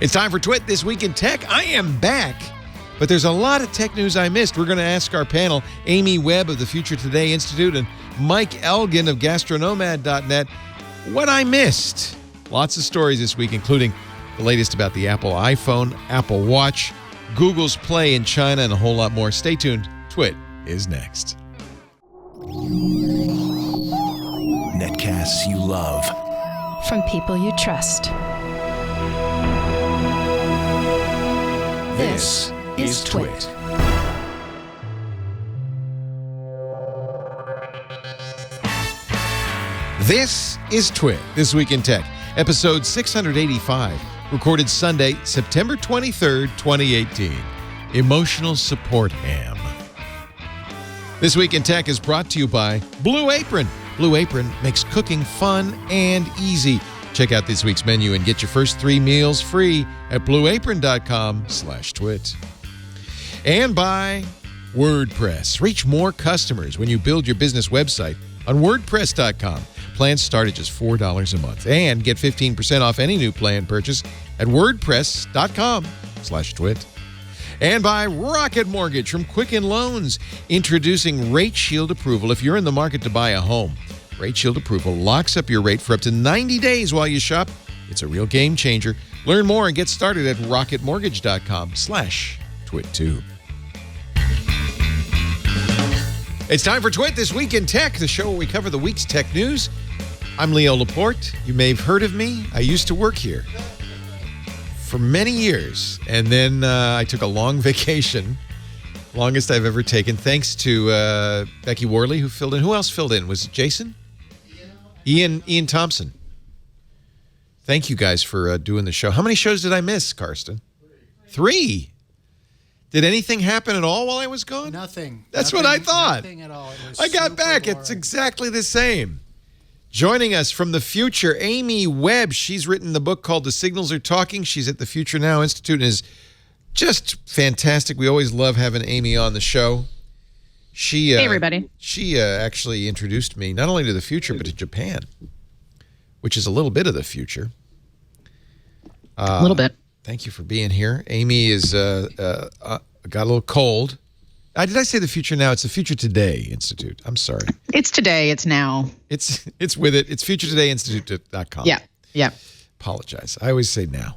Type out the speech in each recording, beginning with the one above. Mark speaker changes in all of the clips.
Speaker 1: It's time for Twit This Week in Tech. I am back, but there's a lot of tech news I missed. We're going to ask our panel, Amy Webb of the Future Today Institute and Mike Elgin of gastronomad.net, what I missed. Lots of stories this week, including the latest about the Apple iPhone, Apple Watch, Google's Play in China, and a whole lot more. Stay tuned. Twit is next.
Speaker 2: Netcasts you love.
Speaker 3: From people you trust.
Speaker 2: This is Twit.
Speaker 1: This is Twit, This Week in Tech, episode 685, recorded Sunday, September 23rd, 2018. Emotional Support Ham. This Week in Tech is brought to you by Blue Apron. Blue Apron makes cooking fun and easy. Check out this week's menu and get your first 3 meals free at blueapron.com/twit. And by WordPress. Reach more customers when you build your business website on WordPress.com. Plans start at just $4 a month. And get 15% off any new plan purchase at WordPress.com/twit. And by Rocket Mortgage from Quicken Loans, introducing Rate Shield Approval. If you're in the market to buy a home, Rate Shield Approval locks up your rate for up to 90 days while you shop. It's a real game changer. Learn more and get started at rocketmortgage.com/twit2. It's time for Twit This Week in Tech, the show where we cover the week's tech news. I'm Leo Laporte. You may have heard of me. I used to work here for many years, and then I took a long vacation, longest I've ever taken, thanks to Becky Worley, who filled in. Who else filled in? Was it Jason? Ian Thompson. Thank you guys for doing the show. How many shows did I miss, Karsten? 3. Did anything happen at all while I was gone?
Speaker 4: Nothing.
Speaker 1: That's what I thought.
Speaker 4: Nothing at all.
Speaker 1: I got back.
Speaker 4: Boring.
Speaker 1: It's exactly the same. Joining us from the future, Amy Webb. She's written the book called The Signals Are Talking. She's at the Future Now Institute and is just fantastic. We always love having Amy on the show. Hey,
Speaker 5: everybody.
Speaker 1: She actually introduced me not only to the future, but to Japan, which is a little bit of the future.
Speaker 5: A little bit.
Speaker 1: Thank you for being here. Amy is got a little cold. Did I say the Future Now? It's the Future Today Institute. I'm sorry.
Speaker 5: It's today. It's now.
Speaker 1: It's with it. It's futuretodayinstitute.com.
Speaker 5: Yeah.
Speaker 1: Apologize. I always say now.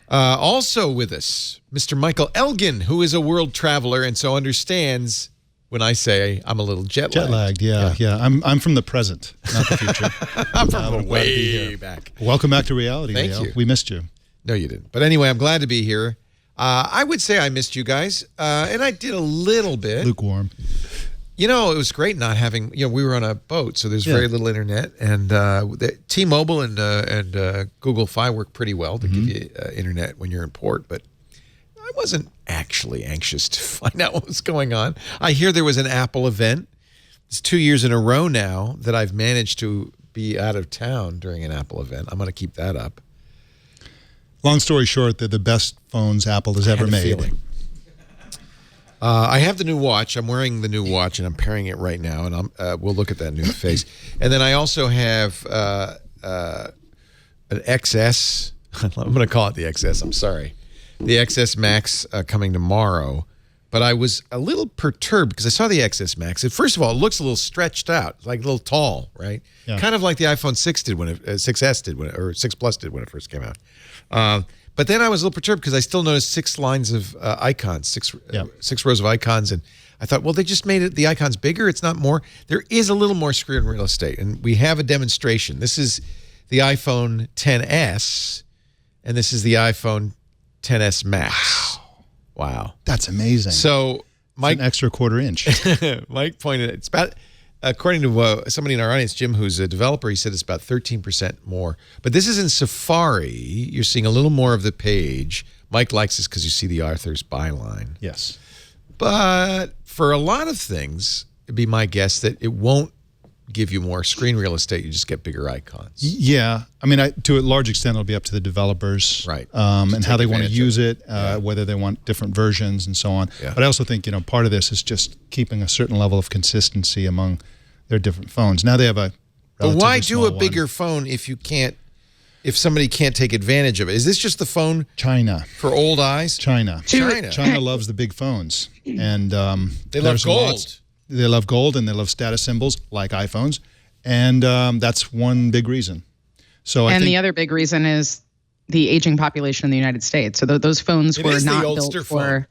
Speaker 1: Also with us, Mr. Michael Elgin, who is a world traveler and so understands when I say I'm a little jet lagged.
Speaker 6: Yeah. I'm from the present, not the future.
Speaker 1: I'm from way back.
Speaker 6: Welcome back to reality,
Speaker 1: Thank
Speaker 6: Leo.
Speaker 1: you.
Speaker 6: We missed you.
Speaker 1: No, you didn't. But anyway, I'm glad to be here. I would say I missed you guys, and I did a little bit.
Speaker 6: Lukewarm.
Speaker 1: You know, it was great not having, we were on a boat, so there's very little internet. And T-Mobile and Google Fi work pretty well to give you internet when you're in port. But I wasn't actually anxious to find out what was going on. I hear there was an Apple event. It's 2 years in a row now that I've managed to be out of town during an Apple event. I'm going to keep that up.
Speaker 6: Long story short, they're the best phones Apple has ever made.
Speaker 1: I have the new watch. I'm wearing the new watch, and I'm pairing it right now, and we'll look at that new face. And then I also have an XS. I'm going to call it the XS. I'm sorry. The XS Max coming tomorrow. But I was a little perturbed because I saw the XS Max. And first of all, it looks a little stretched out, like a little tall, right? Yeah. Kind of like the iPhone 6 did when 6S did or 6 Plus did when it first came out. But then I was a little perturbed because I still noticed 6 lines of icons, 6 rows of icons, and I thought, well, they just made the icons bigger. It's not more. There is a little more screen real estate, and we have a demonstration. This is the iPhone XS, and this is the iPhone XS Max. Wow.
Speaker 6: That's amazing.
Speaker 1: So, Mike,
Speaker 6: it's an extra quarter inch.
Speaker 1: Mike pointed, it's about, according to somebody in our audience, Jim, who's a developer, he said it's about 13% more. But this is in Safari. You're seeing a little more of the page. Mike likes this because you see the author's byline.
Speaker 6: Yes.
Speaker 1: But for a lot of things, it'd be my guess that it won't give you more screen real estate. You just get bigger icons.
Speaker 6: Yeah. I mean, to a large extent, it'll be up to the developers.
Speaker 1: Right.
Speaker 6: And how they want to use it, whether they want different versions and so on.
Speaker 1: Yeah.
Speaker 6: But I also think, part of this is just keeping a certain level of consistency among their different phones. Now they have a
Speaker 1: But why do a
Speaker 6: small
Speaker 1: bigger
Speaker 6: one.
Speaker 1: phone if you can't if somebody can't take advantage of it? Is this just the phone
Speaker 6: China.
Speaker 1: for old eyes?
Speaker 6: China.
Speaker 1: China.
Speaker 6: China loves the big phones. And
Speaker 1: They love gold.
Speaker 6: They love gold, and they love status symbols like iPhones. And that's one big reason. So I think
Speaker 5: the other big reason is the aging population in the United States. So those phones were not built for.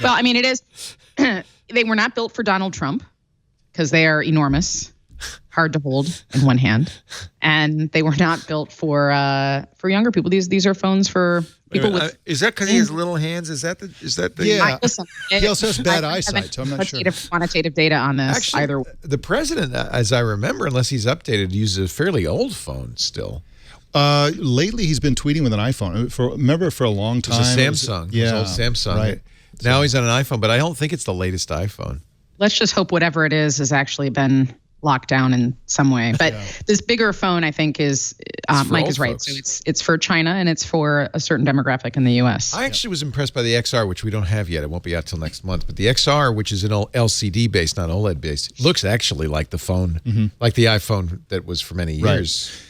Speaker 5: Well, I mean, it is. They were not built for Donald Trump because they are enormous, hard to hold in one hand, and they were not built for younger people. These are phones for people with.
Speaker 1: Is that because he has little hands? Is that the?
Speaker 6: Yeah.
Speaker 5: Listen,
Speaker 6: he also has bad eyesight, so I'm not sure.
Speaker 5: Quantitative data on this.
Speaker 1: Actually,
Speaker 5: either
Speaker 1: the president, as I remember, unless he's updated, uses a fairly old phone still.
Speaker 6: Lately, he's been tweeting with an iPhone. Remember, for a long time,
Speaker 1: it was a Samsung.
Speaker 6: Yeah,
Speaker 1: it was old Samsung.
Speaker 6: Right.
Speaker 1: Now he's on an iPhone, but I don't think it's the latest iPhone.
Speaker 5: Let's just hope whatever it is has actually been locked down in some way. But this bigger phone, I think, is Mike is right.
Speaker 1: Folks.
Speaker 5: So it's for China, and it's for a certain demographic in the U.S.
Speaker 1: I actually was impressed by the XR, which we don't have yet. It won't be out till next month. But the XR, which is an LCD based, not OLED based, looks actually like the phone, like the iPhone that was for many years.
Speaker 6: Right.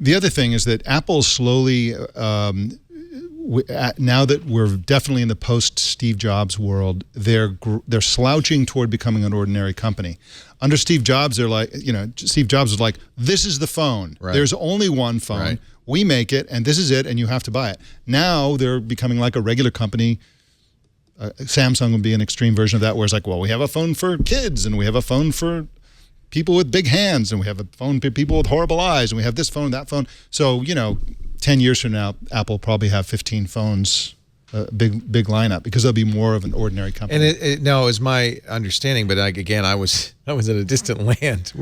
Speaker 6: The other thing is that Apple slowly, now that we're definitely in the post-Steve Jobs world, they're slouching toward becoming an ordinary company. Under Steve Jobs, they're like, Steve Jobs was like, this is the phone.
Speaker 1: Right.
Speaker 6: There's only one phone.
Speaker 1: Right.
Speaker 6: We make it, and this is it, and you have to buy it. Now they're becoming like a regular company. Samsung would be an extreme version of that, where it's like, well, we have a phone for kids, and we have a phone for people with big hands, and we have a phone for people with horrible eyes, and we have this phone, that phone. So, 10 years from now, Apple will probably have 15 phones, big lineup, because they'll be more of an ordinary company.
Speaker 1: And it was my understanding, but again, I was in a distant land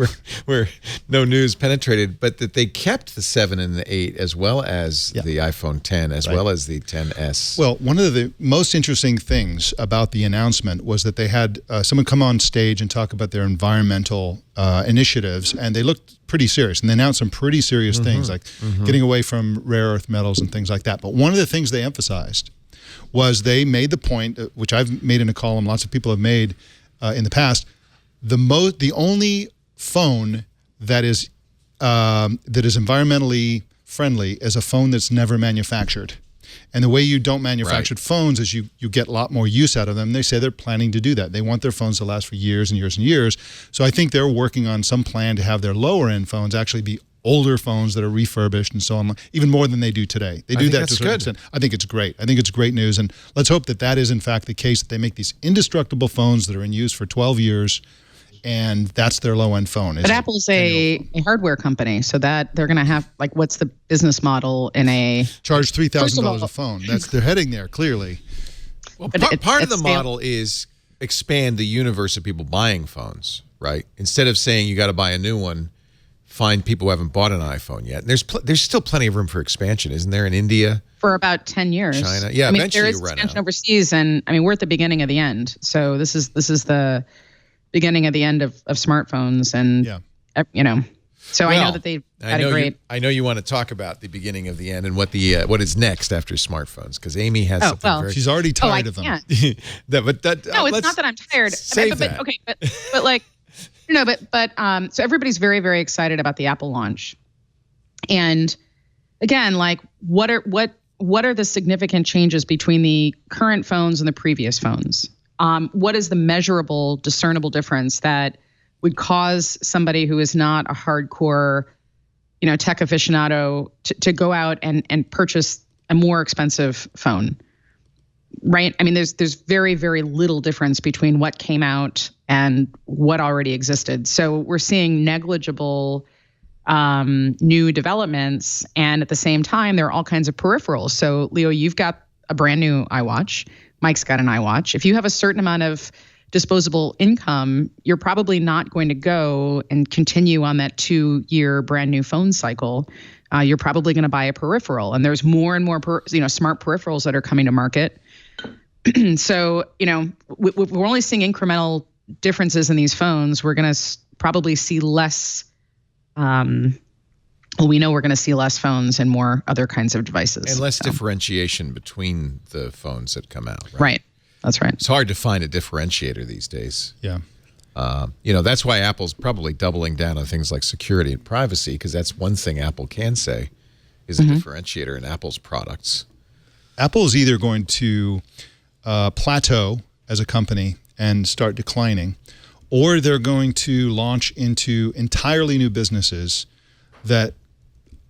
Speaker 1: where no news penetrated, but that they kept the 7 and the 8 as well as the iPhone 10, as well as the 10s.
Speaker 6: Well, one of the most interesting things about the announcement was that they had someone come on stage and talk about their environmental initiatives, and they looked pretty serious. And they announced some pretty serious things, like getting away from rare earth metals and things like that. But one of the things they emphasized was they made the point, which I've made in a column, lots of people have made in the past, the only phone that is environmentally friendly is a phone that's never manufactured. And the way you don't manufacture phones is you get a lot more use out of them. They say they're planning to do that. They want their phones to last for years and years and years. So I think they're working on some plan to have their lower-end phones actually be older phones that are refurbished and so on, even more than they do today. They do that to a certain extent. I think it's great. I think it's great news. And let's hope that that is, in fact, the case, that they make these indestructible phones that are in use for 12 years, and that's their low-end phone.
Speaker 5: But Apple's a hardware company, so that they're going to have, like, what's the business model in a...
Speaker 6: Charge $3,000 a phone. They're heading there, clearly.
Speaker 1: Well, part of the model is expand the universe of people buying phones, right? Instead of saying you got to buy a new one, find people who haven't bought an iPhone yet. And there's still plenty of room for expansion, isn't there, in India?
Speaker 5: For about 10 years.
Speaker 1: China. Yeah, eventually
Speaker 5: there is expansion overseas, and we're at the beginning of the end. So this is the beginning of the end of smartphones, and So I know that they've had a great.
Speaker 1: I know you want to talk about the beginning of the end and what is next after smartphones, because Amy has something very.
Speaker 6: She's already tired of them.
Speaker 5: No, it's not that I'm tired. But like. So everybody's very, very excited about the Apple launch. And again, like what are the significant changes between the current phones and the previous phones? What is the measurable, discernible difference that would cause somebody who is not a hardcore, tech aficionado to go out and purchase a more expensive phone? Right. I mean, there's very, very little difference between what came out and what already existed. So we're seeing negligible new developments. And at the same time, there are all kinds of peripherals. So, Leo, you've got a brand new iWatch. Mike's got an iWatch. If you have a certain amount of disposable income, you're probably not going to go and continue on that 2-year brand new phone cycle. You're probably going to buy a peripheral. And there's more and more smart peripherals that are coming to market. So, we're only seeing incremental differences in these phones. We're going to probably see less. We know we're going to see less phones and more other kinds of devices.
Speaker 1: And less differentiation between the phones that come out.
Speaker 5: Right. That's right.
Speaker 1: It's hard to find a differentiator these days.
Speaker 6: Yeah.
Speaker 1: That's why Apple's probably doubling down on things like security and privacy, because that's one thing Apple can say is a differentiator in Apple's products.
Speaker 6: Apple is either going to plateau as a company and start declining, or they're going to launch into entirely new businesses that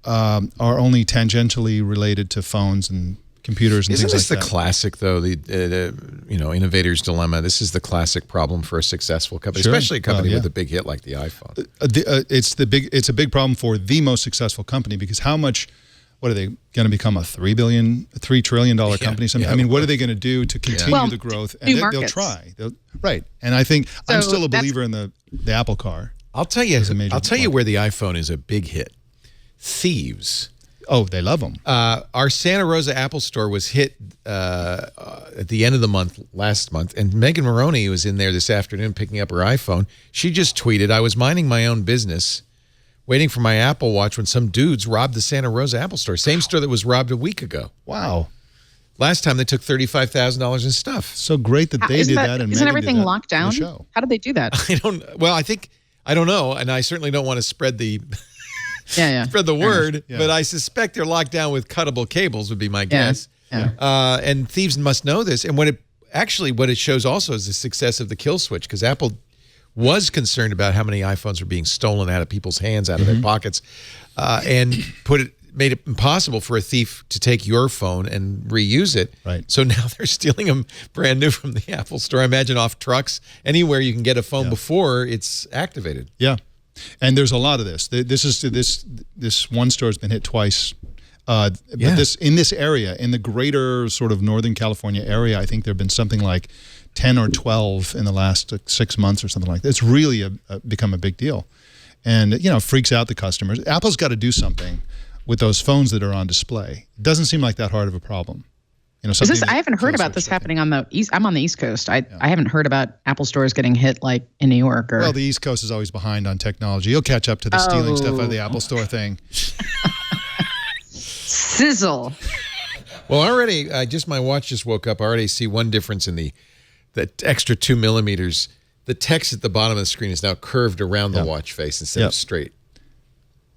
Speaker 6: are only tangentially related to phones and computers and things like that.
Speaker 1: Isn't this the classic, though, the innovator's dilemma? This is the classic problem for a successful company, especially a company with a big hit like the iPhone.
Speaker 6: It's a big problem for the most successful company, because what are they going to become, a $3 trillion company? I mean, what are they going to do to continue the growth? And they'll try. Right. And I think I'm still a believer in the Apple car.
Speaker 1: I'll tell you where the iPhone is a big hit. Thieves.
Speaker 6: Oh, they love them.
Speaker 1: Our Santa Rosa Apple store was hit at the end of the month, last month, and Megan Maroney was in there this afternoon picking up her iPhone. She just tweeted, "I was minding my own business, waiting for my Apple Watch when some dudes robbed the Santa Rosa Apple store, same store that was robbed a week ago."
Speaker 6: Wow.
Speaker 1: Last time they took $35,000 in stuff.
Speaker 6: So great that they did that. And
Speaker 5: isn't everything locked down? How did they do that?
Speaker 1: I don't know, and I certainly don't want to spread the spread the word, but I suspect they're locked down with cuttable cables would be my guess. And thieves must know this. And what it shows also is the success of the kill switch, because Apple was concerned about how many iPhones were being stolen out of people's hands, out of their pockets, and made it impossible for a thief to take your phone and reuse it.
Speaker 6: Right.
Speaker 1: So now they're stealing them brand new from the Apple store. I imagine off trucks, anywhere you can get a phone before it's activated.
Speaker 6: Yeah. And there's a lot of this. This one store has been hit twice. But in this area, in the greater sort of Northern California area, I think there have been something like 10 or 12 in the last 6 months or something like that. It's really become a big deal. And, it freaks out the customers. Apple's got to do something with those phones that are on display. It doesn't seem like that hard of a problem.
Speaker 5: I haven't heard about this happening on the East. I'm on the East Coast. I haven't heard about Apple stores getting hit like in New York.
Speaker 6: Well, the East Coast is always behind on technology. You'll catch up to the stealing stuff out of the Apple store thing.
Speaker 5: Sizzle.
Speaker 1: Well, already, my watch just woke up. I already see one difference in the extra 2 millimeters. The text at the bottom of the screen is now curved around the watch face instead of straight.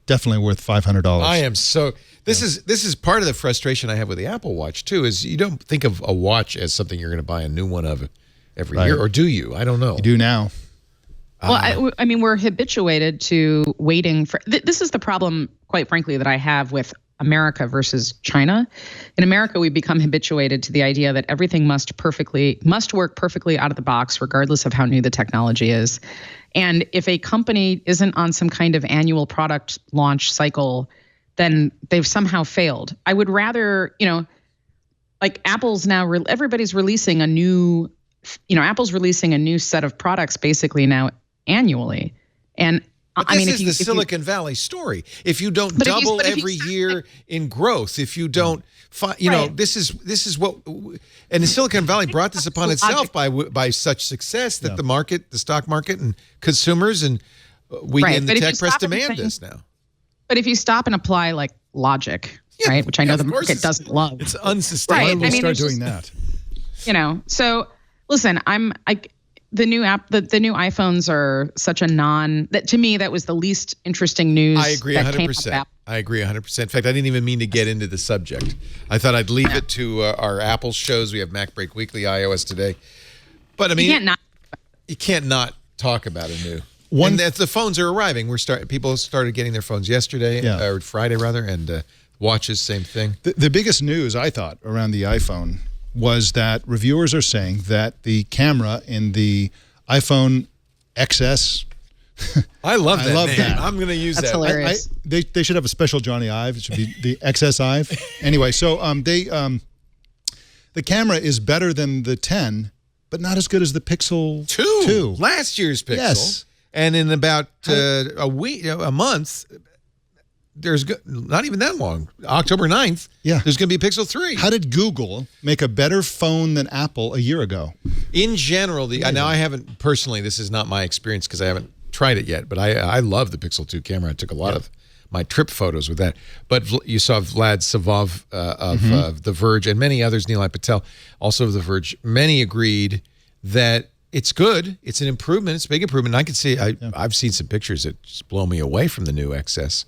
Speaker 6: Definitely worth $500.
Speaker 1: I am so... This is part of the frustration I have with the Apple Watch, too, is you don't think of a watch as something you're going to buy a new one of every year, or do you? I don't know.
Speaker 6: You do now.
Speaker 5: Well, I mean, we're habituated to waiting for... This is the problem, quite frankly, that I have with America versus China. In America, we've become habituated to the idea that everything must work perfectly out of the box, regardless of how new the technology is. And if a company isn't on some kind of annual product launch cycle, then they've somehow failed. I would rather, like Apple's now, everybody's releasing a new, Apple's releasing a new set of products basically now annually. And
Speaker 1: but this is the Silicon Valley story. If you don't double every year in growth, if you don't, this is what, and the Silicon Valley brought this upon itself by such success that the stock market and consumers and we in the tech press demand this now.
Speaker 5: But if you stop and apply like logic, right, which I know the market doesn't love,
Speaker 1: it's unsustainable.
Speaker 6: Right. Start doing that.
Speaker 5: So listen, the new iPhones are such a that to me that was the least interesting news.
Speaker 1: I agree 100%. I agree 100%. In fact, I didn't even mean to get into the subject. I thought I'd leave it to our Apple shows. We have Mac Break Weekly, iOS Today. But I mean, you can't not talk about a new. And the phones are arriving. People started getting their phones yesterday, or Friday rather, and watches, same thing.
Speaker 6: The biggest news I thought around the iPhone was that reviewers are saying that the camera in the iPhone XS.
Speaker 1: I love that. I'm going to use that.
Speaker 5: That's hilarious.
Speaker 6: They should have a special Johnny Ive. It should be the XS Ive. Anyway, so the camera is better than the 10, but not as good as the Pixel 2.
Speaker 1: Last year's Pixel.
Speaker 6: Yes.
Speaker 1: And in about a month, there's not even that long, October 9th, there's going to be a Pixel 3.
Speaker 6: How did Google make a better phone than Apple a year ago?
Speaker 1: In general, now I haven't, personally, this is not my experience because I haven't tried it yet, but I love the Pixel 2 camera. I took a lot of my trip photos with that. But you saw Vlad Savov of The Verge and many others, Nilay Patel, also of The Verge, many agreed that it's good. It's an improvement. It's a big improvement. And I can see, I've seen some pictures that just blow me away from the new XS.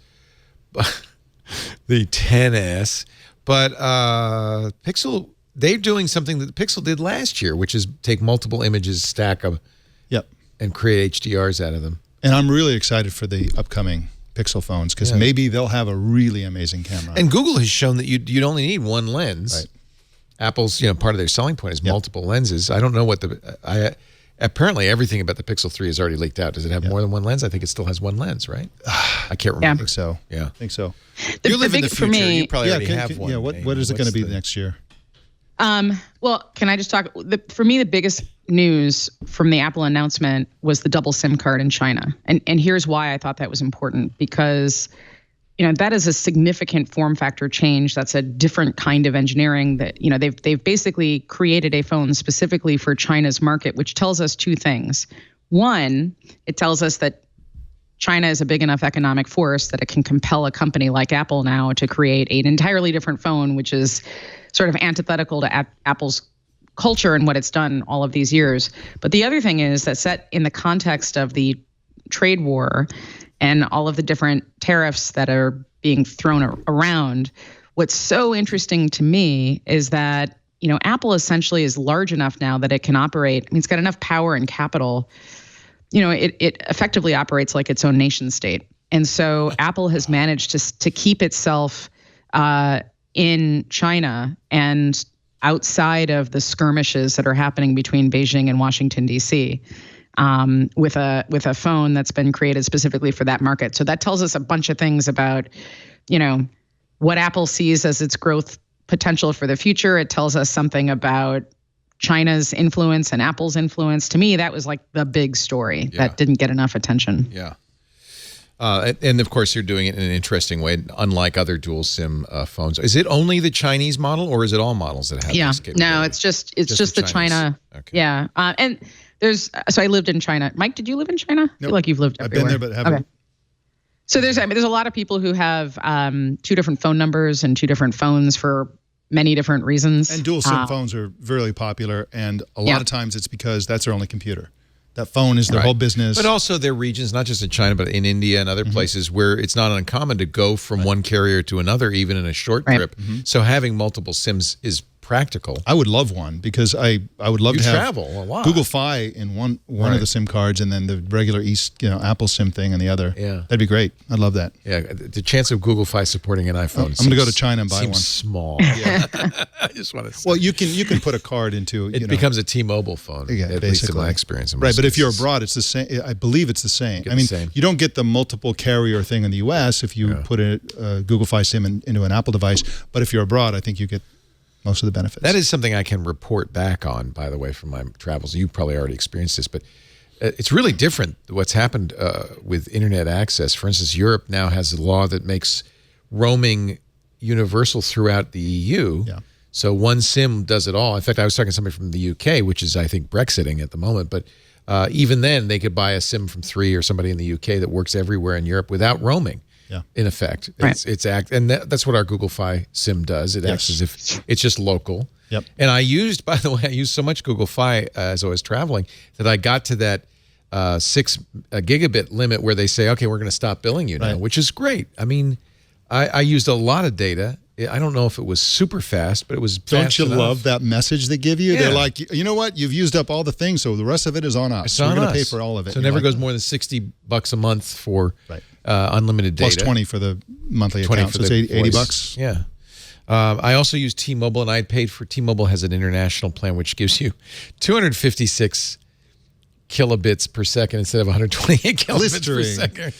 Speaker 1: the 10S. But Pixel, they're doing something that Pixel did last year, which is take multiple images, stack them, and create HDRs out of them.
Speaker 6: And I'm really excited for the upcoming Pixel phones because maybe they'll have a really amazing camera.
Speaker 1: And Google has shown that you'd only need one lens.
Speaker 6: Right.
Speaker 1: Apple's, part of their selling point is multiple lenses. I don't know what apparently everything about the Pixel 3 is already leaked out. Does it have more than one lens? I think it still has one lens, right? I can't remember.
Speaker 6: I think so.
Speaker 1: Yeah.
Speaker 6: I think so.
Speaker 1: You live in the future.
Speaker 5: For me,
Speaker 1: you probably already have one.
Speaker 6: Yeah, what is it going to be next year?
Speaker 5: Well, can I just talk? For me, the biggest news from the Apple announcement was the double SIM card in China. And here's why I thought that was important, because that is a significant form factor change. That's a different kind of engineering that, they've basically created a phone specifically for China's market, which tells us two things. One, it tells us that China is a big enough economic force that it can compel a company like Apple now to create an entirely different phone, which is sort of antithetical to Apple's culture and what it's done all of these years. But the other thing is that set in the context of the trade war and all of the different tariffs that are being thrown around, what's so interesting to me is that, Apple essentially is large enough now that it can operate. I mean, it's got enough power and capital. It effectively operates like its own nation state. And so Apple has managed to keep itself in China and outside of the skirmishes that are happening between Beijing and Washington, D.C., with a phone that's been created specifically for that market. So that tells us a bunch of things about, what Apple sees as its growth potential for the future. It tells us something about China's influence and Apple's influence. To me, that was like the big story that didn't get enough attention.
Speaker 1: Yeah. And of course, you're doing it in an interesting way, unlike other dual SIM phones. Is it only the Chinese model, or is it all models that have this capability?
Speaker 5: No, it's just the China. Okay. Yeah. And so I lived in China. Mike, did you live in China?
Speaker 6: Nope.
Speaker 5: I feel like you've lived everywhere.
Speaker 6: I've been there, but haven't.
Speaker 5: Okay. So there's a lot of people who have two different phone numbers and two different phones for many different reasons.
Speaker 6: And dual SIM phones are very popular, and a lot of times it's because that's their only computer. That phone is their whole business.
Speaker 1: But also there are regions, not just in China, but in India and other places where it's not uncommon to go from one carrier to another, even in a short trip. So having multiple SIMs is practical.
Speaker 6: I would love one because I would love to have
Speaker 1: travel a lot.
Speaker 6: Google Fi in one of the SIM cards, and then the regular Apple SIM thing in the other.
Speaker 1: Yeah,
Speaker 6: that'd be great. I'd love that.
Speaker 1: Yeah, the chance of Google Fi supporting an iPhone.
Speaker 6: I'm going to go to China and buy one.
Speaker 1: Small. I just want to say.
Speaker 6: Well, you can put a card into
Speaker 1: it. Becomes a T-Mobile phone.
Speaker 6: Yeah,
Speaker 1: at least in my experience.
Speaker 6: Right, but if you're abroad, it's the same. I believe it's the same. You don't get the multiple carrier thing in the U.S. if you put a Google Fi SIM into an Apple device. But if you're abroad, I think you get most of the benefits.
Speaker 1: That is something I can report back on, by the way, from my travels. You probably already experienced this, but it's really different what's happened with internet access. For instance, Europe now has a law that makes roaming universal throughout the EU. Yeah. So one SIM does it all. In fact, I was talking to somebody from the UK, which is, I think, Brexiting at the moment. But even then, they could buy a SIM from 3 or somebody in the UK that works everywhere in Europe without roaming. Yeah. In effect, and that's what our Google Fi SIM does. It acts as if it's just local.
Speaker 6: Yep.
Speaker 1: And I used so much Google Fi as I was traveling that I got to that 6 gigabit limit where they say, okay, we're going to stop billing you now, which is great. I mean, I used a lot of data. I don't know if it was super fast, but it was fast enough.
Speaker 6: Love that message they give you? Yeah. They're like, you know what? You've used up all the things, so the rest of it is on us.
Speaker 1: We're
Speaker 6: going to pay for all of it.
Speaker 1: So it never goes more than $60 a month for unlimited data.
Speaker 6: Plus 20 for the monthly account, so it's $80.
Speaker 1: Yeah. I also use T-Mobile, and I paid for T-Mobile has an international plan, which gives you 256 kilobits per second instead of 128 kilobits per second.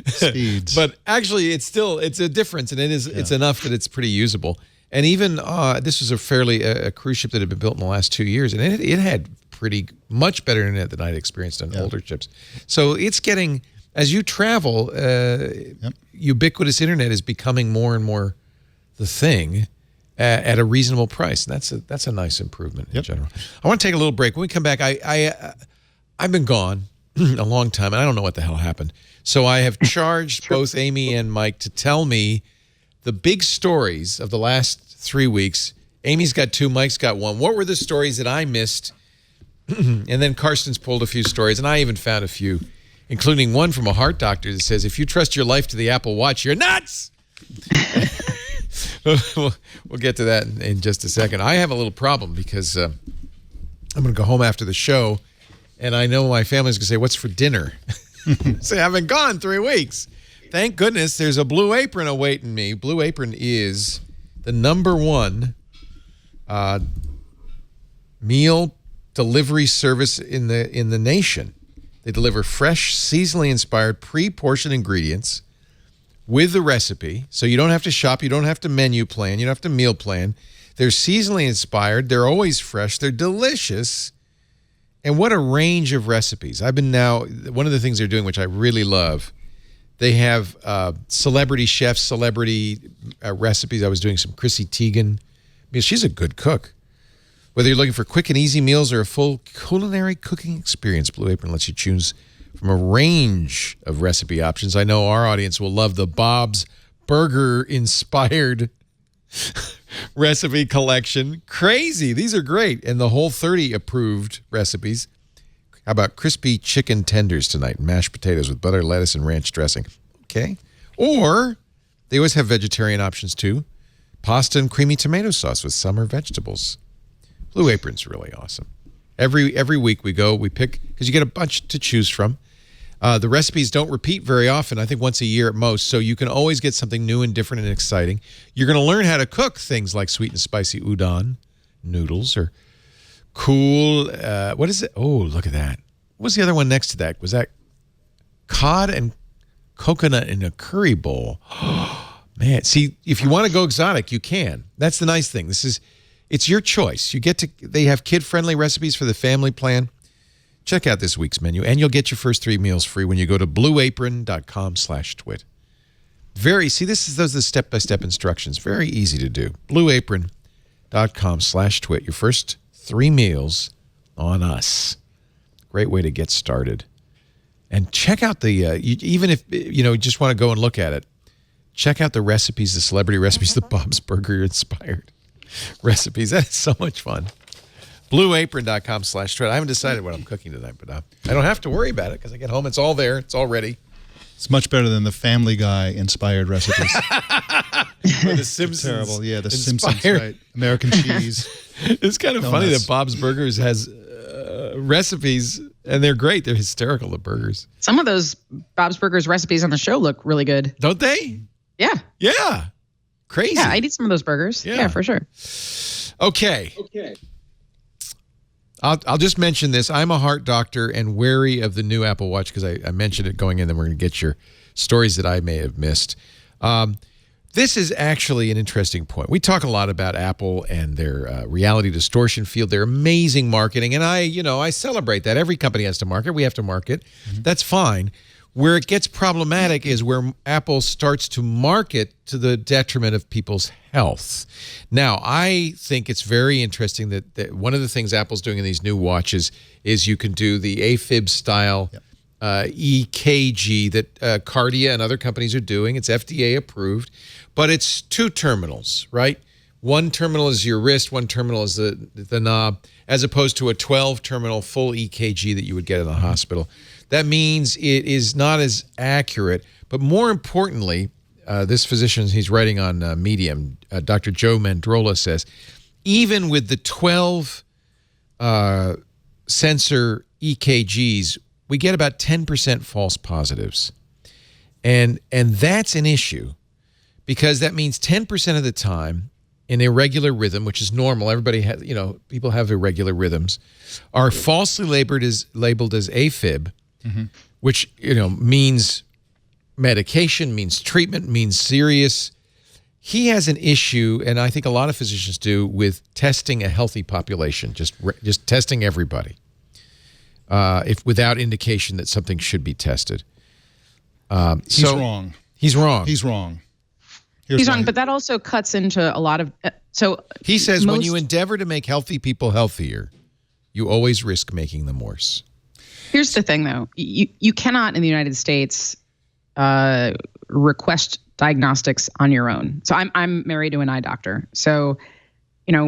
Speaker 6: Speeds.
Speaker 1: But actually, it's a difference, and it's enough that it's pretty usable. And even this was a cruise ship that had been built in the last 2 years, and it had pretty much better internet than I'd experienced on older ships. So it's getting, as you travel, ubiquitous internet is becoming more and more the thing at a reasonable price. And that's a nice improvement in general. I want to take a little break. When we come back, I've been gone a long time, and I don't know what the hell happened. So I have charged both Amy and Mike to tell me the big stories of the last 3 weeks. Amy's got 2, Mike's got 1. What were the stories that I missed? And then Karsten's pulled a few stories, and I even found a few, including one from a heart doctor that says, if you trust your life to the Apple Watch, you're nuts! We'll get to that in just a second. I have a little problem because I'm going to go home after the show, and I know my family's going to say, "What's for dinner?" Say, I've been gone 3 weeks. Thank goodness there's a Blue Apron awaiting me. Blue Apron is the #1 meal delivery service in the nation. They deliver fresh, seasonally inspired, pre-portioned ingredients with the recipe, so you don't have to shop, you don't have to menu plan, you don't have to meal plan. They're seasonally inspired, they're always fresh, they're delicious, and what a range of recipes. One of the things they're doing, which I really love, they have celebrity chefs, celebrity recipes. I was doing some Chrissy Teigen. I mean, she's a good cook. Whether you're looking for quick and easy meals or a full culinary cooking experience, Blue Apron lets you choose from a range of recipe options. I know our audience will love the Bob's Burger-inspired recipe collection. Crazy. These are great. And the Whole30 approved recipes. How about crispy chicken tenders tonight? Mashed potatoes with butter, lettuce, and ranch dressing. Okay. Or they always have vegetarian options too. Pasta and creamy tomato sauce with summer vegetables. Blue Apron's really awesome. Every week we pick, because you get a bunch to choose from. The recipes don't repeat very often, I think once a year at most, so you can always get something new and different and exciting. You're going to learn how to cook things like sweet and spicy udon noodles or cool, what is it? Oh, look at that. What was the other one next to that? Was that cod and coconut in a curry bowl? Man, see, if you want to go exotic, you can. That's the nice thing. It's your choice. They have kid-friendly recipes for the family plan. Check out this week's menu, and you'll get your first 3 meals free when you go to blueapron.com/twit. Those are the step-by-step instructions. Very easy to do. blueapron.com/twit. Your first 3 meals on us. Great way to get started. And check out even if you just want to go and look at it, check out the recipes, the celebrity recipes, the Bob's Burger inspired recipes. That's so much fun. blueapron.com/twit. I haven't decided what I'm cooking tonight, but I don't have to worry about it because I get home. It's all there. It's all ready.
Speaker 6: It's much better than the Family Guy inspired recipes.
Speaker 1: The Simpsons.
Speaker 6: Terrible. Yeah, the Simpsons, right? American cheese.
Speaker 1: It's kind of funny that Bob's Burgers has recipes, and they're great. They're hysterical, the burgers.
Speaker 5: Some of those Bob's Burgers recipes on the show look really good.
Speaker 1: Don't they?
Speaker 5: Yeah.
Speaker 1: Yeah. Crazy.
Speaker 5: Yeah, I'd eat some of those burgers. Yeah, for sure.
Speaker 1: Okay. I'll just mention this. I'm a heart doctor and wary of the new Apple Watch because I mentioned it going in, then we're going to get your stories that I may have missed. This is actually an interesting point. We talk a lot about Apple and their reality distortion field, their amazing marketing, and I celebrate that. Every company has to market. We have to market. Mm-hmm. That's fine. Where it gets problematic is where Apple starts to market to the detriment of people's health. Now, I think it's very interesting that one of the things Apple's doing in these new watches is you can do the AFib style EKG that Cardia and other companies are doing. It's FDA approved, but it's 2 terminals, right? One terminal is your wrist, one terminal is the knob, as opposed to a 12-terminal full EKG that you would get in the hospital. That means it is not as accurate, but more importantly, this physician, he's writing on Medium, Dr. Joe Mandrola says, even with the 12 sensor EKGs, we get about 10% false positives. And that's an issue because that means 10% of the time in irregular rhythm, which is normal, everybody has, people have irregular rhythms, are falsely labeled as AFib, mm-hmm. which, means medication, means treatment, means serious. He has an issue, and I think a lot of physicians do, with testing a healthy population, just testing everybody, if without indication that something should be tested.
Speaker 6: He's wrong.
Speaker 1: He's wrong.
Speaker 6: He's wrong.
Speaker 5: He's wrong, but that also cuts into a lot of.
Speaker 1: He says when you endeavor to make healthy people healthier, you always risk making them worse.
Speaker 5: Here's the thing, though: you cannot in the United States request diagnostics on your own. So I'm married to an eye doctor. So,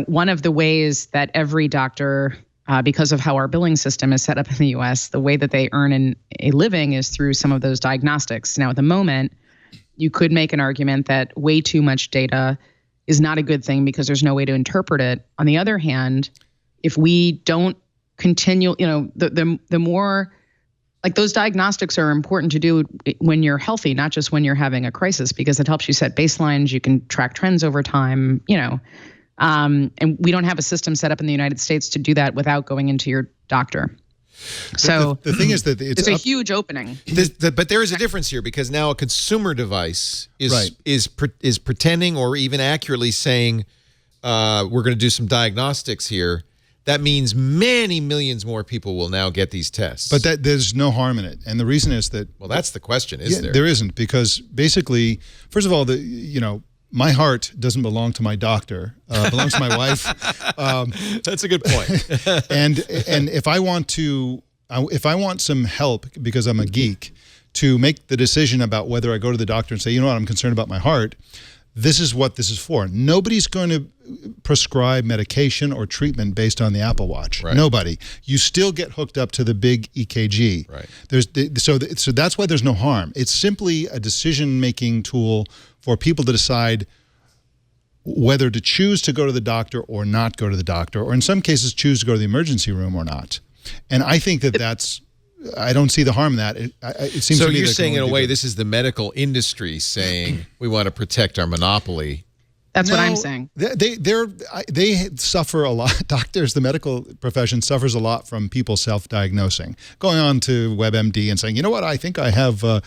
Speaker 5: one of the ways that every doctor, because of how our billing system is set up in the U.S., the way that they earn a living is through some of those diagnostics. Now, at the moment, you could make an argument that way too much data is not a good thing because there's no way to interpret it. On the other hand, if we don't continue, the more, like, those diagnostics are important to do when you're healthy, not just when you're having a crisis, because it helps you set baselines. You can track trends over time, and we don't have a system set up in the United States to do that without going into your doctor. So
Speaker 6: the thing is that it's
Speaker 5: a huge opening.
Speaker 1: But there is a difference here, because now a consumer device is pretending or even accurately saying we're going to do some diagnostics here. That means many millions more people will now get these tests.
Speaker 6: But there's no harm in it, and the reason is that
Speaker 1: that's the question. Is there?
Speaker 6: There isn't, because basically, first of all, my heart doesn't belong to my doctor; belongs to my wife.
Speaker 1: That's a good point.
Speaker 6: and if I want some help because I'm a geek to make the decision about whether I go to the doctor and say, you know what, I'm concerned about my heart, this is what this is for. Nobody's going to prescribe medication or treatment based on the Apple Watch. Right. Nobody. You still get hooked up to the big EKG.
Speaker 1: Right.
Speaker 6: So that's why there's no harm. It's simply a decision-making tool for people to decide whether to choose to go to the doctor or not go to the doctor, or in some cases choose to go to the emergency room or not. And I think that's, I don't see the harm in that. It seems
Speaker 1: so
Speaker 6: to me
Speaker 1: you're
Speaker 6: that
Speaker 1: saying in a way this is the medical industry saying we want to protect our monopoly.
Speaker 5: That's what I'm saying.
Speaker 6: They suffer a lot. Doctors, the medical profession suffers a lot from people self-diagnosing, going on to WebMD and saying, you know what, I think I have, a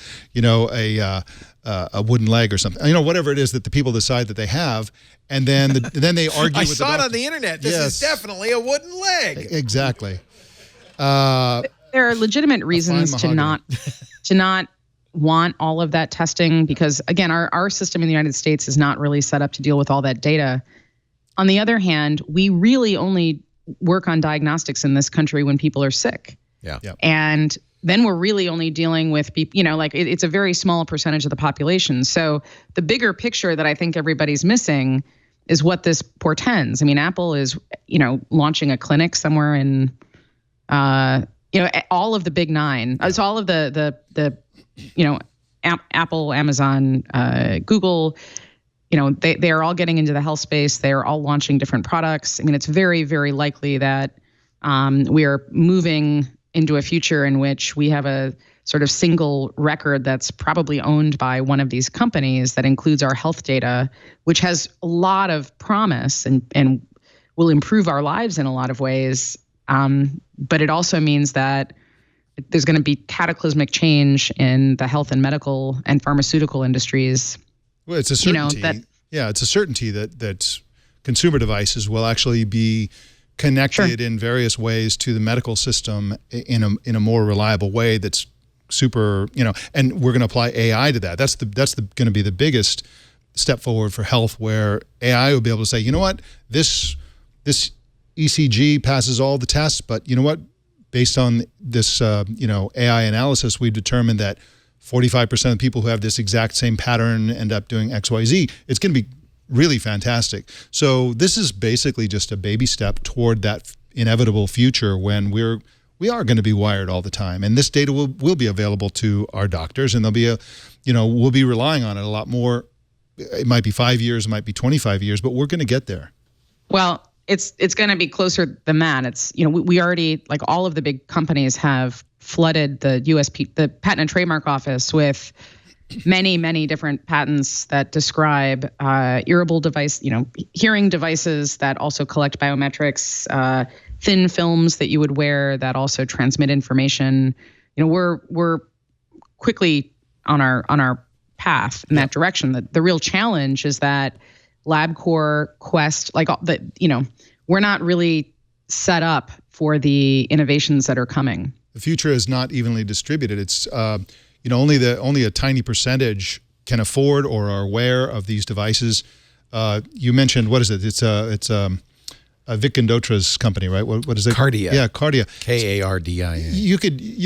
Speaker 6: wooden leg or something, whatever it is that the people decide that they have, and then then they argue.
Speaker 1: I
Speaker 6: with
Speaker 1: saw
Speaker 6: the
Speaker 1: it on the internet. This is definitely a wooden leg.
Speaker 6: Exactly.
Speaker 5: There are legitimate reasons to not want all of that testing, because again, our system in the United States is not really set up to deal with all that data. On the other hand, we really only work on diagnostics in this country when people are sick.
Speaker 1: Yeah.
Speaker 5: And then we're really only dealing with people, it's a very small percentage of the population. So the bigger picture that I think everybody's missing is what this portends. I mean, Apple is, launching a clinic somewhere in, all of the big nine. It's all of the Apple, Amazon, Google, they are all getting into the health space. They are all launching different products. I mean, it's very, very likely that we are moving into a future in which we have a sort of single record that's probably owned by one of these companies that includes our health data, which has a lot of promise and will improve our lives in a lot of ways. But it also means that there's going to be cataclysmic change in the health and medical and pharmaceutical industries.
Speaker 6: Well, it's a certainty. It's a certainty that consumer devices will actually be connected in various ways to the medical system in a more reliable way. That's super, and we're going to apply AI to that. That's going to be the biggest step forward for health, where AI will be able to say, you know what, this ECG passes all the tests, but you know what? Based on this, AI analysis, we've determined that 45% of people who have this exact same pattern end up doing X, Y, Z. It's going to be really fantastic. So this is basically just a baby step toward that inevitable future when we are going to be wired all the time, and this data will be available to our doctors, and there'll be we'll be relying on it a lot more. It might be 5 years, it might be 25 years, but we're going to get there.
Speaker 5: Well, it's going to be closer than that. It's, we already, like, all of the big companies have flooded the the Patent and Trademark Office with many, many different patents that describe hearable device, hearing devices that also collect biometrics, thin films that you would wear that also transmit information. We're quickly on our path in that direction. The real challenge is that LabCorp, Quest, we're not really set up for the innovations that are coming.
Speaker 6: The future is not evenly distributed. It's only a tiny percentage can afford or are aware of these devices. You mentioned, what is it? It's Vic Indotra's company, right? What is it?
Speaker 1: Cardia.
Speaker 6: Yeah, Cardia.
Speaker 1: Kardia.
Speaker 6: You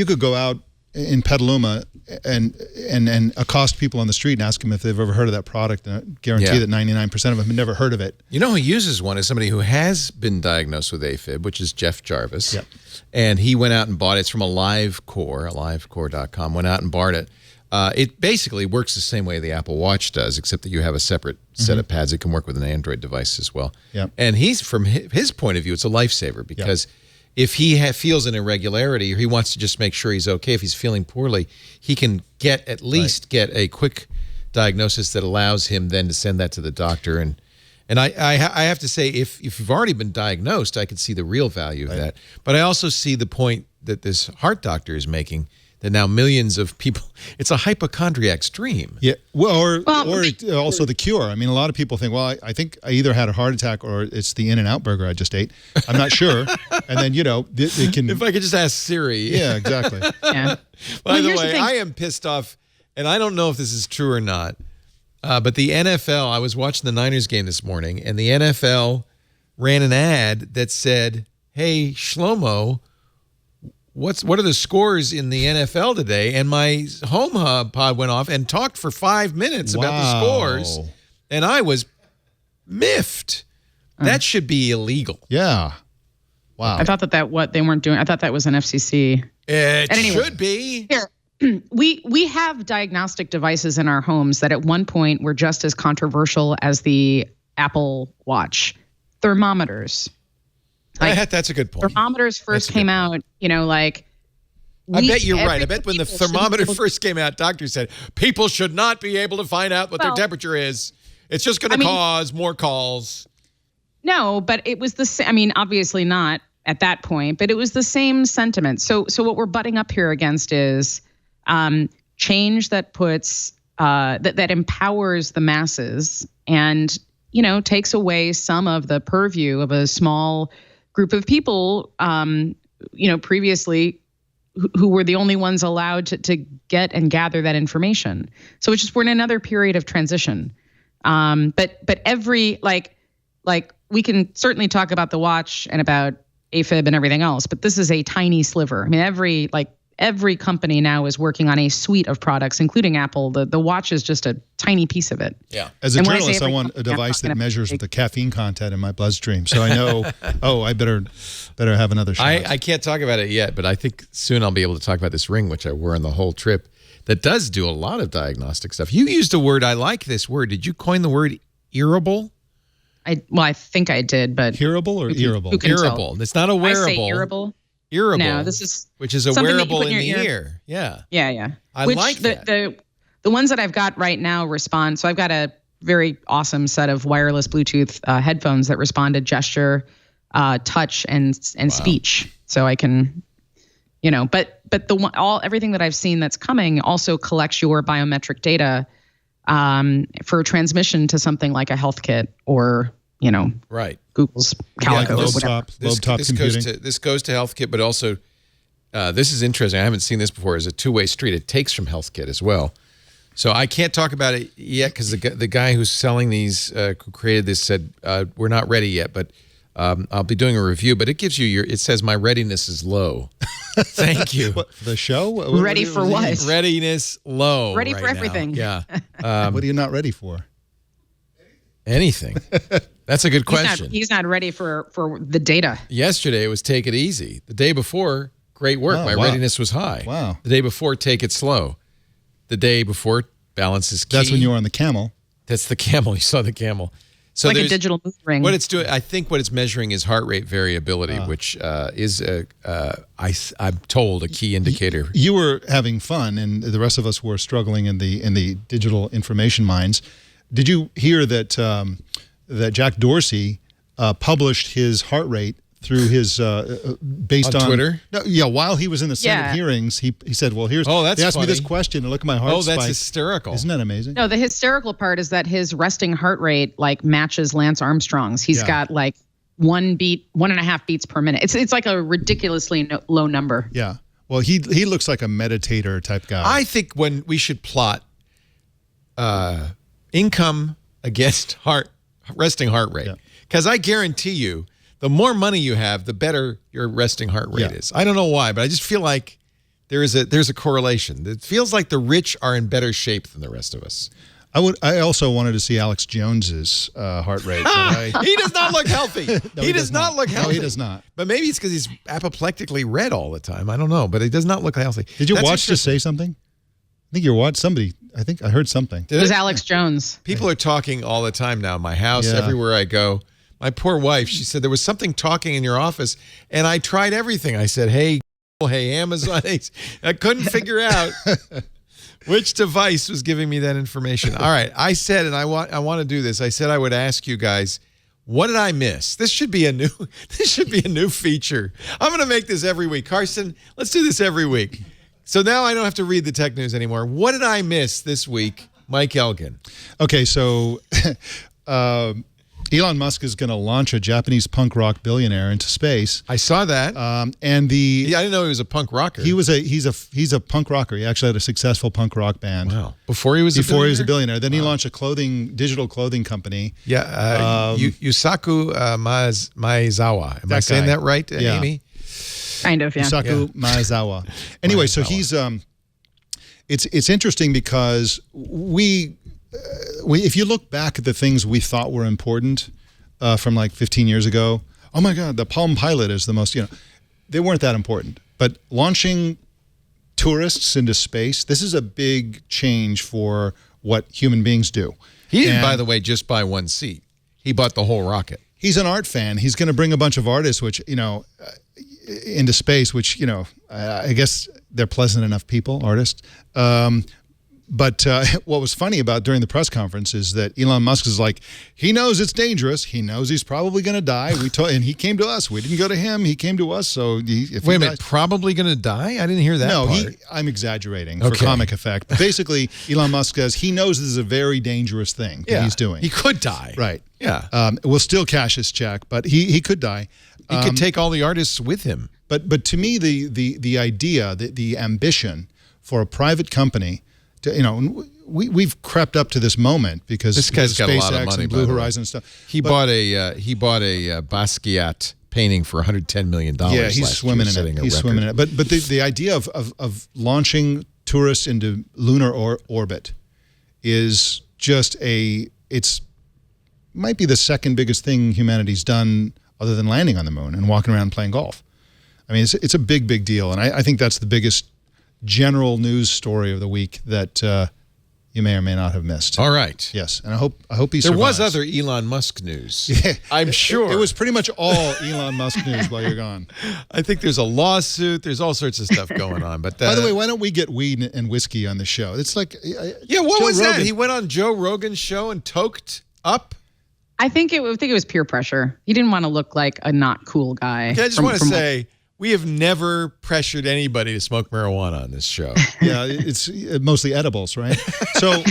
Speaker 6: could go out in Petaluma and accost people on the street and ask them if they've ever heard of that product, and I guarantee that 99% of them have never heard of it.
Speaker 1: You know who uses one is somebody who has been diagnosed with AFib, which is Jeff Jarvis.
Speaker 6: Yep.
Speaker 1: And he went out and bought it. It's from Alivecore, alivecore.com, went out and bought it. It basically works the same way the Apple Watch does, except that you have a separate set of pads that can work with an Android device as well.
Speaker 6: Yep.
Speaker 1: And from his point of view, it's a lifesaver because if he feels an irregularity or he wants to just make sure he's okay, if he's feeling poorly, he can at least get a quick diagnosis that allows him then to send that to the doctor. And I have to say, if you've already been diagnosed, I can see the real value of that. But I also see the point that this heart doctor is making, that now millions of people, it's a hypochondriac's dream.
Speaker 6: Yeah, or also the cure. I mean, a lot of people think, well, I think I either had a heart attack or it's the In-N-Out burger I just ate. I'm not sure. And then, they can...
Speaker 1: If I could just ask Siri.
Speaker 6: Yeah, exactly.
Speaker 5: Yeah.
Speaker 1: By the way, I am pissed off, and I don't know if this is true or not, but the NFL, I was watching the Niners game this morning, and the NFL ran an ad that said, hey, Shlomo, what are the scores in the NFL today? And my home hub pod went off and talked for 5 minutes about the scores, and I was miffed. That should be illegal.
Speaker 6: Yeah. Wow.
Speaker 5: I thought that what they weren't doing. I thought that was an FCC.
Speaker 1: It should be.
Speaker 5: Here, we have diagnostic devices in our homes that at one point were just as controversial as the Apple Watch. Thermometers.
Speaker 1: That's a good point.
Speaker 5: Thermometers first came out, I
Speaker 1: bet you're right. I bet when the thermometer first came out, doctors said people should not be able to find out what their temperature is. It's just going to cause more calls.
Speaker 5: No, but it was the same. I mean, obviously not at that point, but it was the same sentiment. So what we're butting up here against is change that puts that empowers the masses and takes away some of the purview of a small group of people, previously who were the only ones allowed to get and gather that information. So it's just, we're in another period of transition. But every, like we can certainly talk about the watch and about AFib and everything else, but this is a tiny sliver. I mean, every company now is working on a suite of products, including Apple. The watch is just a tiny piece of it.
Speaker 1: Yeah.
Speaker 6: As a journalist, I want a device that measures the caffeine content in my bloodstream, so I know. I better have another shot.
Speaker 1: I can't talk about it yet, but I think soon I'll be able to talk about this ring, which I wore on the whole trip, that does do a lot of diagnostic stuff. You used a word. I like this word. Did you coin the word earable?
Speaker 5: I think I did, but
Speaker 6: hearable or earable?
Speaker 1: Earable. It's not a wearable.
Speaker 5: I say earable.
Speaker 1: Earable.
Speaker 5: No, this is
Speaker 1: which is a wearable in the ear. Yeah.
Speaker 5: Yeah.
Speaker 1: I like that.
Speaker 5: The ones that I've got right now respond. So I've got a very awesome set of wireless Bluetooth headphones that respond to gesture, touch, and speech. So I can, but everything that I've seen that's coming also collects your biometric data for transmission to something like a health kit or
Speaker 1: right.
Speaker 5: Google's Calico or whatever.
Speaker 6: Lobe top computing.
Speaker 1: This goes to HealthKit, but also this is interesting. I haven't seen this before. It's a two-way street. It takes from HealthKit as well. So I can't talk about it yet because the guy who's selling these, who created this, said we're not ready yet. But I'll be doing a review. But it gives you it says my readiness is low. Thank you.
Speaker 6: What, the show?
Speaker 5: Ready for what?
Speaker 1: Readiness low.
Speaker 5: Ready for everything.
Speaker 1: Yeah.
Speaker 6: What are you not ready for?
Speaker 1: Anything. That's a good question.
Speaker 5: He's not ready for the data.
Speaker 1: Yesterday it was take it easy. The day before, great work. My readiness was high.
Speaker 6: Wow.
Speaker 1: The day before, take it slow. The day before, balance is key.
Speaker 6: That's when you were on the camel.
Speaker 1: That's the camel. You saw the camel. So
Speaker 5: like a digital mood ring.
Speaker 1: What it's doing, I think what it's measuring is heart rate variability, which is, I'm told, a key indicator.
Speaker 6: You were having fun, and the rest of us were struggling in the digital information mines. Did you hear that that Jack Dorsey published his heart rate through his based on
Speaker 1: Twitter?
Speaker 6: No, yeah, while he was in the Senate hearings, he said, "Well, here's
Speaker 1: that's
Speaker 6: they asked
Speaker 1: funny.
Speaker 6: me this question, and look at my heart spike."
Speaker 1: Oh, that's hysterical!
Speaker 6: Isn't that amazing?
Speaker 5: No, the hysterical part is that his resting heart rate matches Lance Armstrong's. He's got 1.5 beats per minute. It's like a ridiculously low number.
Speaker 6: Yeah. Well, he looks like a meditator type guy.
Speaker 1: I think when we should plot income against resting heart rate, because I guarantee you, the more money you have, the better your resting heart rate is. I don't know why, but I just feel like there's a correlation. It feels like the rich are in better shape than the rest of us.
Speaker 6: I also wanted to see Alex Jones's heart rate.
Speaker 1: He does not look healthy.
Speaker 6: No,
Speaker 1: he does not look healthy.
Speaker 6: No, he does not.
Speaker 1: But maybe it's because he's apoplectically red all the time. I don't know, but he does not look healthy.
Speaker 6: Did you watch to say something? think you're what? Somebody. I think I heard something.
Speaker 5: It was Alex Jones.
Speaker 1: People are talking all the time now in my house,
Speaker 6: Yeah.
Speaker 1: everywhere I go. My poor wife, she said there was something talking in your office, and I tried everything. I said, hey, Google, hey, Amazon. I couldn't figure out which device was giving me that information. All right, I said, and I want to do this. I said I would ask you guys, what did I miss? This should be a new feature. I'm going to make this every week. Carson, let's do this every week. So now I don't have to read the tech news anymore. What did I miss this week, Mike Elgin?
Speaker 6: Okay, so Elon Musk is going to launch a Japanese punk rock billionaire into space.
Speaker 1: I saw that.
Speaker 6: I
Speaker 1: didn't know he was a punk rocker.
Speaker 6: He's a punk rocker. He actually had a successful punk rock band.
Speaker 1: Wow. Before he was a billionaire?
Speaker 6: Then he launched a digital clothing company.
Speaker 1: Yeah. Yusaku Maezawa. Am I saying that right, Amy?
Speaker 5: Kind of, yeah.
Speaker 6: Yusaku Maezawa. Anyway, so he's it's interesting because if you look back at the things we thought were important from like 15 years ago, oh my God, the Palm Pilot is the most, they weren't that important. But launching tourists into space, this is a big change for what human beings do.
Speaker 1: He didn't, by the way, just buy one seat. He bought the whole rocket.
Speaker 6: He's an art fan. He's going to bring a bunch of artists, which, into space, which, I guess they're pleasant enough people, artists. But what was funny about during the press conference is that Elon Musk is like, he knows it's dangerous. He knows he's probably going to die. And he came to us. We didn't go to him. He came to us. So wait
Speaker 1: a minute, probably going to die? I didn't hear that part.
Speaker 6: No, I'm exaggerating for comic effect. But basically, Elon Musk says he knows this is a very dangerous thing that he's doing.
Speaker 1: He could die.
Speaker 6: Right.
Speaker 1: Yeah.
Speaker 6: We'll still cash his check, but he could die.
Speaker 1: He could take all the artists with him.
Speaker 6: But to me, the idea, the ambition for a private company to, we've crept up to this moment because
Speaker 1: this guy's got
Speaker 6: SpaceX
Speaker 1: a lot of money,
Speaker 6: and Blue Horizon and stuff.
Speaker 1: He bought a Basquiat painting for $110 million.
Speaker 6: Yeah, he's swimming in it. He's swimming in it. But the idea of launching tourists into lunar orbit is just might be the second biggest thing humanity's done other than landing on the moon and walking around playing golf. I mean, it's a big deal, and I think that's the biggest general news story of the week that you may or may not have missed.
Speaker 1: All right.
Speaker 6: Yes, and I hope he survives.
Speaker 1: There was other Elon Musk news.
Speaker 6: Yeah,
Speaker 1: I'm sure.
Speaker 6: It was pretty much all Elon Musk news while you're gone.
Speaker 1: I think there's a lawsuit. There's all sorts of stuff going on. But
Speaker 6: by the way, why don't we get weed and whiskey on the show? It's like
Speaker 1: what was that? He went on Joe Rogan's show and toked up.
Speaker 5: I think it was peer pressure. He didn't want to look like a not cool guy.
Speaker 1: Okay, I just want to say, we have never pressured anybody to smoke marijuana on this show.
Speaker 6: Yeah, it's mostly edibles, right? So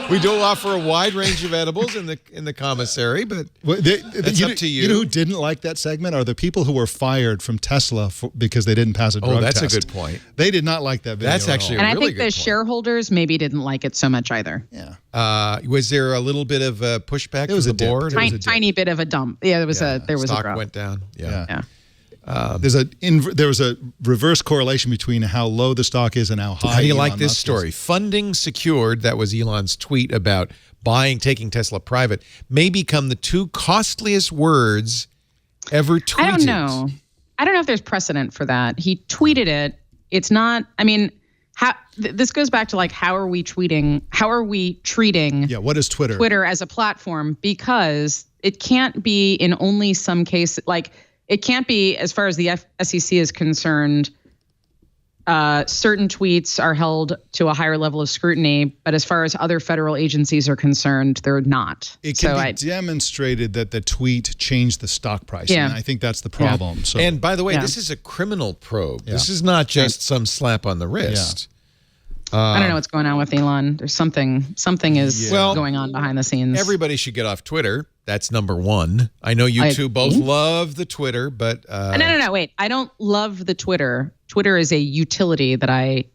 Speaker 1: we do offer a wide range of edibles in the commissary, but it's up to you.
Speaker 6: You know who didn't like that segment are the people who were fired from Tesla because they didn't pass a drug test.
Speaker 1: Oh, that's a good point.
Speaker 6: They did not like that video.
Speaker 1: That's actually a really good point.
Speaker 5: And I think the shareholders maybe didn't like it so much either.
Speaker 1: Yeah. Was there a little bit of pushback from the board?
Speaker 5: Tiny bit of a dump. Yeah, there was a
Speaker 1: stock
Speaker 5: drop.
Speaker 1: went down. Yeah.
Speaker 6: There was a reverse correlation between how low the stock is and how high.
Speaker 1: How do you
Speaker 6: Elon
Speaker 1: like this
Speaker 6: Musk
Speaker 1: story?
Speaker 6: is.
Speaker 1: Funding secured. That was Elon's tweet about taking Tesla private. May become the two costliest words ever tweeted.
Speaker 5: I don't know if there's precedent for that. He tweeted it. It's not. I mean, this goes back to like how are we tweeting? How are we treating?
Speaker 6: Yeah. What is Twitter?
Speaker 5: Twitter as a platform, because it can't be in only some cases like. It can't be, as far as the SEC is concerned, certain tweets are held to a higher level of scrutiny, but as far as other federal agencies are concerned, they're not.
Speaker 6: It can be demonstrated that the tweet changed the stock price, and I think that's the problem.
Speaker 1: Yeah.
Speaker 6: So,
Speaker 1: and by the way, this is a criminal probe. Yeah. This is not just some slap on the wrist.
Speaker 6: Yeah.
Speaker 5: I don't know what's going on with Elon. There's something is going on behind the scenes.
Speaker 1: Everybody should get off Twitter. That's number one. I know you two both love the Twitter, but
Speaker 5: no. Wait, I don't love the Twitter. Twitter is a utility that I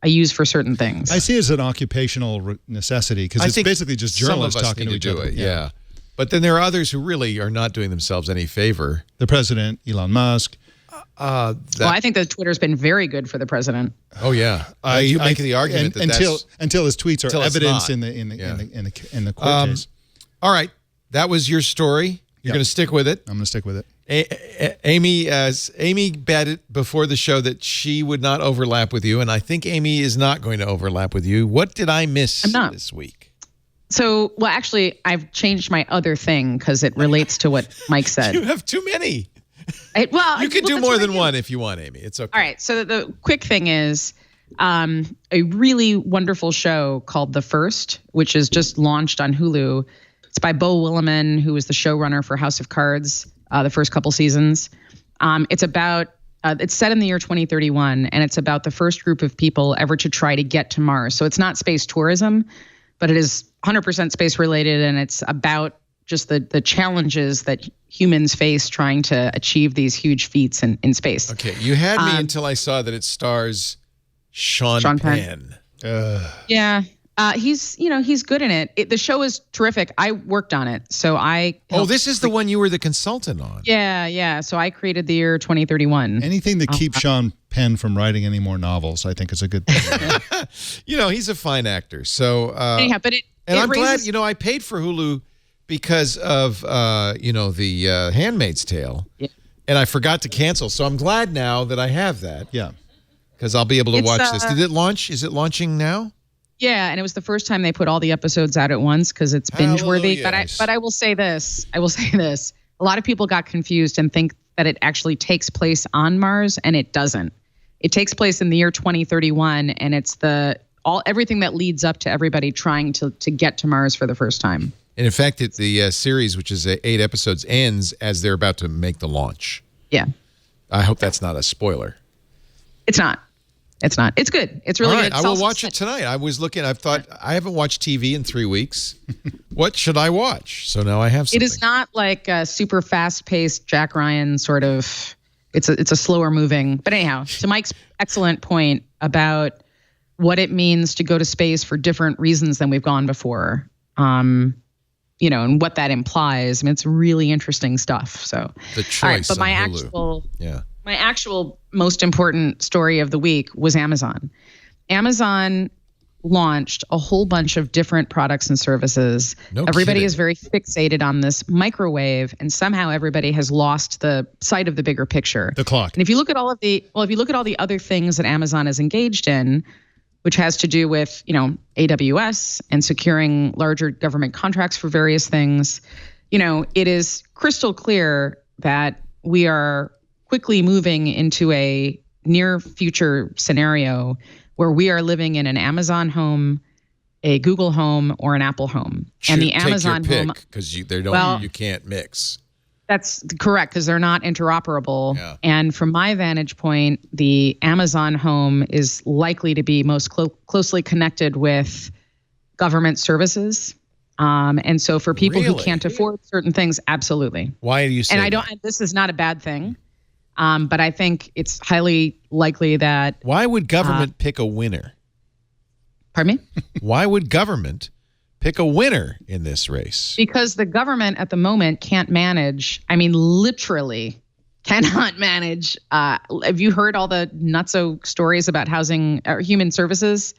Speaker 5: use for certain things.
Speaker 6: I see it as an occupational necessity because it's basically just journalists talking to each other.
Speaker 1: Yeah. But then there are others who really are not doing themselves any favor.
Speaker 6: The president, Elon Musk.
Speaker 5: Well, I think that Twitter's been very good for the president.
Speaker 1: Oh yeah, you make the argument
Speaker 6: until his tweets are evidence in the court case.
Speaker 1: All right, that was your story. You're going to stick with it?
Speaker 6: I'm going to stick with it.
Speaker 1: Amy betted before the show that she would not overlap with you, and I think Amy is not going to overlap with you. What did I miss this week?
Speaker 5: So, well, actually, I've changed my other thing because it relates to what Mike said.
Speaker 1: You have too many. You can do more than one if you want, Amy. It's okay.
Speaker 5: All right. So the quick thing is a really wonderful show called The First, which is just launched on Hulu. It's by Bo Willimon, who was the showrunner for House of Cards, the first couple seasons. It's set in the year 2031, and it's about the first group of people ever to try to get to Mars. So it's not space tourism, but it is 100% space related, and it's about just the challenges that humans face trying to achieve these huge feats in space.
Speaker 1: Okay, you had me until I saw that it stars Sean Penn.
Speaker 5: Yeah. He's good in it. The show is terrific. I worked on it, so I.
Speaker 1: This is the one you were the consultant on.
Speaker 5: Yeah. So I created the year 2031.
Speaker 6: Anything that keeps Sean Penn from writing any more novels, I think is a good thing.
Speaker 1: He's a fine actor. So
Speaker 5: anyhow, but
Speaker 1: I'm glad. I paid for Hulu because of the Handmaid's Tale, and I forgot to cancel. So I'm glad now that I have that.
Speaker 6: Yeah,
Speaker 1: because I'll be able to watch this. Did it launch? Is it launching now?
Speaker 5: Yeah, and it was the first time they put all the episodes out at once because it's binge worthy. But I will say this. A lot of people got confused and think that it actually takes place on Mars, and it doesn't. It takes place in the year 2031, and it's everything that leads up to everybody trying to get to Mars for the first time.
Speaker 1: And in fact, the series, which is 8 episodes, ends as they're about to make the launch.
Speaker 5: Yeah.
Speaker 1: I hope that's not a spoiler.
Speaker 5: It's not. It's not. It's good. It's really good.
Speaker 1: I will watch it tonight. I was looking. I thought I haven't watched TV in 3 weeks. What should I watch? So now I have something.
Speaker 5: It is not like a super fast-paced Jack Ryan sort of. It's a slower moving. But anyhow, to Mike's excellent point about what it means to go to space for different reasons than we've gone before. And what that implies. I mean, it's really interesting stuff. So
Speaker 1: the choice.
Speaker 5: But my actual most important story of the week was Amazon. Amazon launched a whole bunch of different products and services. Everybody is very fixated on this microwave, and somehow everybody has lost the sight of the bigger picture.
Speaker 6: The clock.
Speaker 5: And if you look at all the other things that Amazon is engaged in, which has to do with, AWS and securing larger government contracts for various things, it is crystal clear that we are quickly moving into a near future scenario where we are living in an Amazon home, a Google home, or an Apple home. And the Amazon home,
Speaker 1: because you can't mix.
Speaker 5: That's correct, because they're not interoperable.
Speaker 1: Yeah.
Speaker 5: And from my vantage point, the Amazon home is likely to be most closely connected with government services. And so for people who can't afford certain things, absolutely.
Speaker 1: Why do you say
Speaker 5: that? This is not a bad thing. But I think it's highly likely that.
Speaker 1: Why would government pick a winner?
Speaker 5: Pardon me?
Speaker 1: Why would government pick a winner in this race?
Speaker 5: Because the government at the moment can't manage. I mean, literally cannot manage. Have you heard all the nutso stories about housing or human services?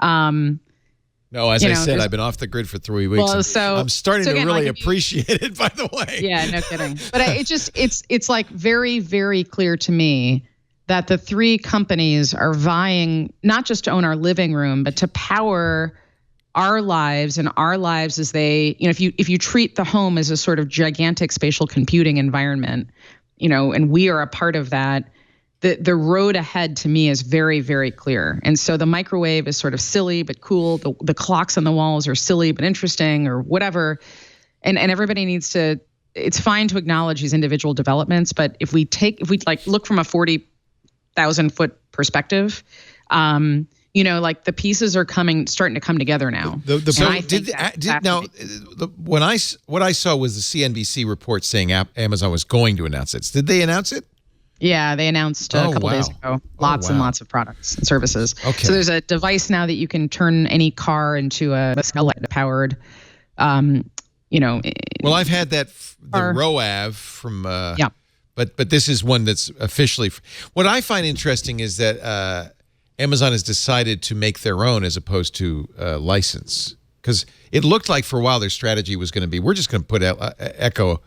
Speaker 1: No, as I said, I've been off the grid for 3 weeks. Well, I'm starting to really appreciate it, by the way.
Speaker 5: Yeah, no kidding. But it's like very, very clear to me that the 3 companies are vying not just to own our living room, but to power our lives, and our lives as they, if you treat the home as a sort of gigantic spatial computing environment, and we are a part of that, the road ahead to me is very, very clear. And so the microwave is sort of silly but cool. The clocks on the walls are silly but interesting, or whatever. And everybody needs to. It's fine to acknowledge these individual developments, but if we look from a 40,000 foot perspective, the pieces are starting to come together now.
Speaker 1: What I saw was the CNBC report saying Amazon was going to announce it. Did they announce it?
Speaker 5: Yeah, they announced a couple days ago. Lots and lots of products and services.
Speaker 1: Okay.
Speaker 5: So there's a device now that you can turn any car into a electric-powered. Well,
Speaker 1: I've had the ROAV from. But this is one that's officially. What I find interesting is that Amazon has decided to make their own as opposed to license, because it looked like for a while their strategy was going to be, we're just going to put Echo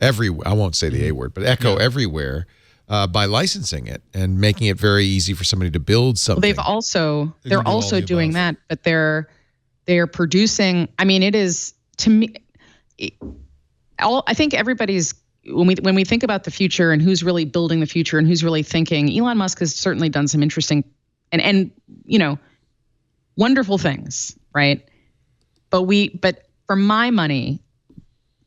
Speaker 1: I won't say the A word, but echo everywhere by licensing it and making it very easy for somebody to build something.
Speaker 5: Well, they're also doing that, but they're producing. I mean, it is, to me, I think everybody's, when we think about the future and who's really building the future and who's really thinking, Elon Musk has certainly done some interesting and wonderful things, right? But for my money,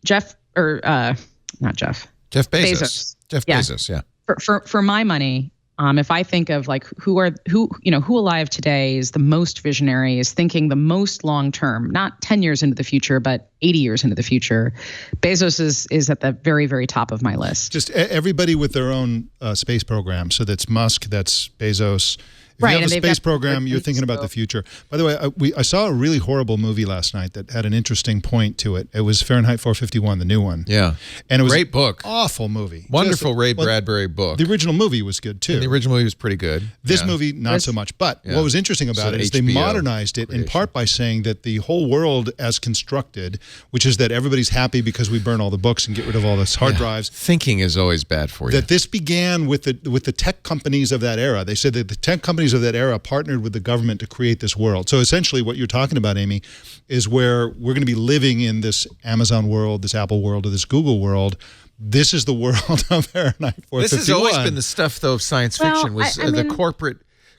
Speaker 5: Jeff Bezos.
Speaker 1: Jeff Bezos, yeah.
Speaker 5: For my money, if I think of like who alive today is the most visionary, is thinking the most long term, not 10 years into the future, but 80 years into the future, Bezos is at the very, very top of my list.
Speaker 6: Just everybody with their own space program. So that's Musk, that's Bezos. If you have a space program, you're thinking about the future. By the way, I saw a really horrible movie last night that had an interesting point to it. It was Fahrenheit 451, the new one.
Speaker 1: Yeah.
Speaker 6: And it was
Speaker 1: great book.
Speaker 6: Awful movie.
Speaker 1: Wonderful Ray Bradbury book.
Speaker 6: The original movie was good, too.
Speaker 1: And the original movie was pretty good.
Speaker 6: This movie, not so much. But what was interesting about it is they modernized it in part by saying that the whole world as constructed, which is that everybody's happy because we burn all the books and get rid of all the hard drives.
Speaker 1: Thinking is always bad for you.
Speaker 6: That this began with the tech companies of that era. They said that the tech companies of that era partnered with the government to create this world. So essentially what you're talking about, Amy, is where we're going to be living in this Amazon world, this Apple world, or this Google world. This is the world of Fahrenheit 451.
Speaker 1: This has always been the stuff, though, of science fiction, was the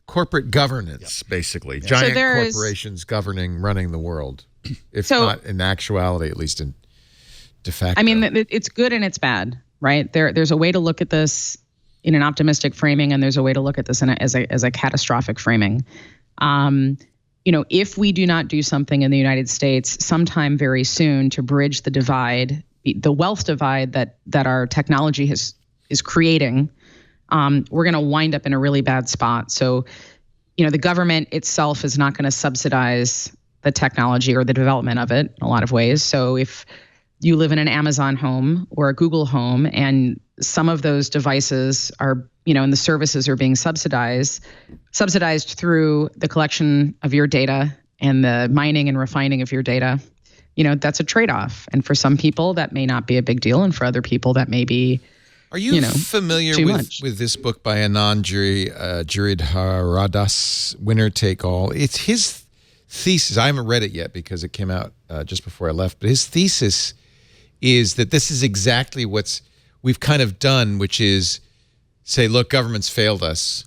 Speaker 1: corporate governance, basically. Yeah. Giant corporations running the world, if not in actuality, at least in de facto.
Speaker 5: I mean, it's good and it's bad, right? There's a way to look at this in an optimistic framing, and there's a way to look at this as a catastrophic framing. If we do not do something in the United States sometime very soon to bridge the divide, the wealth divide that our technology is creating, we're going to wind up in a really bad spot. So, the government itself is not going to subsidize the technology or the development of it in a lot of ways. So if you live in an Amazon home or a Google home and some of those devices are, and the services are being subsidized through the collection of your data and the mining and refining of your data, that's a trade-off. And for some people, that may not be a big deal. And for other people, that may be,
Speaker 1: Are you familiar with this book by Anand Giridharadas, Winner Take All? It's his thesis. I haven't read it yet because it came out just before I left. But his thesis is that this is exactly what we've kind of done, which is say, look, government's failed us.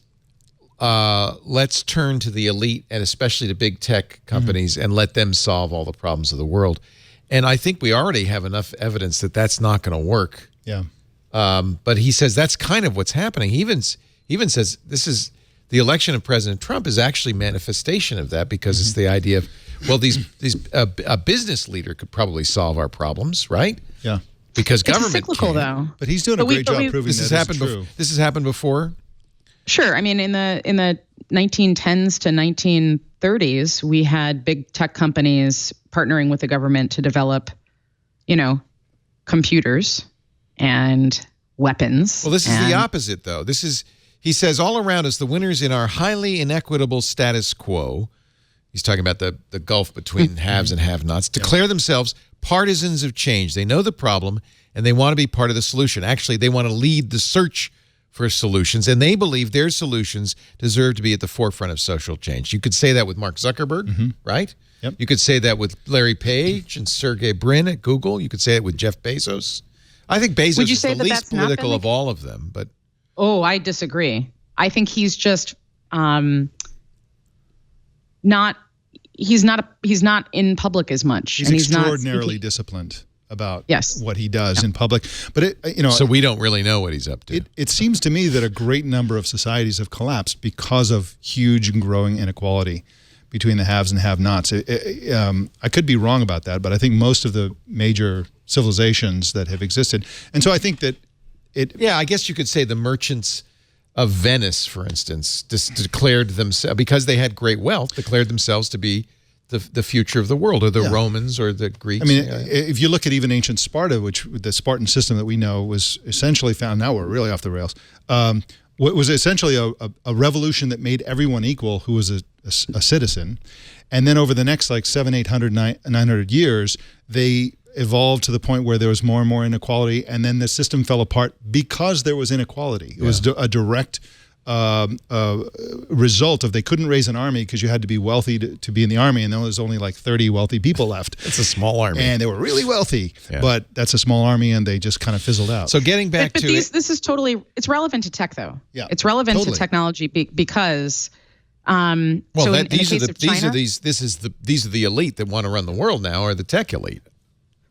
Speaker 1: Let's turn to the elite and especially to big tech companies and let them solve all the problems of the world. And I think we already have enough evidence that that's not going to work.
Speaker 6: Yeah.
Speaker 1: But he says that's kind of what's happening. He even says this is the election of President Trump is actually manifestation of that because it's the idea of, well, a business leader could probably solve our problems, right?
Speaker 6: Yeah.
Speaker 1: Because government
Speaker 5: cyclical, though.
Speaker 6: But he's doing a great job proving this is true.
Speaker 1: This has happened before?
Speaker 5: Sure. I mean, in the 1910s to 1930s, we had big tech companies partnering with the government to develop, computers and weapons.
Speaker 1: Well, this is the opposite, though. He says, all around us, the winners in our highly inequitable status quo, he's talking about the gulf between haves and have-nots, declare themselves partisans of change. They know the problem, and they want to be part of the solution. Actually, they want to lead the search for solutions, and they believe their solutions deserve to be at the forefront of social change. You could say that with Mark Zuckerberg, right?
Speaker 6: Yep.
Speaker 1: You could say that with Larry Page and Sergey Brin at Google. You could say it with Jeff Bezos. I think Bezos is the least political of all of them, but...
Speaker 5: Oh, I disagree. I think he's just not in public as much.
Speaker 6: He's extraordinarily disciplined about what he does in public. But
Speaker 1: so we don't really know what he's up to.
Speaker 6: It seems to me that a great number of societies have collapsed because of huge and growing inequality between the haves and have-nots. I could be wrong about that, but I think most of the major civilizations that have existed, and so I think that
Speaker 1: I guess you could say the merchants of Venice, for instance, declared themselves, because they had great wealth, declared themselves to be the future of the world, or the Romans or the Greeks.
Speaker 6: I mean, if you look at even ancient Sparta, which the Spartan system that we know was essentially found, now we're really off the rails, was essentially a revolution that made everyone equal who was a citizen. And then over the next 700, 800, 900 years, they evolved to the point where there was more and more inequality, and then the system fell apart because there was inequality. It was a direct result of they couldn't raise an army because you had to be wealthy to be in the army, and there was only like 30 wealthy people left.
Speaker 1: It's a small army.
Speaker 6: And they were really wealthy, but that's a small army, and they just kind of fizzled out.
Speaker 1: So getting back to
Speaker 5: this is totally, it's relevant to tech, though.
Speaker 6: Yeah,
Speaker 5: it's relevant to technology because
Speaker 1: these are the elite that want to run the world now, are the tech elite.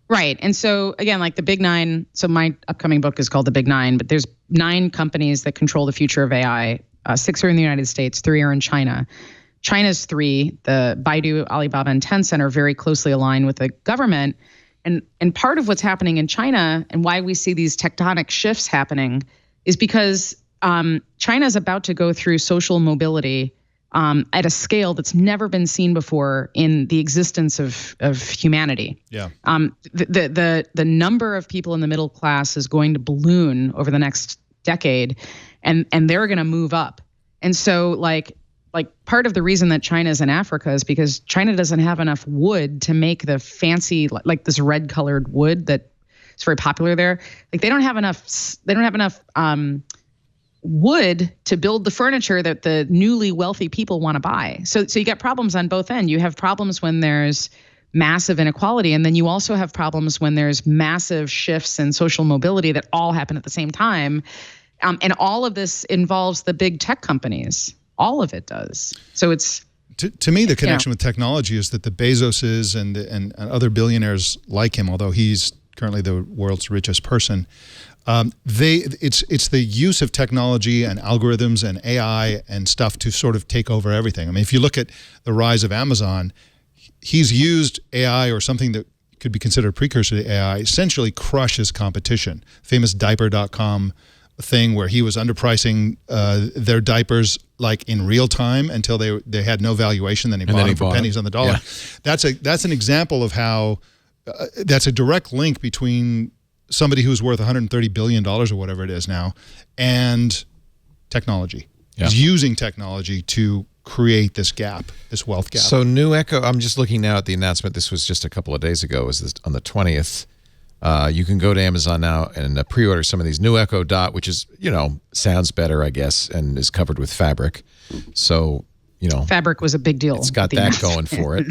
Speaker 5: Right. And so, again, like the Big Nine, so my upcoming book is called The Big Nine, but there's 9 companies that control the future of AI. 6 are in the United States, 3 are in China. China's 3, the Baidu, Alibaba, and Tencent, are very closely aligned with the government. And part of what's happening in China and why we see these tectonic shifts happening is because China is about to go through social mobility at a scale that's never been seen before in the existence of humanity.
Speaker 6: Yeah.
Speaker 5: The number of people in the middle class is going to balloon over the next decade, and they're going to move up. And so like part of the reason that China's in Africa is because China doesn't have enough wood to make the fancy, like this red colored wood that is very popular there. Like they don't have enough wood to build the furniture that the newly wealthy people want to buy. So you get problems on both ends. You have problems when there's massive inequality, and then you also have problems when there's massive shifts in social mobility that all happen at the same time. And all of this involves the big tech companies. All of it does. So it's
Speaker 6: to me, the connection with technology is that the Bezoses and other billionaires like him, although he's currently the world's richest person, it's the use of technology and algorithms and AI and stuff to sort of take over everything. I mean, if you look at the rise of Amazon, he's used AI or something that could be considered a precursor to AI, essentially crush his competition. Famous diaper.com thing where he was underpricing their diapers like in real time until they had no valuation. Then he bought them for pennies on the dollar. Yeah. That's an example of how that's a direct link between somebody who's worth $130 billion or whatever it is now and technology. Yeah. He's using technology to create this gap, this wealth gap.
Speaker 1: So New Echo, I'm just looking now at the announcement. This was just a couple of days ago. It was on the 20th. You can go to Amazon now and pre-order some of these New Echo Dot, which is, sounds better, I guess, and is covered with fabric. So,
Speaker 5: fabric was a big deal.
Speaker 1: It's got that going for it.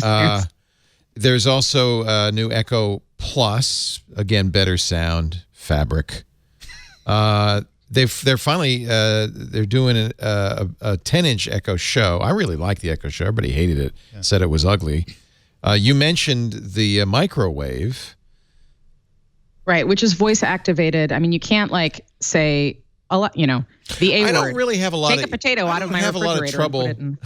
Speaker 1: There's also New Echo Plus, again, better sound, fabric. They're finally they're doing a 10-inch Echo Show. I really like the Echo Show. Everybody hated it, said it was ugly. You mentioned the microwave.
Speaker 5: Right, which is voice activated. I mean, you can't say a lot, the A word.
Speaker 1: I don't really have a lot.
Speaker 5: Take a potato out of my refrigerator.
Speaker 1: I have a lot of trouble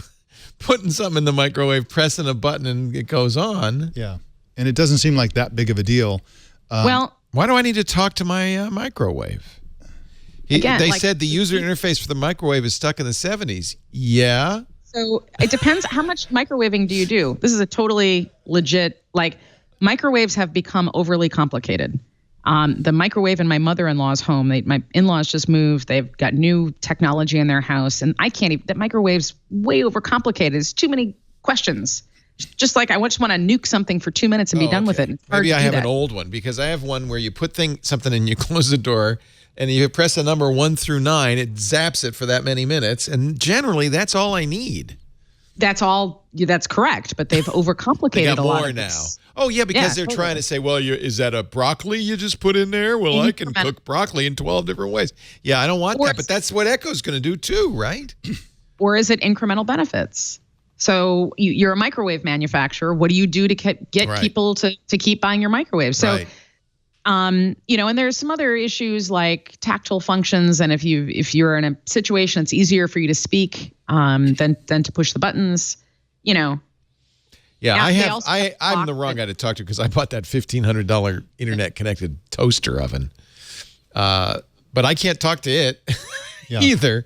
Speaker 1: putting something in the microwave, pressing a button, and it goes on.
Speaker 6: Yeah, and it doesn't seem like that big of a deal.
Speaker 5: Well,
Speaker 1: why do I need to talk to my microwave? They said the user interface for the microwave is stuck in the 70s. Yeah.
Speaker 5: So it depends. How much microwaving do you do? This is a totally legit. Microwaves have become overly complicated. The microwave in my mother-in-law's home, my in-laws just moved. They've got new technology in their house, and I can't even. That microwave's way overcomplicated. It's too many questions. Just I just want to nuke something for 2 minutes and be done with it.
Speaker 1: Maybe I have an old one because I have one where you put something and you close the door and you press the number 1 through 9. It zaps it for that many minutes, and generally that's all I need.
Speaker 5: That's all. That's correct, but they've overcomplicated
Speaker 1: they got
Speaker 5: a lot
Speaker 1: more
Speaker 5: of
Speaker 1: now.
Speaker 5: this.
Speaker 1: Oh yeah, because they're trying to say, well, is that a broccoli you just put in there? Well, I can cook broccoli in 12 different ways. Yeah, I don't want that, but that's what Echo's going to do too, right?
Speaker 5: Or is it incremental benefits? So you're a microwave manufacturer. What do you do to get people to keep buying your microwave? So, and there's some other issues like tactile functions, and if you're in a situation, it's easier for you to speak than to push the buttons.
Speaker 1: Yeah, I'm the wrong guy to talk to because I bought that $1,500 internet-connected toaster oven. But I can't talk to it either.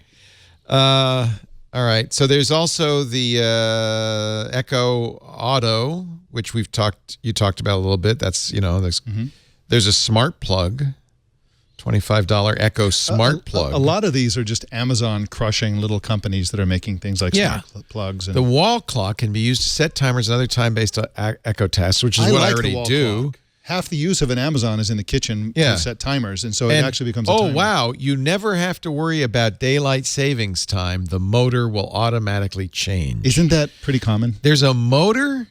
Speaker 1: All right, so there's also the Echo Auto, which you talked about a little bit. That's, there's a smart plug. $25 Echo smart plug.
Speaker 6: A lot of these are just Amazon crushing little companies that are making things like smart plugs.
Speaker 1: The wall clock can be used to set timers and other time-based Echo tasks, which is what I already do.
Speaker 6: half the use of an Amazon is in the kitchen to set timers, and so it actually becomes a timer.
Speaker 1: Oh, wow. You never have to worry about daylight savings time. The motor will automatically change.
Speaker 6: Isn't that pretty common?
Speaker 1: There's a motor?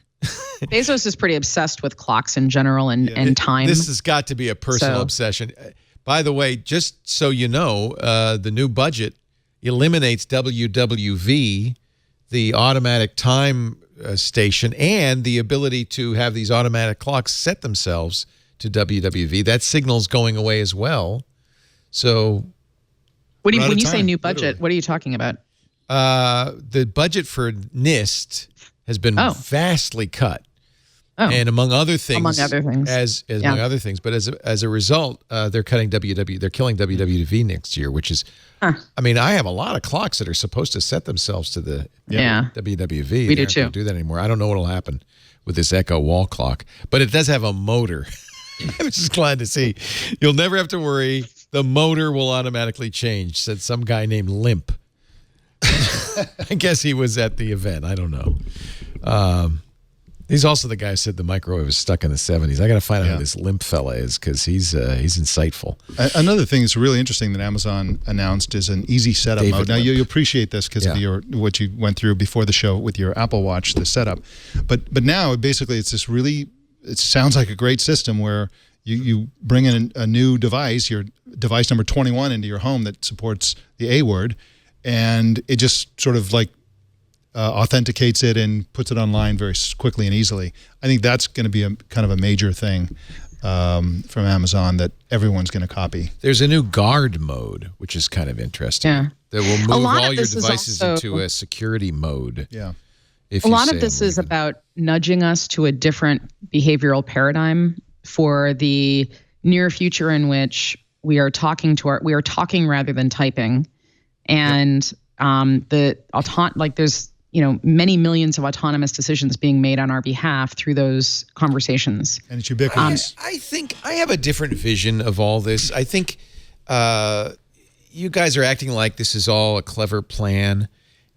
Speaker 5: Bezos is pretty obsessed with clocks in general and time.
Speaker 1: This has got to be a personal obsession. By the way, just so you know, the new budget eliminates WWV, the automatic time station, and the ability to have these automatic clocks set themselves to WWV. That signal's going away as well. So,
Speaker 5: when you say new budget, what are you talking about?
Speaker 1: The budget for NIST has been vastly cut.
Speaker 5: Oh.
Speaker 1: And among other things,
Speaker 5: among other things,
Speaker 1: but as a result, they're killing WWV next year, which is, I mean, I have a lot of clocks that are supposed to set themselves to the WWV.
Speaker 5: We do too.
Speaker 1: Do that anymore. I don't know what'll happen with this Echo wall clock, but it does have a motor. I'm just glad to see. You'll never have to worry. The motor will automatically change, said some guy named Limp. I guess he was at the event. I don't know. He's also the guy who said the microwave was stuck in the 70s. I got to find out who this Limp fella is because he's insightful.
Speaker 6: Another thing that's really interesting that Amazon announced is an easy setup mode. Now, you appreciate this because of what you went through before the show with your Apple Watch, the setup. But now, basically, it's this really, it sounds like a great system where you bring in a new device, your device number 21, into your home that supports the A word, and it just sort of like authenticates it and puts it online very quickly and easily. I think that's going to be a kind of a major thing from Amazon that everyone's going to copy.
Speaker 1: There's a new guard mode, which is kind of interesting.
Speaker 5: Yeah.
Speaker 1: That will move all your devices into a security mode.
Speaker 6: Yeah.
Speaker 5: A lot of this is about nudging us to a different behavioral paradigm for the near future in which we are talking rather than typing. And there's many millions of autonomous decisions being made on our behalf through those conversations.
Speaker 6: And it's ubiquitous.
Speaker 1: I think I have a different vision of all this. I think you guys are acting like this is all a clever plan.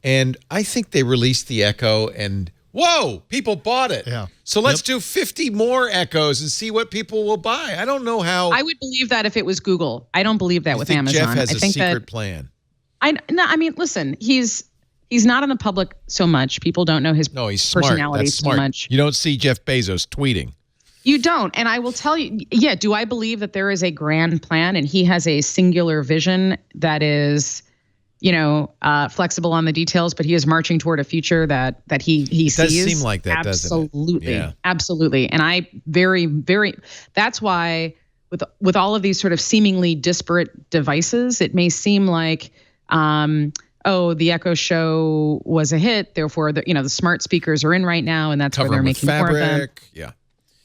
Speaker 1: And I think they released the Echo and, whoa, people bought it.
Speaker 6: Yeah.
Speaker 1: So let's do 50 more Echoes and see what people will buy. I don't know how.
Speaker 5: I would believe that if it was Google. I don't believe that with Amazon.
Speaker 1: Jeff has
Speaker 5: I think
Speaker 1: a secret plan.
Speaker 5: Listen, he's not in the public so much. People don't know his personality so much.
Speaker 1: You don't see Jeff Bezos tweeting.
Speaker 5: You don't. And I will tell you, do I believe that there is a grand plan and he has a singular vision that is, flexible on the details, but he is marching toward a future that he sees.
Speaker 1: It does seem like that,
Speaker 5: absolutely,
Speaker 1: doesn't it? Yeah.
Speaker 5: Absolutely. And I that's why with all of these sort of seemingly disparate devices, it may seem like, the Echo Show was a hit, therefore the smart speakers are in right now, and that's where they're making more of them.
Speaker 1: Yeah.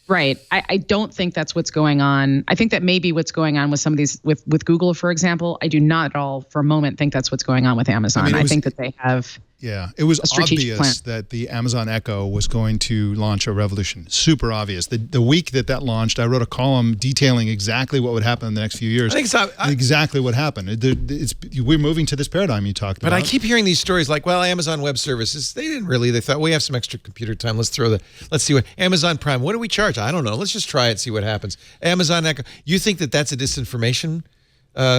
Speaker 5: Right. I don't think that's what's going on. I think that may be what's going on with some of these, with Google, for example. I do not at all for a moment think that's what's going on with Amazon. I think that they have
Speaker 6: it was
Speaker 5: a strategic
Speaker 6: obvious
Speaker 5: plan.
Speaker 6: that the Amazon Echo was going to launch a revolution. Super obvious. The week that launched, I wrote a column detailing exactly what would happen in the next few years.
Speaker 1: I think so.
Speaker 6: Exactly what happened. We're moving to this paradigm you talked about.
Speaker 1: But I keep hearing these stories like, well, Amazon Web Services, they thought we have some extra computer time. Let's see what Amazon Prime, what do we charge? I don't know. Let's just try it, see what happens. Amazon Echo. You think that's a disinformation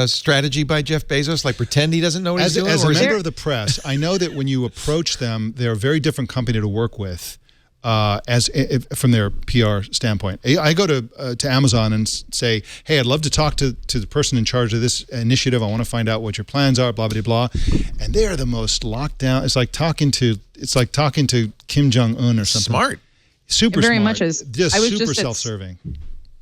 Speaker 1: strategy by Jeff Bezos? Like pretend he doesn't know what he's doing?
Speaker 6: As a member of the press, I know that when you approach them, they're a very different company to work with from their PR standpoint. I go to Amazon and say, hey, I'd love to talk to the person in charge of this initiative. I want to find out what your plans are, blah, blah, blah. And they are the most locked down. It's like talking to Kim Jong-un or something.
Speaker 1: Smart.
Speaker 6: Super
Speaker 5: very
Speaker 6: smart.
Speaker 5: Much is.
Speaker 6: Just super self-serving.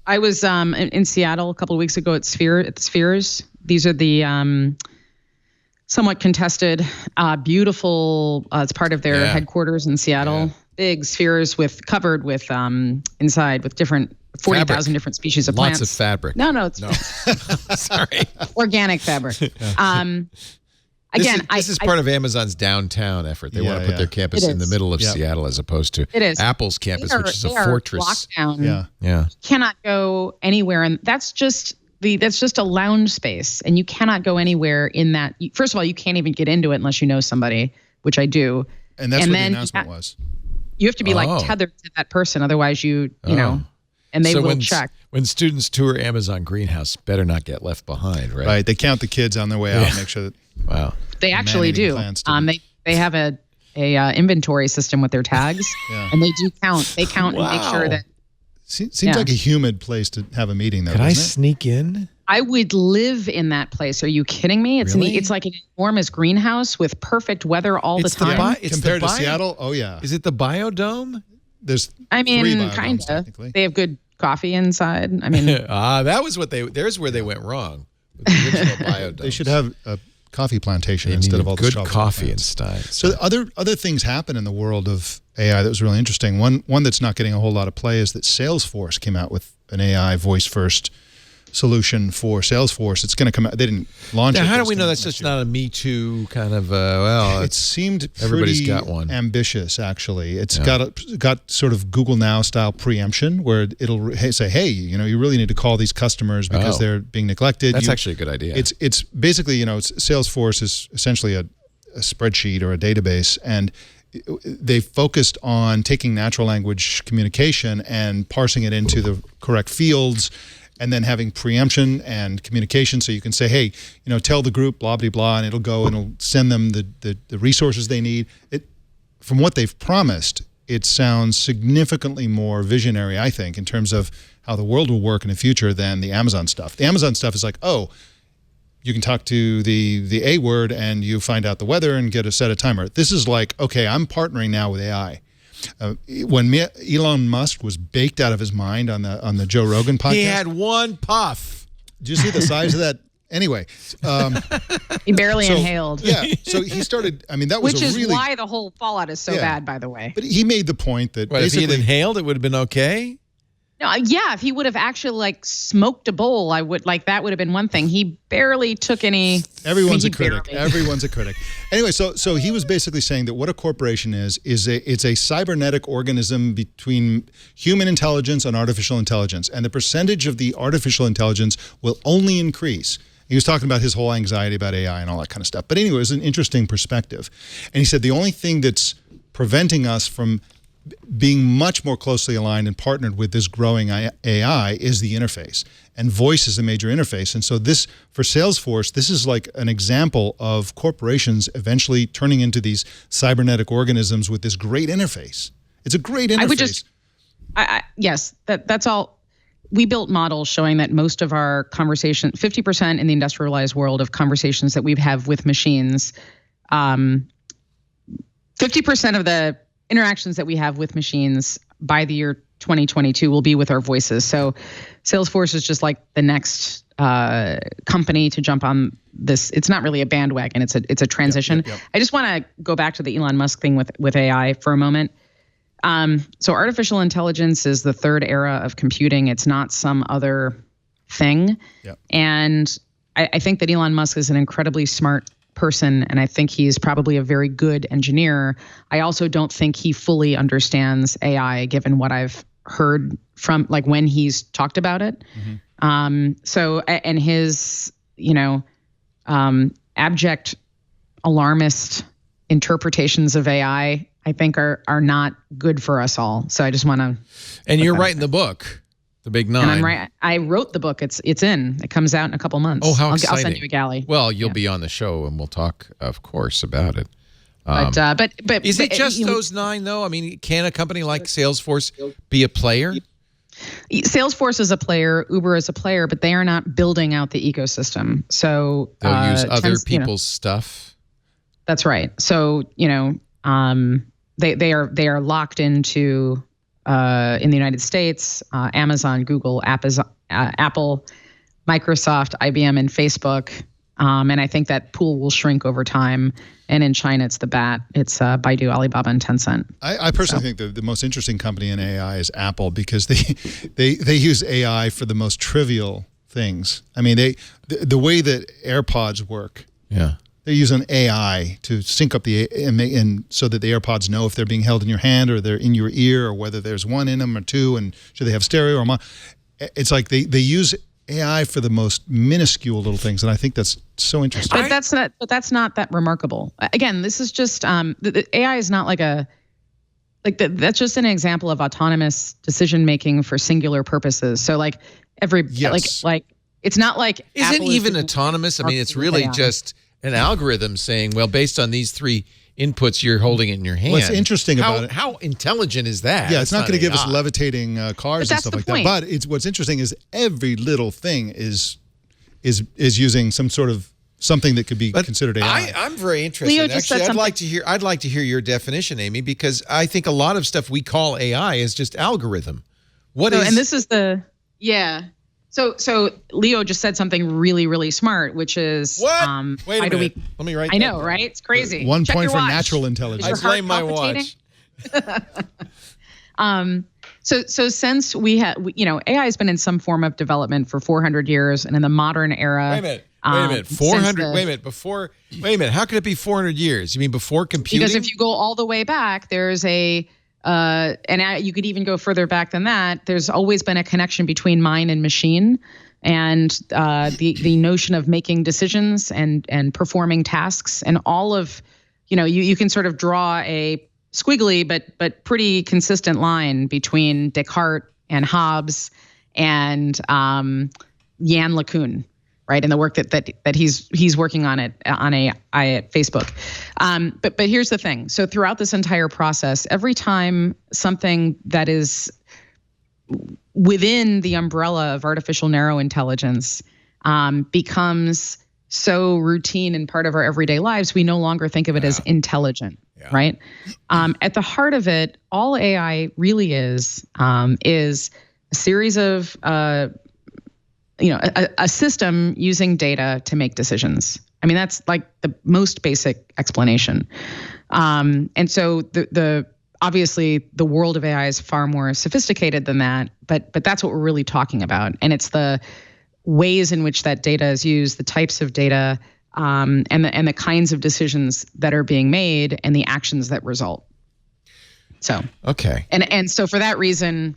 Speaker 5: I was in Seattle a couple of weeks ago at the Spheres. These are the somewhat contested, beautiful. It's part of their headquarters in Seattle. Yeah. Big spheres covered with inside with different 40,000 different species of plants.
Speaker 1: Lots of fabric.
Speaker 5: No, it's
Speaker 1: sorry,
Speaker 5: organic fabric.
Speaker 1: This is part of Amazon's downtown effort. They want to put their campus in the middle of Seattle as opposed to Apple's campus, which is a fortress.
Speaker 5: Lockdown.
Speaker 1: Yeah.
Speaker 5: You cannot go anywhere, and that's just a lounge space, and you cannot go anywhere in that. First of all, you can't even get into it unless you know somebody, which I do.
Speaker 6: And that's what the announcement was.
Speaker 5: You have to be like tethered to that person, otherwise you know. and they will check.
Speaker 1: When students tour Amazon greenhouse, better not get left behind, right?
Speaker 6: Right. They count the kids on their way out and make sure that.
Speaker 1: Wow.
Speaker 5: They actually do. They have a inventory system with their tags, and they do count. They count and make sure that.
Speaker 6: Seems like a humid place to have a meeting, though.
Speaker 1: Could I sneak in?
Speaker 5: I would live in that place. Are you kidding me? It's
Speaker 1: really?
Speaker 5: It's like an enormous greenhouse with perfect weather all the time.
Speaker 6: Compared to Seattle, oh yeah.
Speaker 1: Is it the biodome?
Speaker 6: There's three biodomes,
Speaker 5: kind of.
Speaker 6: Technically.
Speaker 5: They have good coffee inside. I mean,
Speaker 1: that was what there's where they went wrong. With the original biodomes.
Speaker 6: They should have a coffee plantation instead of all the
Speaker 1: good coffee instead.
Speaker 6: So other things happen in the world of AI that was really interesting. One that's not getting a whole lot of play is that Salesforce came out with an AI voice first solution for Salesforce. It's going to come out. They didn't launch it.
Speaker 1: How do we know that's just not a Me Too kind of?
Speaker 6: It seemed
Speaker 1: everybody's
Speaker 6: pretty
Speaker 1: got one.
Speaker 6: Ambitious, actually. It's got sort of Google Now style preemption, where it'll say, "Hey, you really need to call these customers because they're being neglected."
Speaker 1: That's actually a good idea.
Speaker 6: It's basically Salesforce is essentially a spreadsheet or a database, and they focused on taking natural language communication and parsing it into the correct fields, and then having preemption and communication, so you can say, hey, tell the group blah, blah, blah, and it'll go and it'll send them the resources they need. From what they've promised, it sounds significantly more visionary, I think, in terms of how the world will work in the future than the Amazon stuff. The Amazon stuff is like, you can talk to the A word and you find out the weather and get a set a timer. This is like, okay, I'm partnering now with AI. When Elon Musk was baked out of his mind on the Joe Rogan podcast,
Speaker 1: he had one puff.
Speaker 6: Did you see the size of that? Anyway,
Speaker 5: he barely inhaled.
Speaker 6: Yeah, so he started. I mean, that was
Speaker 5: which is why the whole fallout is so bad, by the way.
Speaker 6: But he made the point that
Speaker 1: if he had inhaled, it would have been okay.
Speaker 5: No, if he would have actually smoked a bowl, that would have been one thing. He barely took any.
Speaker 6: Everyone's a critic. Everyone's a critic. Anyway, so he was basically saying that what a corporation is it's a cybernetic organism between human intelligence and artificial intelligence, and the percentage of the artificial intelligence will only increase. He was talking about his whole anxiety about AI and all that kind of stuff. But anyway, it was an interesting perspective, and he said the only thing that's preventing us from being much more closely aligned and partnered with this growing AI is the interface, and voice is a major interface. And so for Salesforce, this is like an example of corporations eventually turning into these cybernetic organisms with this great interface. It's a great interface.
Speaker 5: Yes, that's all. We built models showing that most of our conversation, 50% in the industrialized world of conversations that we have with machines, 50% of the interactions that we have with machines by the year 2022 will be with our voices. So Salesforce is just like the next company to jump on this. It's not really a bandwagon. It's a transition. Yep. I just want to go back to the Elon Musk thing with AI for a moment. So artificial intelligence is the third era of computing. It's not some other thing. Yep. And I think that Elon Musk is an incredibly smart person, and I think he's probably a very good engineer. I also don't think he fully understands AI, given what I've heard from when he's talked about it. Mm-hmm. And his abject alarmist interpretations of AI, I think are not good for us all. So I just want to.
Speaker 1: And you're writing the book, The Big Nine.
Speaker 5: And I'm right. I wrote the book. It's in. It comes out in a couple months.
Speaker 1: Oh, how exciting!
Speaker 5: I'll send you a galley.
Speaker 1: Well, you'll be on the show, and we'll talk, of course, about it.
Speaker 5: But
Speaker 1: is it just those 9 though? I mean, can a company like Salesforce be a player?
Speaker 5: Salesforce is a player. Uber is a player, but they are not building out the ecosystem. So
Speaker 1: they'll use other people's stuff.
Speaker 5: That's right. So they are locked into. In the United States, Amazon, Google, Apple, Microsoft, IBM, and Facebook. And I think that pool will shrink over time. And in China, it's the BAT. It's Baidu, Alibaba, and Tencent.
Speaker 6: I personally think the most interesting company in AI is Apple, because they use AI for the most trivial things. I mean, the way that AirPods work. Yeah. They use an AI to sync up and so that the AirPods know if they're being held in your hand or they're in your ear, or whether there's one in them or two, and should they have stereo or mono. It's like they use AI for the most minuscule little things, and I think that's so interesting.
Speaker 5: But that's not that remarkable. Again, this is just the AI is not like that's just an example of autonomous decision making for singular purposes. So like like it's not like
Speaker 1: is
Speaker 5: Apple
Speaker 1: it even autonomous? I mean, it's really just an algorithm saying, well, based on these three inputs, you're holding it in your hand.
Speaker 6: What's interesting about it?
Speaker 1: How intelligent is that?
Speaker 6: Yeah, it's not going to give us levitating cars and stuff like that. But what's interesting is every little thing is using some sort of something that could be considered AI.
Speaker 1: I'm very interested.
Speaker 5: Leo just
Speaker 1: Actually,
Speaker 5: said
Speaker 1: I'd like to hear your definition, Amy, because I think a lot of stuff we call AI is just algorithm.
Speaker 5: And this is So Leo just said something really, really smart, which is
Speaker 1: what? Wait a minute. Let me write.
Speaker 5: I know, right? It's crazy.
Speaker 6: 1 point for natural intelligence.
Speaker 1: I blame my watch.
Speaker 5: So since AI has been in some form of development for 400 years, and in the modern era.
Speaker 1: Wait a minute. 400. Wait a minute. How could it be 400 years? You mean before computing?
Speaker 5: Because if you go all the way back, there's and you could even go further back than that. There's always been a connection between mind and machine, and the notion of making decisions and performing tasks, and all of, you can sort of draw a squiggly but pretty consistent line between Descartes and Hobbes and Yann LeCun, right? And the work that he's working on at Facebook. But here's the thing. So throughout this entire process, every time something that is within the umbrella of artificial narrow intelligence becomes so routine and part of our everyday lives, we no longer think of it as intelligent, right? At the heart of it, all AI really is a series of a system using data to make decisions. I mean, that's like the most basic explanation. And so the obviously the world of AI is far more sophisticated than that, but that's what we're really talking about. And it's the ways in which that data is used, the types of data, and the kinds of decisions that are being made, and the actions that result. So
Speaker 1: okay.
Speaker 5: And so for that reason,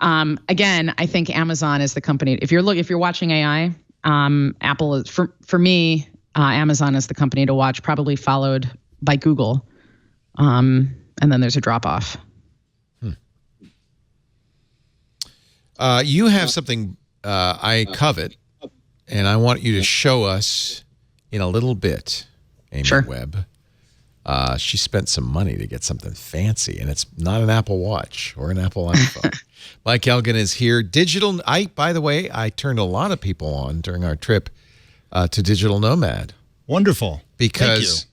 Speaker 5: again, I think Amazon is the company. If you're watching AI, Apple is for me. Amazon is the company to watch, probably followed by Google, and then there's a drop off.
Speaker 1: You have something I covet, and I want you to show us in a little bit, Amy Webb. She spent some money to get something fancy, and it's not an Apple Watch or an Apple iPhone. Mike Elgin is here. By the way, I turned a lot of people on during our trip to Digital Nomad.
Speaker 6: Wonderful.
Speaker 1: Because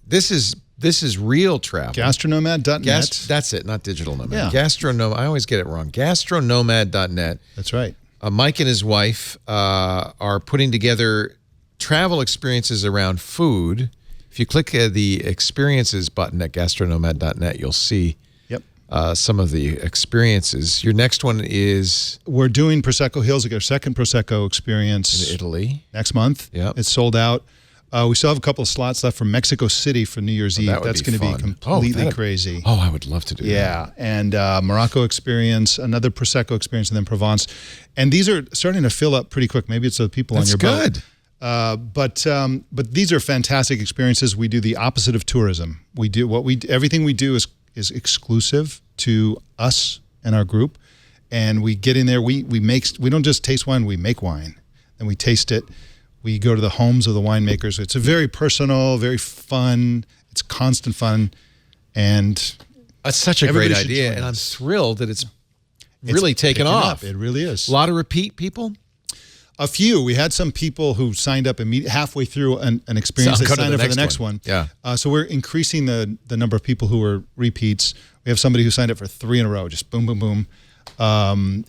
Speaker 1: this is real travel.
Speaker 6: Gastronomad.net.
Speaker 1: That's it, not Digital Nomad.
Speaker 6: Yeah.
Speaker 1: I always get it wrong. Gastronomad.net.
Speaker 6: That's right.
Speaker 1: Mike and his wife are putting together travel experiences around food. If you click the experiences button at gastronomad.net, you'll see some of the experiences. Your next one is?
Speaker 6: We're doing Prosecco Hills. We got our second Prosecco experience.
Speaker 1: In Italy.
Speaker 6: Next month.
Speaker 1: Yep.
Speaker 6: It's sold out. We still have a couple of slots left for Mexico City for New Year's Eve. That's going to be completely crazy.
Speaker 1: Oh, I would love to do that.
Speaker 6: Yeah, and Morocco experience, another Prosecco experience, and then Provence. And these are starting to fill up pretty quick. Maybe it's the people on your boat. But these are fantastic experiences. We do the opposite of tourism. Everything we do is exclusive to us and our group, and we get in there. We don't just taste wine. We make wine, and we taste it. We go to the homes of the winemakers. It's a very personal, very fun. It's constant fun, and
Speaker 1: that's such a great idea. And I'm thrilled that it's really taken off.
Speaker 6: It really is.
Speaker 1: A lot of repeat people.
Speaker 6: A few. We had some people who signed up halfway through an experience. They signed up for the next one.
Speaker 1: Yeah.
Speaker 6: So we're increasing the number of people who are repeats. We have somebody who signed up for 3 in a row. Just boom, boom, boom.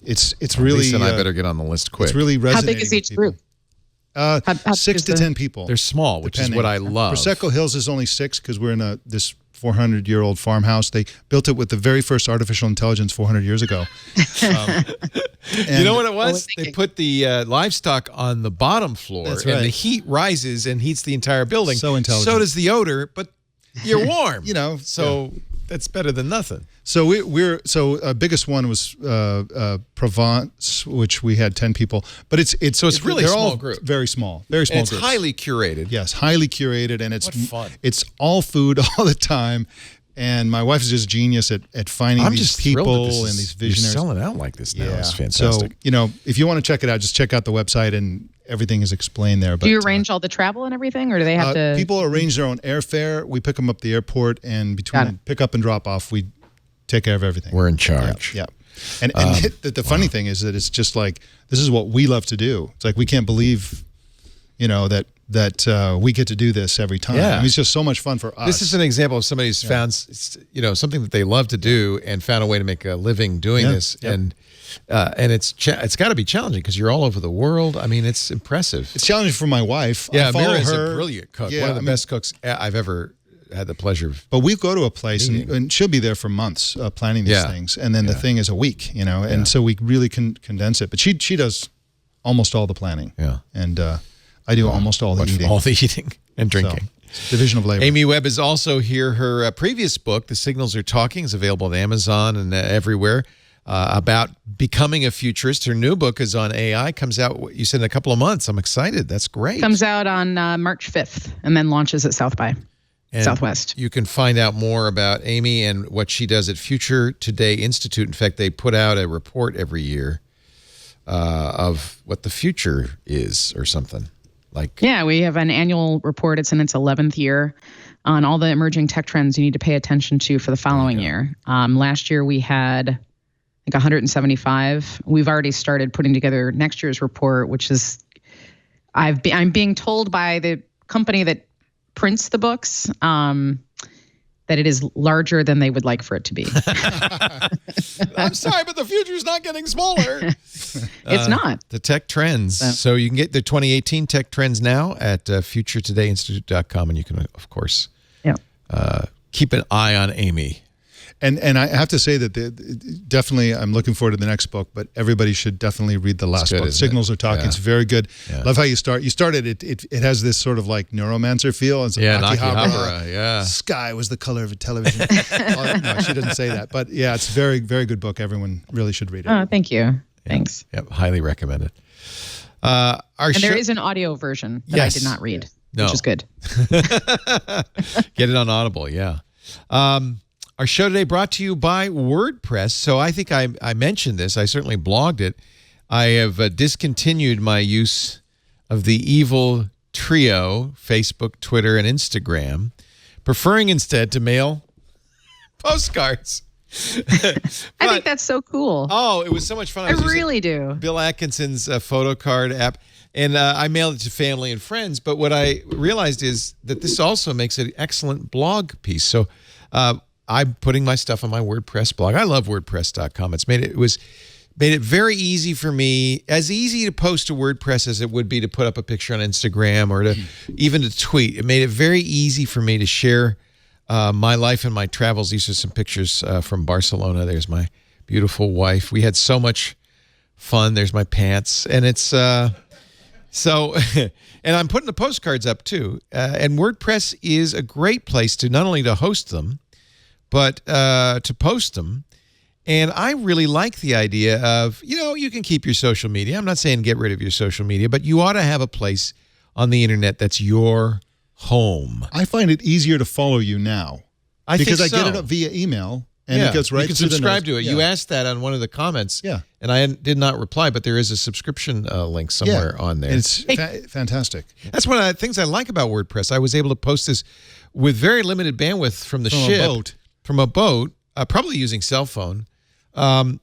Speaker 6: It's really.
Speaker 1: Lisa and I better get on the list quick.
Speaker 6: It's really resonating.
Speaker 5: How big is each group?
Speaker 6: 6 to 10 people.
Speaker 1: They're small, which is what I love.
Speaker 6: Prosecco Hills is only 6 because we're in this 400-year-old farmhouse. They built it with the very first artificial intelligence 400 years ago.
Speaker 1: You know what it was? They put the livestock on the bottom floor, and the heat rises and heats the entire building.
Speaker 6: So intelligent.
Speaker 1: So does the odor, but you're warm.
Speaker 6: So
Speaker 1: that's better than nothing.
Speaker 6: So our biggest one was Provence, which we had 10 people, but it's
Speaker 1: really a small group,
Speaker 6: very small groups.
Speaker 1: Highly curated.
Speaker 6: Yes, highly curated, and it's
Speaker 1: fun.
Speaker 6: It's all food all the time. And my wife is just genius at finding these people and these visionaries.
Speaker 1: You're selling out like this now. It's fantastic.
Speaker 6: So, if you want to check it out, just check out the website and everything is explained there. But,
Speaker 5: do you arrange all the travel and everything, or do they have to?
Speaker 6: People arrange their own airfare. We pick them up at the airport, and between pick up and drop off, we take care of everything.
Speaker 1: We're in charge.
Speaker 6: Yeah. And the funny thing is that it's just like, this is what we love to do. It's like, we can't believe, that we get to do this every time.
Speaker 1: Yeah.
Speaker 6: I mean, it's just so much fun for us.
Speaker 1: This is an example of somebody who's found, something that they love to do and found a way to make a living doing this. Yep. And it's got to be challenging because you're all over the world. I mean, it's impressive.
Speaker 6: It's challenging for my wife.
Speaker 1: Yeah, Mira's a brilliant cook. One of the best cooks I've ever had the pleasure of.
Speaker 6: But we go to a place and she'll be there for months planning these things. And then the thing is a week, and so we really can condense it. But she does almost all the planning. Yeah. And I do almost all the eating.
Speaker 1: All the eating and drinking.
Speaker 6: So, division of labor.
Speaker 1: Amy Webb is also here. Her previous book, The Signals Are Talking, is available on Amazon and everywhere, about becoming a futurist. Her new book is on AI. Comes out, you said, in a couple of months. I'm excited. That's great.
Speaker 5: Comes out on March 5th and then launches at South by Southwest.
Speaker 1: You can find out more about Amy and what she does at Future Today Institute. In fact, they put out a report every year of what the future is or something.
Speaker 5: We have an annual report. It's in its 11th year on all the emerging tech trends you need to pay attention to for the following year. Last year we had, I think, 175. We've already started putting together next year's report, which is, I'm being told by the company that prints the books that it is larger than they would like for it to be.
Speaker 1: I'm sorry, but the future's not getting smaller.
Speaker 5: It's not.
Speaker 1: The tech trends. So you can get the 2018 tech trends now at futuretodayinstitute.com, and you can, of course, keep an eye on Amy.
Speaker 6: And I have to say that definitely I'm looking forward to the next book, but everybody should definitely read the last book. Signals Are Talking. It's very good. Yeah. Love how you start. You started it has this sort of like neuromancer feel. It's
Speaker 1: Akihabara.
Speaker 6: Sky was the color of a television. No, she doesn't say that. But yeah, it's a very, very good book. Everyone really should read it.
Speaker 5: Oh, thank you. Thanks.
Speaker 1: Yep, highly recommended.
Speaker 5: There is an audio version that I did not read, which is good.
Speaker 1: Get it on Audible, Our show today brought to you by WordPress. So I think I mentioned this. I certainly blogged it. I have discontinued my use of the evil trio, Facebook, Twitter, and Instagram, preferring instead to mail postcards.
Speaker 5: I think that's so cool.
Speaker 1: Oh, it was so much fun.
Speaker 5: I really do.
Speaker 1: Bill Atkinson's photo card app. And I mailed it to family and friends. But what I realized is that this also makes an excellent blog piece. So I'm putting my stuff on my WordPress blog. I love WordPress.com. It's made it very easy for me, as easy to post to WordPress as it would be to put up a picture on Instagram or to even to tweet. It made it very easy for me to share my life and my travels. These are some pictures from Barcelona. There's my beautiful wife. We had so much fun. There's my pants. And it's so, and I'm putting the postcards up too. And WordPress is a great place to not only to host them, but to post them. And I really like the idea of, you can keep your social media. I'm not saying get rid of your social media, but you ought to have a place on the internet that's your home.
Speaker 6: I find it easier to follow you now. Because I get it up via email and it gets right to the
Speaker 1: You can subscribe to it. Yeah. You asked that on one of the comments.
Speaker 6: Yeah.
Speaker 1: And I did not reply, but there is a subscription link somewhere on there.
Speaker 6: And it's fantastic.
Speaker 1: That's one of the things I like about WordPress. I was able to post this with very limited bandwidth from the ship. From a boat, probably using cell phone, and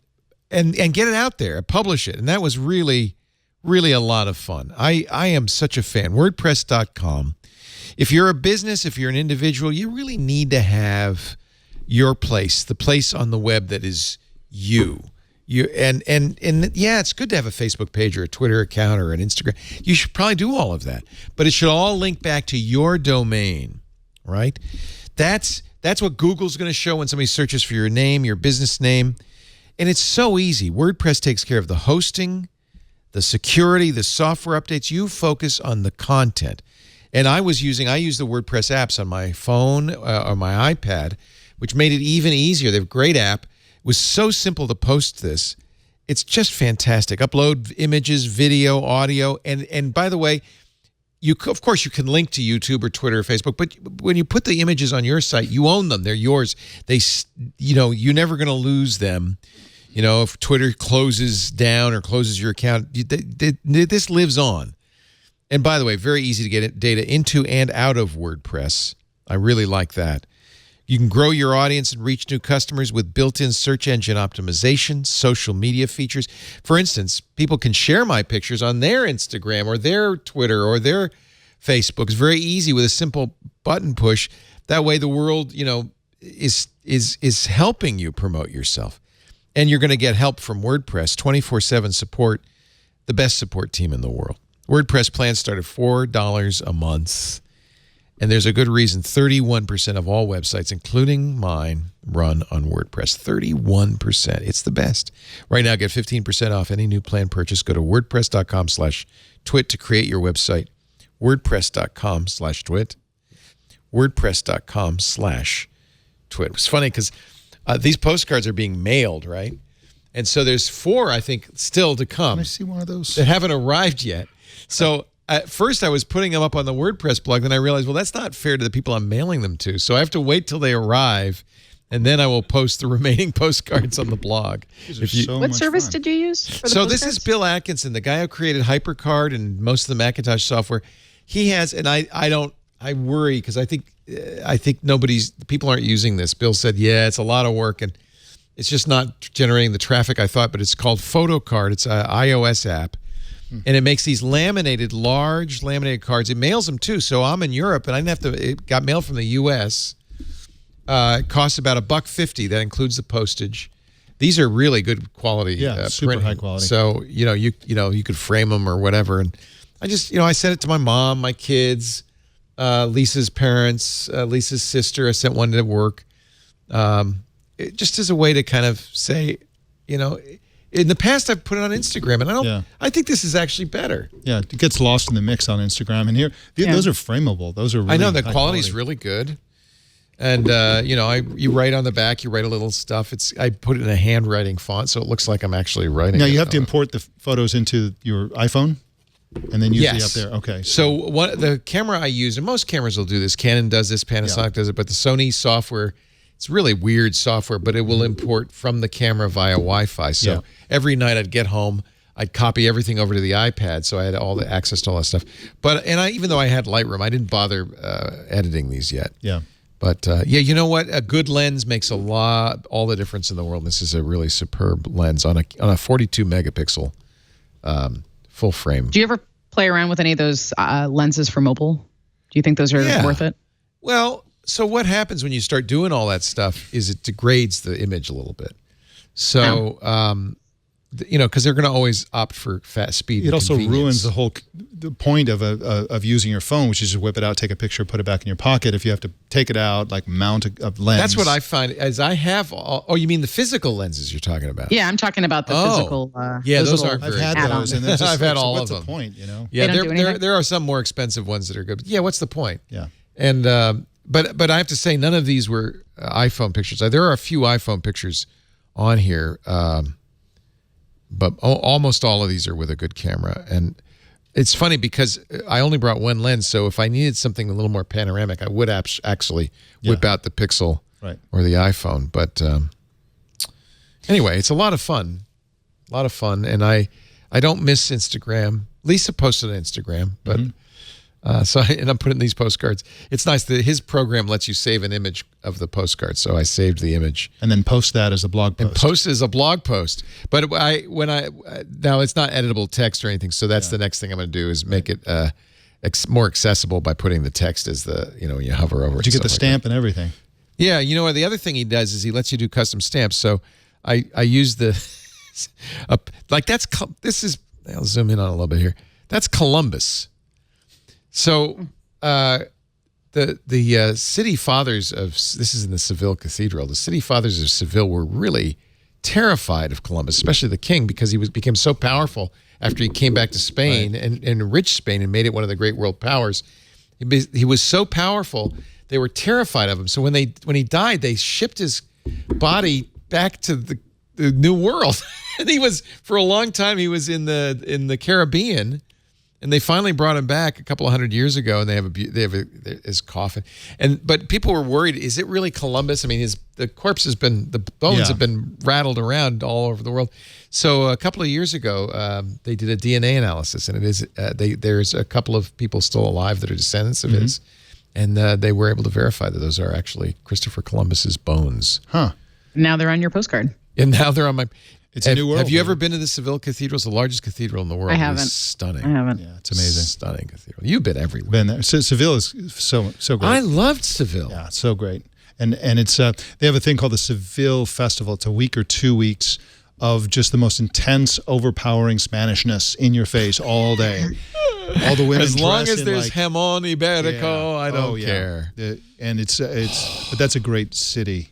Speaker 1: get it out there, publish it. And that was really, really a lot of fun. I am such a fan. WordPress.com. If you're a business, if you're an individual, you really need to have your place, the place on the web that is you. And it's good to have a Facebook page or a Twitter account or an Instagram. You should probably do all of that. But it should all link back to your domain, right? That's what Google's going to show when somebody searches for your name, your business name. And it's so easy. WordPress takes care of the hosting, the security, the software updates. You focus on the content. And I use the WordPress apps on my phone or my iPad, which made it even easier. They have a great app. It was so simple to post this. It's just fantastic. Upload images, video, audio. And by the way, of course, you can link to YouTube or Twitter or Facebook, but when you put the images on your site, you own them. They're yours. You're never going to lose them. If Twitter closes down or closes your account, this lives on. And by the way, very easy to get data into and out of WordPress. I really like that. You can grow your audience and reach new customers with built-in search engine optimization, social media features. For instance, people can share my pictures on their Instagram or their Twitter or their Facebook. It's very easy with a simple button push. That way the world, is helping you promote yourself. And you're going to get help from WordPress, 24/7 support, the best support team in the world. WordPress plans start at $4 a month. And there's a good reason. 31% of all websites, including mine, run on WordPress. 31%. It's the best. Right now, get 15% off any new plan purchase. Go to wordpress.com/twit to create your website. WordPress.com/twit. WordPress.com/twit. It's funny because these postcards are being mailed, right? And so there's 4, I think, still to come.
Speaker 6: Can I see one of those?
Speaker 1: That haven't arrived yet. So at first I was putting them up on the WordPress blog, then I realized, well, that's not fair to the people I'm mailing them to. So I have to wait till they arrive, and then I will post the remaining postcards on the blog.
Speaker 5: What service did you use for the postcards?
Speaker 1: This is Bill Atkinson, the guy who created HyperCard and most of the Macintosh software. He has, and I worry because I think people aren't using this. Bill said, yeah, it's a lot of work, and it's just not generating the traffic I thought, but it's called PhotoCard. It's an iOS app. And it makes these large laminated cards. It mails them too. So I'm in Europe, and I didn't have to. It got mailed from the U.S. It costs about $1.50. That includes the postage. These are really good quality.
Speaker 6: Yeah, super
Speaker 1: printing.
Speaker 6: high quality.
Speaker 1: So you could frame them or whatever. And I just I sent it to my mom, my kids, Lisa's parents, Lisa's sister. I sent one to work, just as a way to kind of say, In the past, I've put it on Instagram, and I think this is actually better.
Speaker 6: Yeah, it gets lost in the mix on Instagram. And here, those are frameable. Those are really
Speaker 1: I know the quality is really good. And you write on the back, you write a little stuff. I put it in a handwriting font, so it looks like I'm actually writing.
Speaker 6: Now you have to import the photos into your iPhone, and then use the up there. Okay.
Speaker 1: So the camera I use, and most cameras will do this. Canon does this, Panasonic does it, but the Sony software. It's really weird software, but it will import from the camera via Wi-Fi. So every night I'd get home, I'd copy everything over to the iPad, so I had all the access to all that stuff. Even though I had Lightroom, I didn't bother editing these yet.
Speaker 6: Yeah.
Speaker 1: But you know what? A good lens makes all the difference in the world. This is a really superb lens on a 42 megapixel full frame.
Speaker 5: Do you ever play around with any of those lenses for mobile? Do you think those are worth it?
Speaker 1: Well. So what happens when you start doing all that stuff is it degrades the image a little bit. So, because they're going to always opt for fast speed.
Speaker 6: It also ruins the point of using your phone, which is to whip it out, take a picture, put it back in your pocket. If you have to take it out, like mount a lens.
Speaker 1: That's what I find. As I have, you mean the physical lenses you're talking about?
Speaker 5: Yeah, I'm talking about the physical.
Speaker 1: Those aren't very.
Speaker 6: I've had those, and
Speaker 1: I've had all of them.
Speaker 6: What's the point?
Speaker 1: Yeah, there are some more expensive ones that are good. But yeah, what's the point?
Speaker 6: Yeah,
Speaker 1: and. But I have to say, none of these were iPhone pictures. There are a few iPhone pictures on here, but almost all of these are with a good camera. And it's funny because I only brought one lens, so if I needed something a little more panoramic, I would actually whip out the Pixel or the iPhone. But anyway, it's a lot of fun. And I don't miss Instagram. Lisa posted on Instagram, but... I'm putting these postcards. It's nice that his program lets you save an image of the postcard. So I saved the image
Speaker 6: and then post that as a blog post.
Speaker 1: And post it as a blog post. But now it's not editable text or anything. So that's the next thing I'm going to do is make it more accessible by putting the text as when you hover over it.
Speaker 6: Did you get the stamp and everything?
Speaker 1: Yeah. You know what? The other thing he does is he lets you do custom stamps. So I use the I'll zoom in on a little bit here. That's Columbus. So the city fathers of, this is in the Seville Cathedral, the city fathers of Seville were really terrified of Columbus, especially the king, because he became so powerful after he came back to Spain and enriched Spain and made it one of the great world powers. He was so powerful, they were terrified of him. So when he died, they shipped his body back to the New World. And for a long time, he was in the Caribbean. And they finally brought him back a couple of 100 years ago, and they have his coffin. But people were worried: is it really Columbus? I mean, the corpse has been, the bones have been rattled around all over the world. So a couple of years ago, they did a DNA analysis, and it is there's a couple of people still alive that are descendants of his, and they were able to verify that those are actually Christopher Columbus's bones.
Speaker 6: Huh?
Speaker 5: Now they're on your postcard.
Speaker 1: And now they're on my.
Speaker 6: It's a new world.
Speaker 1: Have you ever been to the Seville Cathedral? It's the largest cathedral in the world.
Speaker 5: I haven't.
Speaker 1: It's stunning.
Speaker 5: I haven't.
Speaker 6: Yeah, it's amazing.
Speaker 1: Stunning cathedral. You've been everywhere.
Speaker 6: Been there. Seville is so great.
Speaker 1: I loved Seville.
Speaker 6: Yeah, it's so great. And it's they have a thing called the Seville Festival. It's a week or 2 weeks of just the most intense, overpowering Spanishness in your face all day. All the women.
Speaker 1: As long
Speaker 6: dressed
Speaker 1: as there's
Speaker 6: like,
Speaker 1: Jamon Iberico, I don't care.
Speaker 6: And but that's a great city.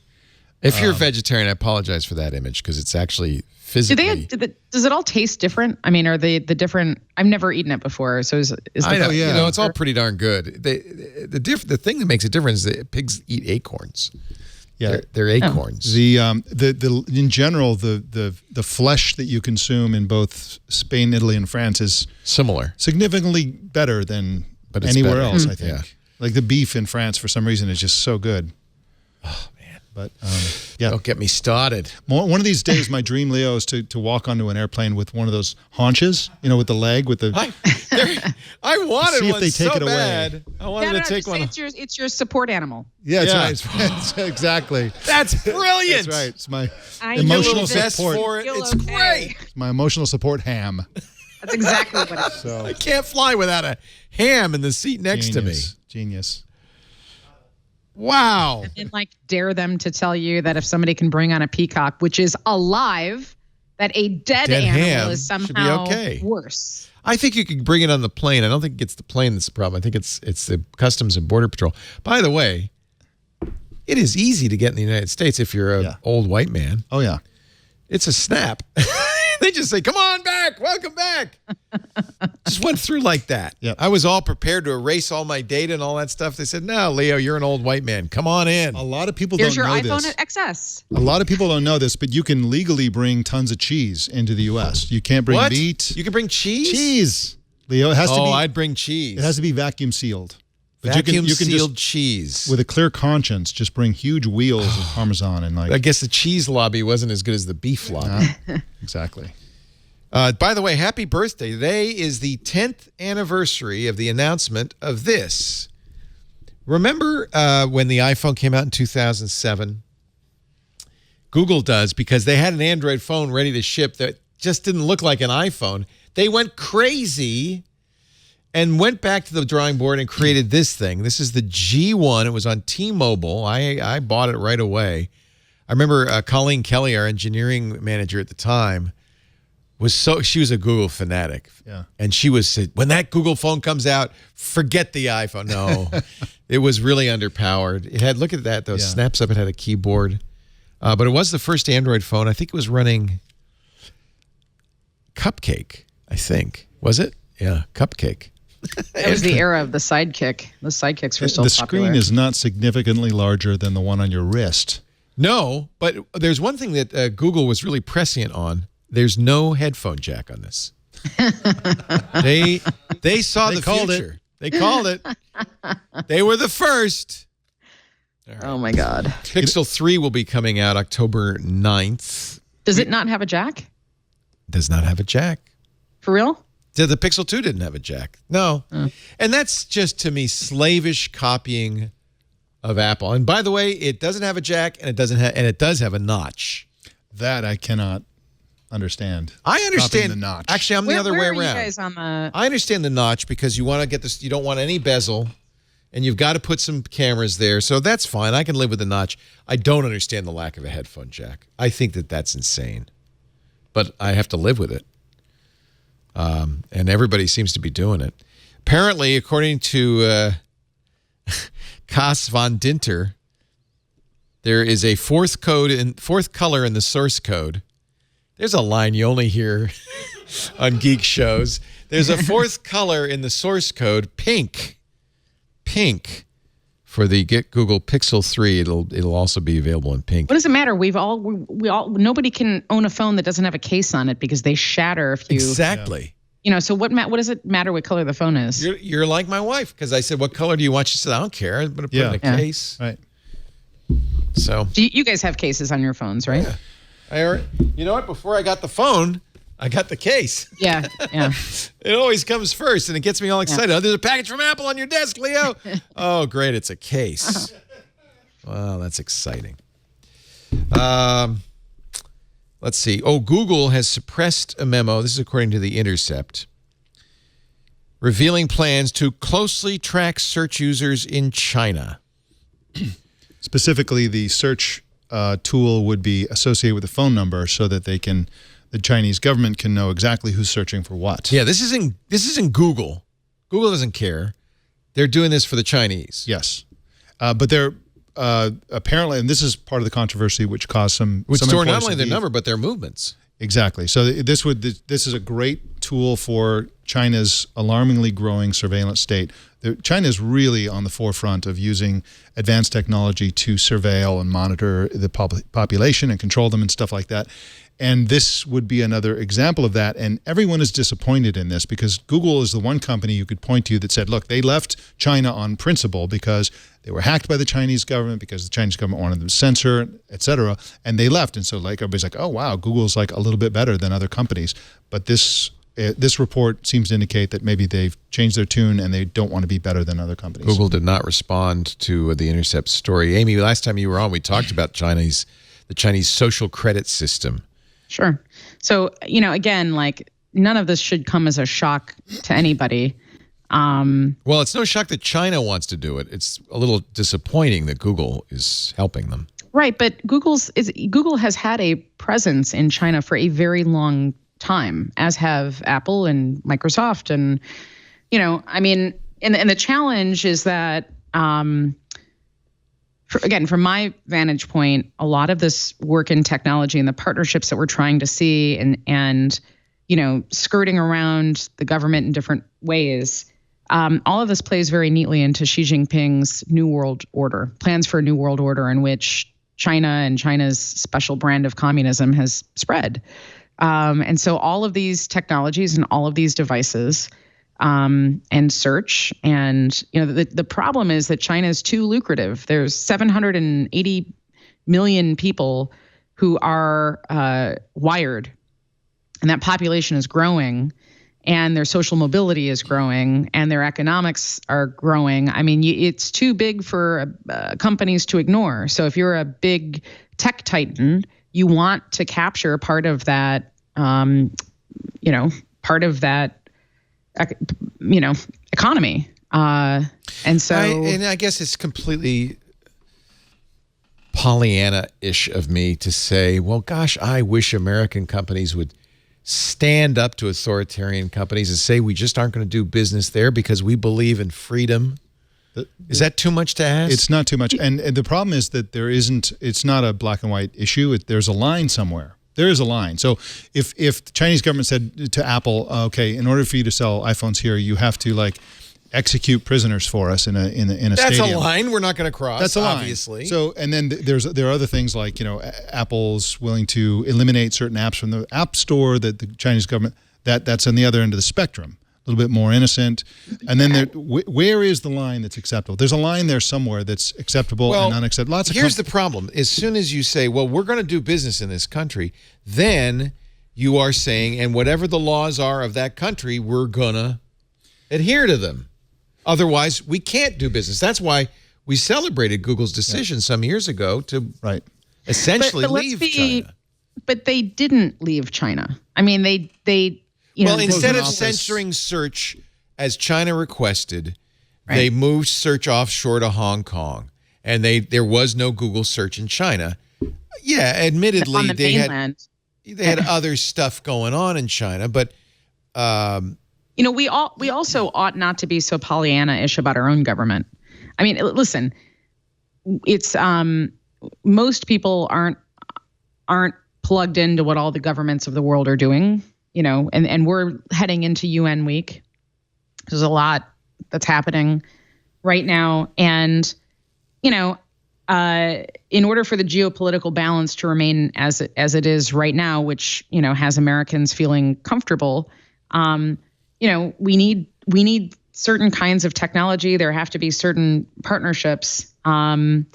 Speaker 1: If you're a vegetarian, I apologize for that image because it's actually physically.
Speaker 5: Does it all taste different? I mean, are the different? I've never eaten it before, so
Speaker 1: I know, you know, it's all pretty darn good. The thing that makes it different is that pigs eat acorns. Yeah, they're acorns.
Speaker 6: In general, the flesh that you consume in both Spain, Italy, and France is
Speaker 1: similar,
Speaker 6: significantly better than anywhere else. I think.
Speaker 1: Yeah.
Speaker 6: Like the beef in France, for some reason, is just so good.
Speaker 1: Oh man!
Speaker 6: But yeah,
Speaker 1: don't get me started.
Speaker 6: One of these days, my dream, Leo, is to walk onto an airplane with one of those haunches, you know, with the leg, with the.
Speaker 1: I wanted
Speaker 6: see if
Speaker 1: one
Speaker 6: they take
Speaker 1: so
Speaker 6: it away.
Speaker 1: bad. I wanted to take one.
Speaker 5: It's your support animal.
Speaker 6: Yeah, that's right. Exactly.
Speaker 1: That's brilliant.
Speaker 6: That's right. It's my
Speaker 1: emotional
Speaker 6: support.
Speaker 1: For it. It's great.
Speaker 6: It's my emotional support ham.
Speaker 5: That's exactly what it is.
Speaker 6: So,
Speaker 1: I can't fly without a ham in the seat next to me.
Speaker 6: Genius.
Speaker 1: Wow.
Speaker 5: And then dare them to tell you that if somebody can bring on a peacock, which is alive, that a dead animal is somehow worse.
Speaker 1: I think you could bring it on the plane. I don't think it's the plane that's the problem. I think it's the Customs and Border Patrol. By the way, it is easy to get in the United States if you're an old white man.
Speaker 6: Oh, yeah.
Speaker 1: It's a snap. They just say, come on back. Welcome back. Just went through like that.
Speaker 6: Yep.
Speaker 1: I was all prepared to erase all my data and all that stuff. They said, no, Leo, you're an old white man. Come on in.
Speaker 6: A lot of people
Speaker 5: Here's
Speaker 6: don't know
Speaker 5: your iPhone
Speaker 6: this.
Speaker 5: XS.
Speaker 6: A lot of people don't know this, but you can legally bring tons of cheese into the U.S. You can't bring meat.
Speaker 1: You can bring cheese?
Speaker 6: Cheese. Leo, it has to be.
Speaker 1: I'd bring cheese.
Speaker 6: It has to be vacuum sealed. But
Speaker 1: Vacuum
Speaker 6: you can
Speaker 1: sealed
Speaker 6: just,
Speaker 1: cheese.
Speaker 6: with a clear conscience, just bring huge wheels of Parmesan and
Speaker 1: I guess the cheese lobby wasn't as good as the beef lobby.
Speaker 6: Exactly.
Speaker 1: By the way, happy birthday. Today is the 10th anniversary of the announcement of this. Remember when the iPhone came out in 2007? Google does, because they had an Android phone ready to ship that just didn't look like an iPhone. They went crazy and went back to the drawing board and created this thing. This is the G1. It was on T-Mobile. I bought it right away. I remember Colleen Kelly, our engineering manager at the time, she was a Google fanatic.
Speaker 6: Yeah. And
Speaker 1: she said, when that Google phone comes out, forget the iPhone. No, it was really underpowered. It had, look at that, though, snaps up. It had a keyboard. But it was the first Android phone. I think it was running Cupcake, I think. Was it? Yeah, Cupcake.
Speaker 5: That was the era of the Sidekick. The Sidekicks were still
Speaker 6: popular. The screen is not significantly larger than the one on your wrist.
Speaker 1: No, but there's one thing that Google was really prescient on. There's no headphone jack on this. They saw the future. They called it. They were the first.
Speaker 5: Right. Oh, my God.
Speaker 1: Pixel 3 will be coming out October 9th.
Speaker 5: Does it not have a jack?
Speaker 1: Does not have a jack.
Speaker 5: For real?
Speaker 1: The Pixel 2 didn't have a jack. No. And that's just, to me, slavish copying of Apple. And by the way, it doesn't have a jack, and it does have a notch.
Speaker 6: That I cannot understand.
Speaker 1: I understand
Speaker 6: the notch.
Speaker 1: Actually, I'm the other way around.
Speaker 5: Where are you guys on the...
Speaker 1: I understand the notch because you want to get this. You don't want any bezel, and you've got to put some cameras there. So that's fine. I can live with the notch. I don't understand the lack of a headphone jack. I think that's insane, but I have to live with it. And everybody seems to be doing it. Apparently, according to Cas van Dinter, there is a fourth color in the source code. There's a line you only hear on geek shows. There's a fourth color in the source code, pink. Pink. For the Google Pixel 3, it'll also be available in pink.
Speaker 5: What does it matter? We all nobody can own a phone that doesn't have a case on it because they shatter if you...
Speaker 1: Exactly.
Speaker 5: So what does it matter what color the phone is?
Speaker 1: You're like my wife, because I said, what color do you want? She said, I don't care. I'm going to put it in a case.
Speaker 6: Right.
Speaker 1: So
Speaker 5: you guys have cases on your phones, right?
Speaker 1: Yeah. You know what? Before I got the phone, I got the case.
Speaker 5: Yeah.
Speaker 1: It always comes first, and it gets me all excited. Oh, there's a package from Apple on your desk, Leo. Oh, great. It's a case. Wow, that's exciting. Let's see. Oh, Google has suppressed a memo. This is according to The Intercept, revealing plans to closely track search users in China.
Speaker 6: Specifically, the search tool would be associated with a phone number so that the Chinese government can know exactly who's searching for what.
Speaker 1: Yeah, this isn't Google. Google doesn't care. They're doing this for the Chinese.
Speaker 6: Yes, but they're apparently, and this is part of the controversy, which caused some
Speaker 1: store not only their number but their movements.
Speaker 6: Exactly. So this is a great tool for China's alarmingly growing surveillance state. China is really on the forefront of using advanced technology to surveil and monitor the population and control them and stuff like that. And this would be another example of that. And everyone is disappointed in this because Google is the one company you could point to that said, look, they left China on principle because they were hacked by the Chinese government, because the Chinese government wanted them to censor, et cetera, and they left. And so everybody's like, oh, wow, Google's like a little bit better than other companies. But this report seems to indicate that maybe they've changed their tune and they don't want to be better than other companies.
Speaker 1: Google did not respond to the Intercept story. Amy, last time you were on, we talked about the Chinese social credit system.
Speaker 5: Sure. So, again, none of this should come as a shock to anybody.
Speaker 1: Well, it's no shock that China wants to do it. It's a little disappointing that Google is helping them.
Speaker 5: Right, but Google has had a presence in China for a very long time, as have Apple and Microsoft, and and the challenge is that from my vantage point, a lot of this work in technology and the partnerships that we're trying to see and skirting around the government in different ways, all of this plays very neatly into Xi Jinping's New World Order, plans for a New World Order in which China and China's special brand of communism has spread. And so all of these technologies and all of these devices and search. And, the problem is that China is too lucrative. There's 780 million people who are wired, and that population is growing, and their social mobility is growing, and their economics are growing. I mean, it's too big for companies to ignore. So if you're a big tech titan, you want to capture part of that, economy. And so,
Speaker 1: I guess it's completely Pollyanna-ish of me to say, well, gosh, I wish American companies would stand up to authoritarian companies and say we just aren't going to do business there because we believe in freedom. Is that too much to ask?
Speaker 6: It's not too much. And the problem is that it's not a black and white issue. There's a line somewhere. There is a line. So if the Chinese government said to Apple, okay, in order for you to sell iPhones here, you have to execute prisoners for us in a stadium.
Speaker 1: That's a line we're not going to cross.
Speaker 6: That's a line.
Speaker 1: Obviously.
Speaker 6: So and then there are other things like Apple's willing to eliminate certain apps from the App Store that the Chinese government that's on the other end of the spectrum. A little bit more innocent. And then where is the line that's acceptable? There's a line there somewhere that's acceptable and unacceptable.
Speaker 1: Here's the problem. As soon as you say, well, we're going to do business in this country, then you are saying, and whatever the laws are of that country, we're going to adhere to them. Otherwise, we can't do business. That's why we celebrated Google's decision some years ago to essentially leave China.
Speaker 5: But they didn't leave China. I mean, they
Speaker 1: instead of censoring search as China requested, they moved search offshore to Hong Kong, and there was no Google search in China. Yeah, admittedly, they had other stuff going on in China, but
Speaker 5: we also ought not to be so Pollyanna-ish about our own government. I mean, listen, it's most people aren't plugged into what all the governments of the world are doing. And we're heading into UN week. There's a lot that's happening right now. And, in order for the geopolitical balance to remain as it is right now, which, has Americans feeling comfortable, we need certain kinds of technology. There have to be certain partnerships. The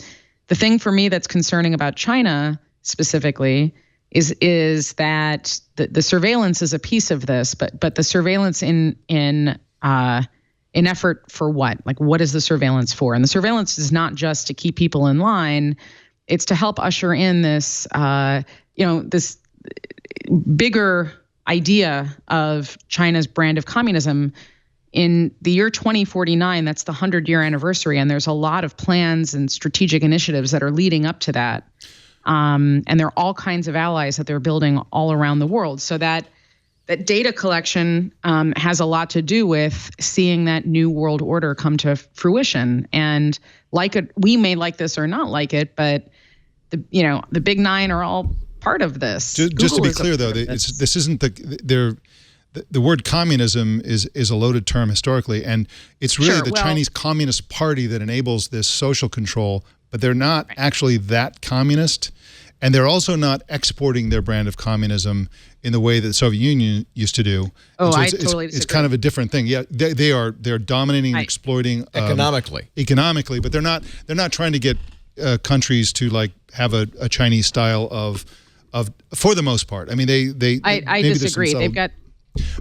Speaker 5: thing for me that's concerning about China specifically is that the surveillance is a piece of this, but the surveillance in effort for what? Like, what is the surveillance for? And the surveillance is not just to keep people in line; it's to help usher in this, this bigger idea of China's brand of communism. In the year 2049, that's the 100-year anniversary, and there's a lot of plans and strategic initiatives that are leading up to that. And there are all kinds of allies that they're building all around the world. So that data collection has a lot to do with seeing that new world order come to fruition. And we may like this or not like it, but the big nine are all part of this.
Speaker 6: Just to be clear, though, this isn't the word communism is a loaded term historically, and it's really Chinese Communist Party that enables this social control, but they're not actually that communist, and they're also not exporting their brand of communism in the way that the Soviet Union used to do.
Speaker 5: Oh, I totally disagree.
Speaker 6: It's kind of a different thing. Yeah, they're dominating and exploiting economically, but they're not trying to get countries to like have a Chinese style of for the most part. I mean,
Speaker 5: I disagree. They've got.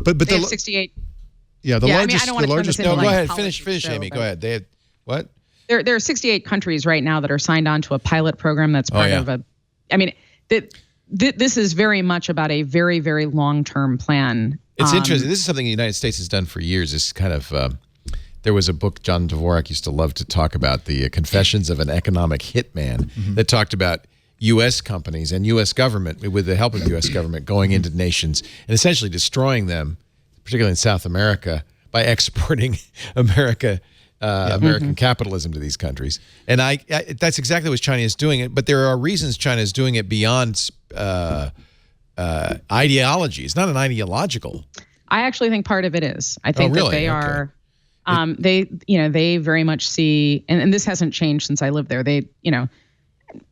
Speaker 6: But
Speaker 5: they have 68.
Speaker 6: Yeah, the largest.
Speaker 5: I don't want to turn this into
Speaker 1: go ahead. Finish, Amy. Go ahead. They had what?
Speaker 5: There are 68 countries right now that are signed on to a pilot program that's part of a. I mean, this is very much about a very, very long-term plan.
Speaker 1: It's interesting. This is something the United States has done for years. It's kind of. There was a book John Dvorak used to love to talk about, the Confessions of an Economic Hitman, that talked about U.S. companies and U.S. government, with the help of the U.S. government, going into nations and essentially destroying them, particularly in South America, by exporting American capitalism to these countries. And that's exactly what China is doing. But there are reasons China is doing it beyond ideology. It's not an ideological.
Speaker 5: I actually think part of it is. I think that they are. They very much see, and this hasn't changed since I lived there.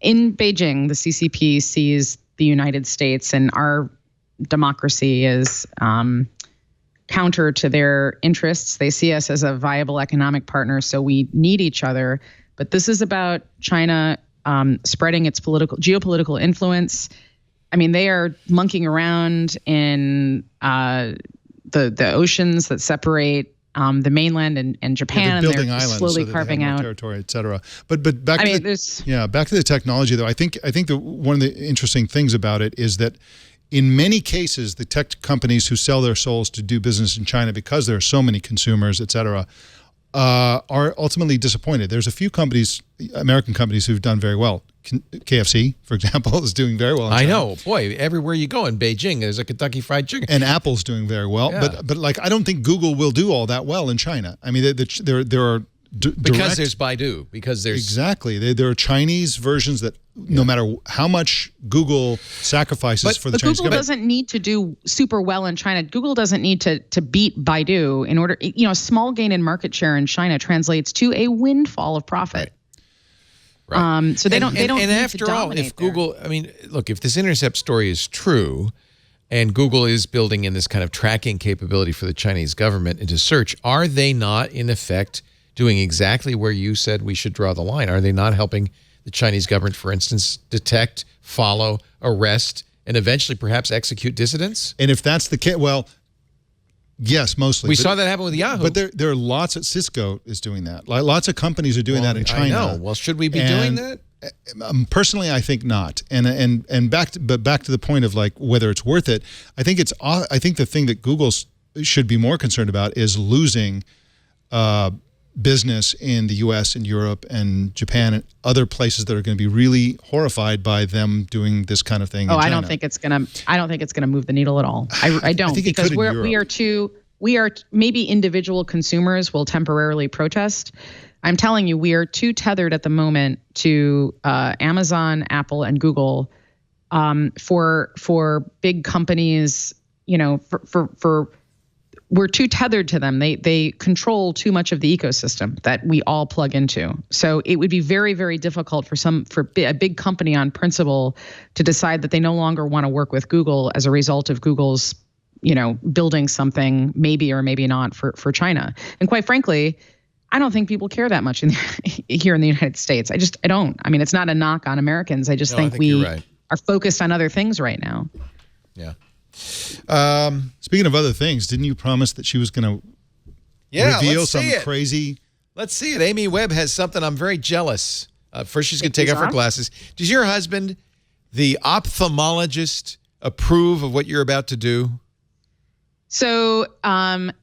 Speaker 5: In Beijing, the CCP sees the United States and our democracy as counter to their interests. They see us as a viable economic partner, so we need each other. But this is about China spreading its geopolitical influence. I mean, they are monkeying around in the oceans that separate the mainland and Japan,
Speaker 6: they're building
Speaker 5: and they're
Speaker 6: islands
Speaker 5: slowly
Speaker 6: so that
Speaker 5: carving
Speaker 6: they have more
Speaker 5: out
Speaker 6: territory, et cetera. But back to the technology, though. I think one of the interesting things about it is that in many cases, the tech companies who sell their souls to do business in China, because there are so many consumers, et cetera, are ultimately disappointed. There's a few companies, American companies, who've done very well. KFC, for example, is doing very well in China.
Speaker 1: I know. Boy, everywhere you go in Beijing, there's a Kentucky Fried Chicken.
Speaker 6: And Apple's doing very well. Yeah. But like, I don't think Google will do all that well in China. I mean, there are
Speaker 1: because there's Baidu. Because there's
Speaker 6: exactly there are Chinese versions that no matter how much Google sacrifices for the Chinese
Speaker 5: Google
Speaker 6: government,
Speaker 5: doesn't need to do super well in China. Google doesn't need to beat Baidu in order. A small gain in market share in China translates to a windfall of profit.
Speaker 1: Right.
Speaker 5: So they don't.
Speaker 1: And after all, if Google, look, if this intercept story is true, and Google is building in this kind of tracking capability for the Chinese government into search, are they not in effect doing exactly where you said we should draw the line? Are they not helping the Chinese government, for instance, detect, follow, arrest, and eventually perhaps execute dissidents?
Speaker 6: And if that's the case, well, yes, mostly.
Speaker 1: We saw that happen with Yahoo.
Speaker 6: But there are lots of, Cisco is doing that. Lots of companies are doing that in China.
Speaker 1: I know. Well, should we be doing that?
Speaker 6: Personally, I think not. And back to the point of like whether it's worth it. I think the thing that Google should be more concerned about is losing business in the U.S. and Europe and Japan and other places that are going to be really horrified by them doing this kind of thing. In China.
Speaker 5: I don't think it's gonna move the needle at all. I don't, because we are maybe individual consumers will temporarily protest. I'm telling you, we are too tethered at the moment to Amazon, Apple, and Google for big companies. We're too tethered to them. They control too much of the ecosystem that we all plug into. So it would be very, very difficult for a big company on principle to decide that they no longer want to work with Google as a result of Google's building something maybe or maybe not for China. And quite frankly, I don't think people care that much here in the United States. I don't. I mean, it's not a knock on Americans. I just think we are focused on other things right now.
Speaker 1: Yeah.
Speaker 6: Speaking of other things, didn't you promise that she was going to reveal some crazy?
Speaker 1: Let's see it. Amy Webb has something. I'm very jealous. First, she's going to take off her glasses. Does your husband, the ophthalmologist, approve of what you're about to do?
Speaker 5: So,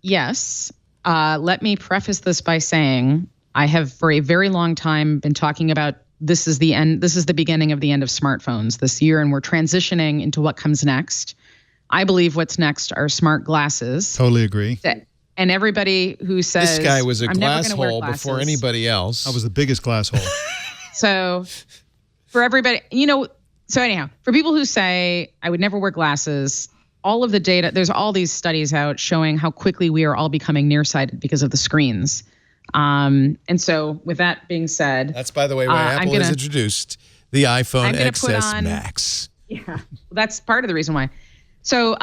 Speaker 5: yes. Let me preface this by saying I have for a very long time been talking about this is the end. This is the beginning of the end of smartphones this year, and we're transitioning into what comes next. I believe what's next are smart glasses.
Speaker 6: Totally agree.
Speaker 5: And everybody who says
Speaker 1: this guy was a glass hole before anybody else.
Speaker 6: I was the biggest glass hole.
Speaker 5: So for everybody, so anyhow, for people who say I would never wear glasses, all of the data, there's all these studies out showing how quickly we are all becoming nearsighted because of the screens. And so with that being said,
Speaker 1: that's, by the way, why Apple has introduced the iPhone XS Max.
Speaker 5: Yeah, that's part of the reason why. So,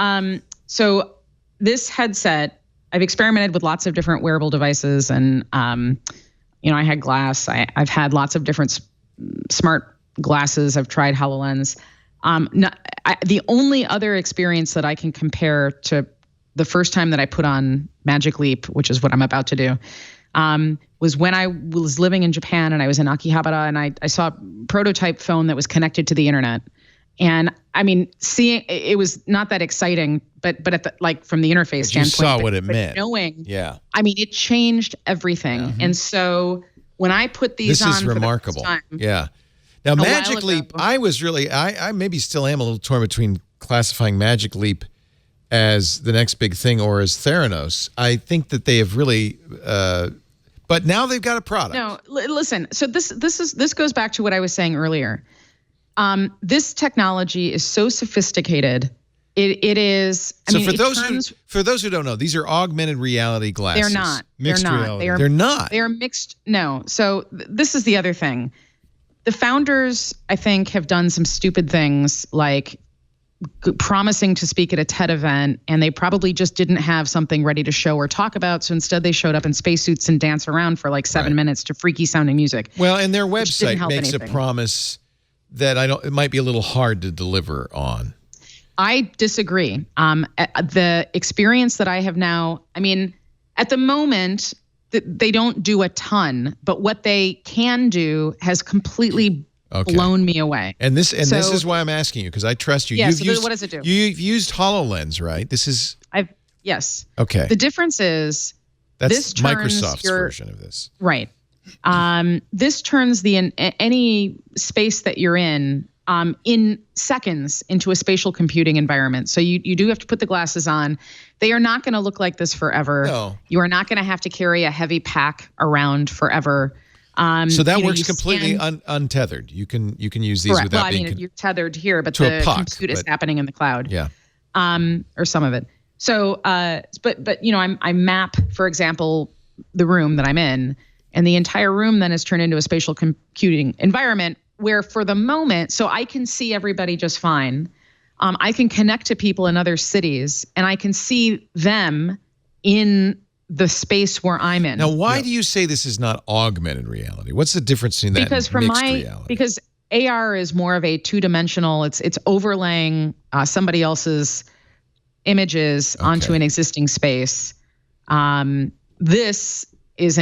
Speaker 5: so this headset, I've experimented with lots of different wearable devices, and I had glass. I've had lots of different smart glasses. I've tried HoloLens. The only other experience that I can compare to the first time that I put on Magic Leap, which is what I'm about to do, was when I was living in Japan and I was in Akihabara, and I saw a prototype phone that was connected to the internet. And I mean, seeing it was not that exciting, but at the, from the interface standpoint,
Speaker 1: you saw what it meant.
Speaker 5: Knowing,
Speaker 1: yeah.
Speaker 5: I mean, it changed everything. Mm-hmm. And so when I put these on,
Speaker 1: this is remarkable.
Speaker 5: For the first time,
Speaker 1: yeah. Now, Magic Leap, I was really, I maybe still am a little torn between classifying Magic Leap as the next big thing or as Theranos. I think that they have really, but now they've got a product.
Speaker 5: No, listen. So this goes back to what I was saying earlier. This technology is so sophisticated. It is.
Speaker 1: For those who don't know, these are augmented reality glasses.
Speaker 5: They're not.
Speaker 6: Mixed
Speaker 5: they're not.
Speaker 6: reality.
Speaker 1: They're not.
Speaker 5: They are mixed. No. So this is the other thing. The founders, I think, have done some stupid things like promising to speak at a TED event, and they probably just didn't have something ready to show or talk about. So instead, they showed up in spacesuits and dance around for like 7 minutes to freaky sounding music.
Speaker 1: Well, and their website makes a promise that it might be a little hard to deliver on.
Speaker 5: I disagree. The experience that I have now, I mean, at the moment, they don't do a ton, but what they can do has completely blown me away.
Speaker 1: And this is why I'm asking you, because I trust you.
Speaker 5: Yeah, what does it do?
Speaker 1: You've used HoloLens, right?
Speaker 5: Yes.
Speaker 1: Okay.
Speaker 5: The difference is
Speaker 1: that's Microsoft's version of this.
Speaker 5: Right. This turns any space that you're in seconds into a spatial computing environment. So you do have to put the glasses on. They are not going to look like this forever.
Speaker 1: No.
Speaker 5: You are not going to have to carry a heavy pack around forever.
Speaker 1: So that works completely untethered. You can use these without being.
Speaker 5: You're tethered here, but the compute is happening in the cloud.
Speaker 1: Yeah.
Speaker 5: Or some of it. So, but I map, for example, the room that I'm in, and the entire room then is turned into a spatial computing environment where, for the moment, so I can see everybody just fine. I can connect to people in other cities, and I can see them in the space where I'm in.
Speaker 1: Now, why do you say this is not augmented reality? What's the difference between that and mixed reality?
Speaker 5: Because AR is more of a two-dimensional. It's overlaying somebody else's images onto an existing space. This is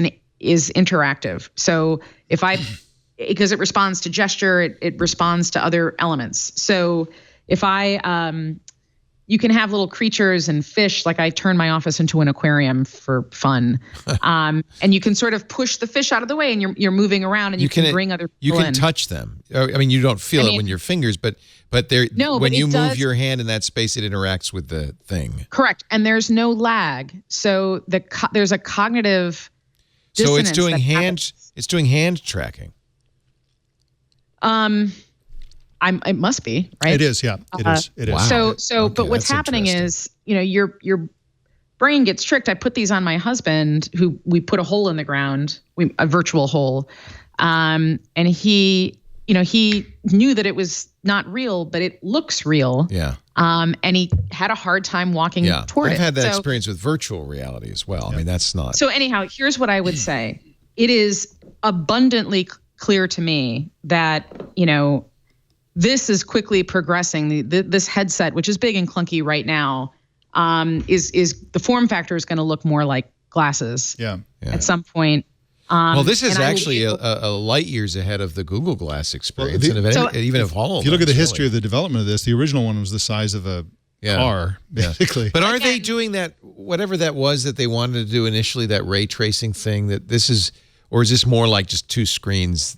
Speaker 5: interactive. So because it responds to gesture, it responds to other elements. So if you can have little creatures and fish, like I turn my office into an aquarium for fun. And you can sort of push the fish out of the way, and you're moving around, and you can bring other people in.
Speaker 1: You can touch them. I mean, you don't feel it with your fingers, but when you move your hand in that space, it interacts with the thing.
Speaker 5: Correct. And there's no lag. So there's a cognitive dissonance.
Speaker 1: So it's doing hand tracking.
Speaker 5: It must be, right?
Speaker 6: It is, yeah. It is.
Speaker 1: Wow.
Speaker 5: So, but what's happening is, your brain gets tricked. I put these on my husband, who we put a hole in the ground, a virtual hole, and he, he knew that it was not real, but it looks real.
Speaker 1: Yeah.
Speaker 5: And he had a hard time walking toward it.
Speaker 1: I've had that experience with virtual reality as well. I mean, that's not.
Speaker 5: So anyhow, here's what I would say. It is abundantly clear to me that, this is quickly progressing. This headset, which is big and clunky right now, is the form factor is going to look more like glasses at some point.
Speaker 1: Well, this is actually a light years ahead of the Google Glass experience, even of HoloLens.
Speaker 6: If you look at the history of the development of this, the original one was the size of a car, basically.
Speaker 1: But are they doing that, whatever that was that they wanted to do initially, that ray tracing thing, or is this more like just two screens?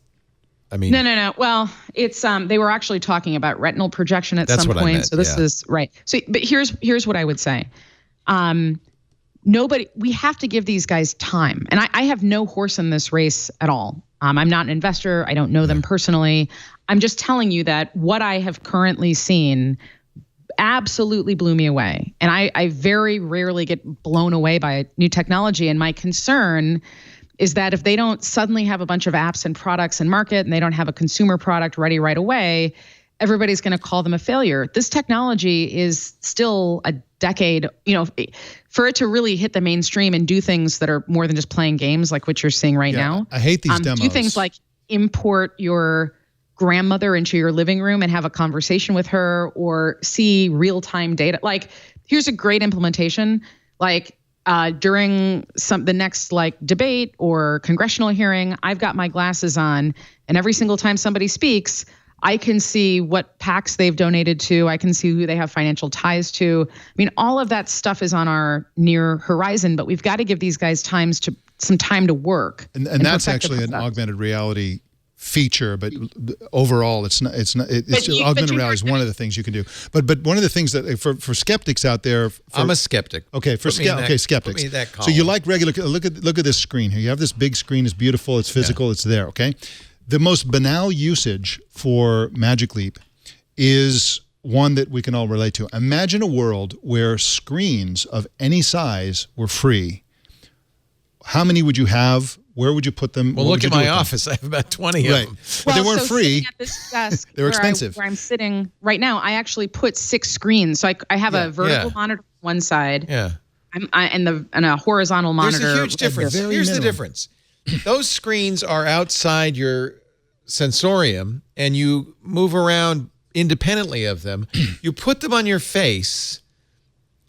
Speaker 1: I mean,
Speaker 5: no. Well, it's they were actually talking about retinal projection at some point. So this is right. So, but here's what I would say. We have to give these guys time. And I have no horse in this race at all. I'm not an investor. I don't know them personally. I'm just telling you that what I have currently seen absolutely blew me away. And I very rarely get blown away by new technology. And my concern is that if they don't suddenly have a bunch of apps and products in market and they don't have a consumer product ready right away, everybody's going to call them a failure. This technology is still a decade, for it to really hit the mainstream and do things that are more than just playing games like what you're seeing right now.
Speaker 6: I hate these demos.
Speaker 5: Do things like import your grandmother into your living room and have a conversation with her, or see real-time data. Like, here's a great implementation. Like, during the next debate or congressional hearing, I've got my glasses on, and every single time somebody speaks, I can see what PACs they've donated to. I can see who they have financial ties to. I mean, all of that stuff is on our near horizon, but we've got to give these guys some time to work.
Speaker 6: And that's actually an augmented reality feature, but overall, augmented reality is one of the things you can do. But one of the things that for skeptics out there,
Speaker 1: I'm a skeptic.
Speaker 6: Okay, skeptics.
Speaker 1: Put me in that column.
Speaker 6: So you like regular? Look at this screen here. You have this big screen. It's beautiful. It's physical. It's there. Okay. The most banal usage for Magic Leap is one that we can all relate to. Imagine a world where screens of any size were free. How many would you have? Where would you put them?
Speaker 1: Well, look at my office. I have about 20 of them.
Speaker 6: But they weren't free.
Speaker 5: At this desk
Speaker 6: they were expensive.
Speaker 5: Where I'm sitting right now, I actually put 6 screens. So I have a vertical monitor on one side.
Speaker 1: Yeah.
Speaker 5: And a horizontal monitor.
Speaker 1: There's a huge difference. Here's the difference. Those screens are outside your sensorium, and you move around independently of them. You put them on your face.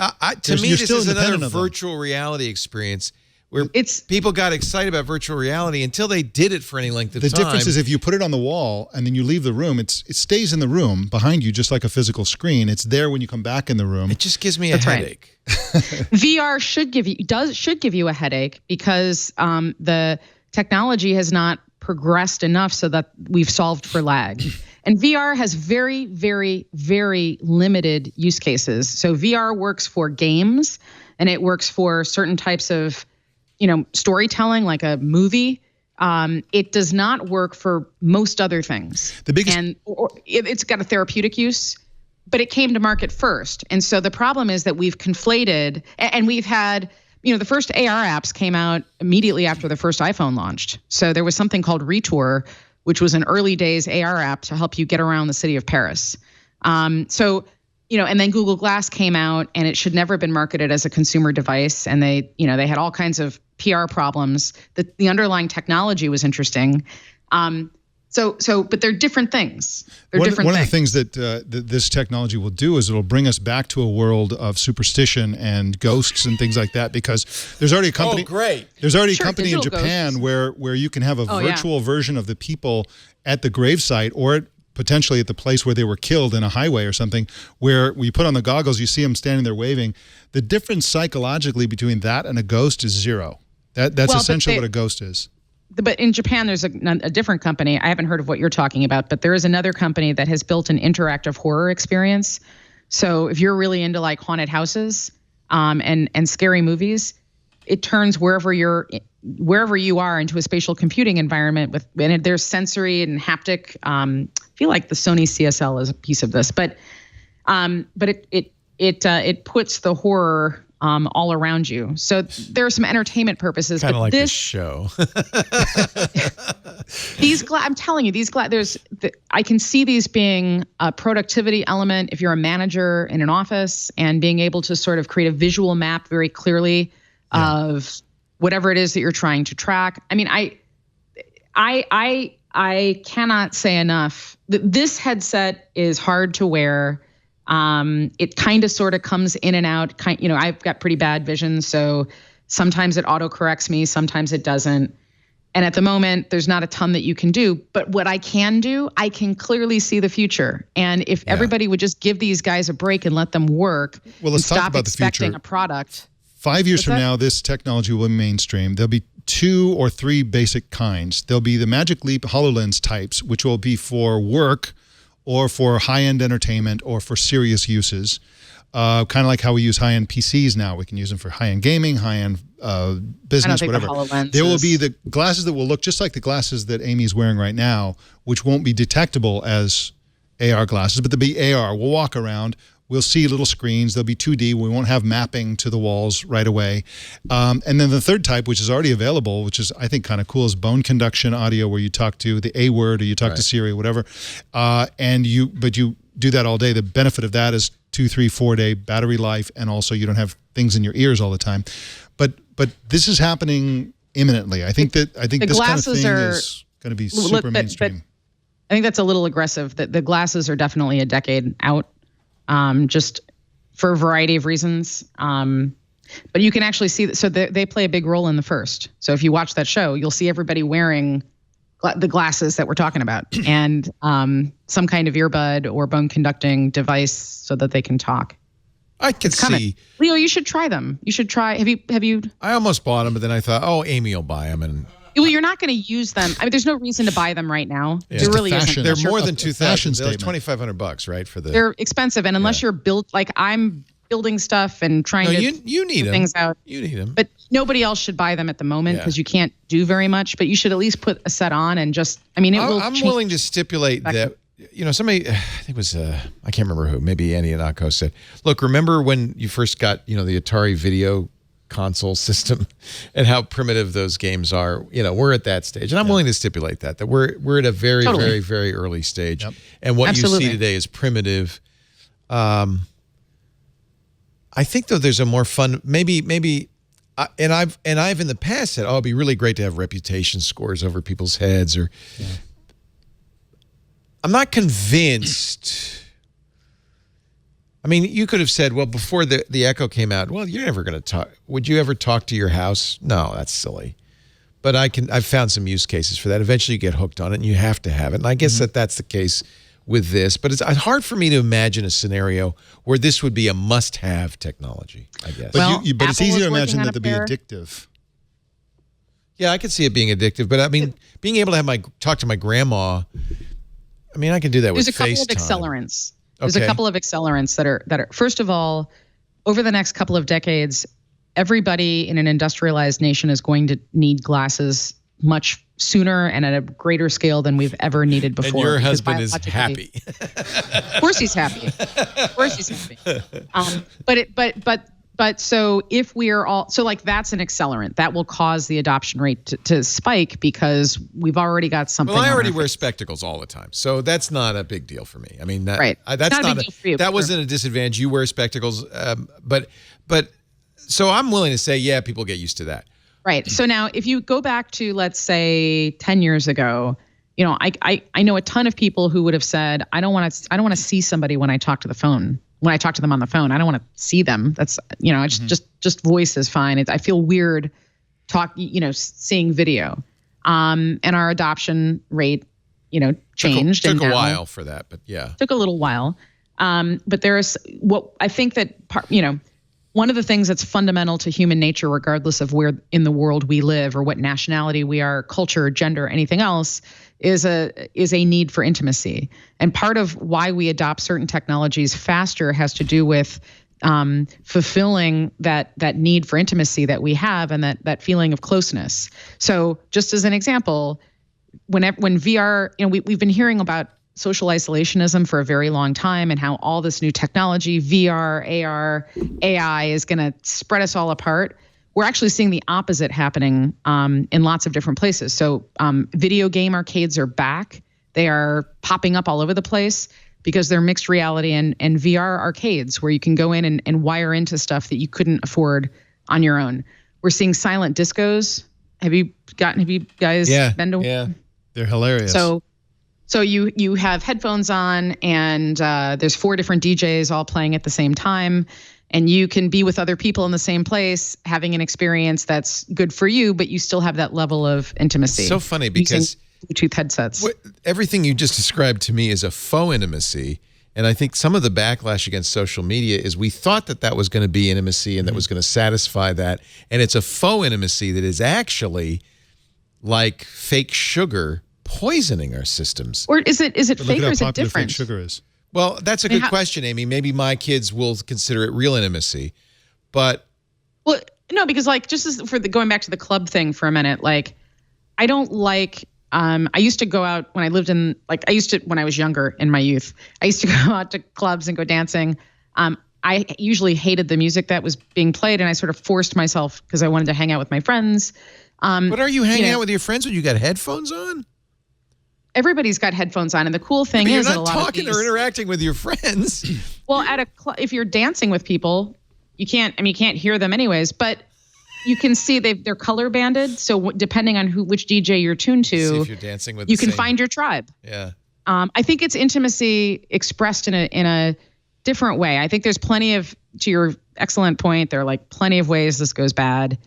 Speaker 1: To me, this is another virtual reality experience where people got excited about virtual reality until they did it for any length of time.
Speaker 6: The difference is if you put it on the wall and then you leave the room, it stays in the room behind you just like a physical screen. It's there when you come back in the room.
Speaker 1: It just gives me a headache.
Speaker 5: VR should give you a headache because the technology has not progressed enough so that we've solved for lag. And VR has very, very, very limited use cases. So VR works for games, and it works for certain types of storytelling, like a movie. It does not work for most other things. It's got a therapeutic use, but it came to market first. And so the problem is that we've conflated, and we've had, the first AR apps came out immediately after the first iPhone launched. So there was something called Retour, which was an early days AR app to help you get around the city of Paris. And then Google Glass came out, and it should never have been marketed as a consumer device. And they had all kinds of PR problems. The underlying technology was interesting. But they're different things. One of the things
Speaker 6: that this technology will do is it'll bring us back to a world of superstition and ghosts and things like that, because there's already a company.
Speaker 1: Oh, great!
Speaker 6: There's already a company in Japan where you can have a virtual version of the people at the gravesite, or potentially at the place where they were killed in a highway or something, where we put on the goggles, you see them standing there waving. The difference psychologically between that and a ghost is zero. That's essentially what a ghost is.
Speaker 5: But in Japan, there's a different company. I haven't heard of what you're talking about, but there is another company that has built an interactive horror experience. So if you're really into like haunted houses and scary movies, it turns wherever you are into a spatial computing environment and there's sensory and haptic. I feel like the Sony CSL is a piece of this, but it puts the horror all around you. So there are some entertainment purposes.
Speaker 1: Kind of like
Speaker 5: this
Speaker 1: show.
Speaker 5: I'm telling you, I can see these being a productivity element if you're a manager in an office and being able to sort of create a visual map very clearly of whatever it is that you're trying to track. I mean, I cannot say enough that this headset is hard to wear. It kind of sort of comes in and out. I've got pretty bad vision, so sometimes it auto-corrects me, sometimes it doesn't. And at the moment, there's not a ton that you can do. But what I can do, I can clearly see the future. And if everybody would just give these guys a break and let them work,
Speaker 6: let's talk
Speaker 5: stop
Speaker 6: about
Speaker 5: expecting
Speaker 6: the future.
Speaker 5: A product.
Speaker 6: 5 years from now, this technology will be mainstream. There'll be 2 or 3 basic kinds. There'll be the Magic Leap HoloLens types, which will be for work or for high-end entertainment or for serious uses. Kind of like how we use high-end PCs now. We can use them for high-end gaming, high-end business, whatever. There will be the glasses that will look just like the glasses that Amy's wearing right now, which won't be detectable as AR glasses, but they'll be AR. We'll walk around. We'll see little screens. They'll be 2D. We won't have mapping to the walls right away. And then the third type, which is already available, which is, I think, kind of cool, is bone conduction audio, where you talk to the A word or you talk to Siri, whatever. But you do that all day. The benefit of that is 2, 3, 4 day battery life, and also you don't have things in your ears all the time. But this is happening imminently. I think this kind of thing is going to be super mainstream.
Speaker 5: I think that's a little aggressive. The glasses are definitely a decade out, just for a variety of reasons. But you can actually see that. So they play a big role in the first. So if you watch that show, you'll see everybody wearing the glasses that we're talking about, and some kind of earbud or bone conducting device so that they can talk.
Speaker 1: I could see.
Speaker 5: Leo, you should try them. You should try. Have you? I
Speaker 1: almost bought them, but then I thought, Amy will buy them, and.
Speaker 5: Well, you're not going to use them. I mean, there's no reason to buy them right now. Yeah. There really isn't.
Speaker 1: They're more than $2,000. They're like $2,500, right?
Speaker 5: They're expensive, and unless you're built like I'm building stuff and trying to
Speaker 1: you need
Speaker 5: things
Speaker 1: them.
Speaker 5: Out.
Speaker 1: You need them.
Speaker 5: But nobody else should buy them at the moment because you can't do very much. But you should at least put a set on and just. I mean, I'm
Speaker 1: willing to stipulate that. Somebody, I think it was, I can't remember who, maybe Andy Anako said, look, remember when you first got, the Atari video console system and how primitive those games are? We're at that stage. And I'm willing to stipulate that we're at a very, very, very early stage. Yep. And what you see today is primitive. I think, though, there's a more fun, maybe, and I've in the past said, it'd be really great to have reputation scores over people's heads or... Yeah. I'm not convinced. I mean, you could have said, well, before the Echo came out, well, you're never going to talk. Would you ever talk to your house? No, that's silly. But I've found some use cases for that. Eventually you get hooked on it and you have to have it. And I guess that's the case with this. But it's hard for me to imagine a scenario where this would be a must-have technology, I guess.
Speaker 6: But it's easy to imagine that it'd be addictive.
Speaker 1: Yeah, I could see it being addictive. But I mean, being able to talk to my grandma... I mean, I can do that with FaceTime.
Speaker 5: There's a couple of accelerants. There's a couple of accelerants that are first of all, over the next couple of decades, everybody in an industrialized nation is going to need glasses much sooner and at a greater scale than we've ever needed before.
Speaker 1: And your husband is happy.
Speaker 5: Of course he's happy. Of course he's happy. But so if we are all, so like that's an accelerant that will cause the adoption rate to spike because we've already got something.
Speaker 1: Well, I already wear spectacles all the time, so that's not a big deal for me. I mean, that's not a big deal for you, that wasn't a disadvantage. You wear spectacles, but so I'm willing to say, yeah, people get used to that.
Speaker 5: Right. So now if you go back to, let's say 10 years ago, I know a ton of people who would have said, I don't want to see somebody when I talk to the phone. When I talk to them on the phone, I don't want to see them. That's, just voice is fine. I feel weird seeing video. And our adoption rate, changed.
Speaker 1: Took a while for that, but yeah.
Speaker 5: Took a little while. But there's I think that, one of the things that's fundamental to human nature, regardless of where in the world we live or what nationality we are, culture, gender, anything else, is a need for intimacy. And part of why we adopt certain technologies faster has to do with fulfilling that need for intimacy that we have and that feeling of closeness. So just as an example, when VR, we've been hearing about social isolationism for a very long time and how all this new technology, VR, AR, AI is going to spread us all apart. we're actually seeing the opposite happening in lots of different places. So video game arcades are back. They are popping up all over the place because they're mixed reality and VR arcades where you can go in and wire into stuff that you couldn't afford on your own. We're seeing silent discos. Have you guys been to?
Speaker 1: Yeah,
Speaker 6: they're hilarious.
Speaker 5: So you have headphones on and there's 4 different DJs all playing at the same time. And you can be with other people in the same place, having an experience that's good for you, but you still have that level of intimacy.
Speaker 1: It's so funny because
Speaker 5: Bluetooth headsets.
Speaker 1: Everything you just described to me is a faux intimacy. And I think some of the backlash against social media is we thought that was going to be intimacy and that was going to satisfy that. And it's a faux intimacy that is actually like fake sugar poisoning our systems.
Speaker 5: Or is it fake or is it different?
Speaker 6: Fake sugar is.
Speaker 1: Well, that's a good question, Amy. Maybe my kids will consider it real intimacy, but
Speaker 5: no, because like just as for going back to the club thing for a minute, like I don't like. I used to go out when I lived in when I was younger in my youth. I used to go out to clubs and go dancing. I usually hated the music that was being played, and I sort of forced myself because I wanted to hang out with my friends.
Speaker 1: But are you hanging out with your friends when you got headphones on?
Speaker 5: Everybody's got headphones on, and the cool thing is
Speaker 1: you're not talking or interacting with your friends.
Speaker 5: Well, at if you're dancing with people, you can't hear them anyways, but you can see they're color banded. So depending on which DJ you're tuned to,
Speaker 1: see if you're dancing with
Speaker 5: you can find your tribe.
Speaker 1: Yeah.
Speaker 5: I think it's intimacy expressed in a different way. I think there's plenty of, to your excellent point, there are like plenty of ways this goes bad,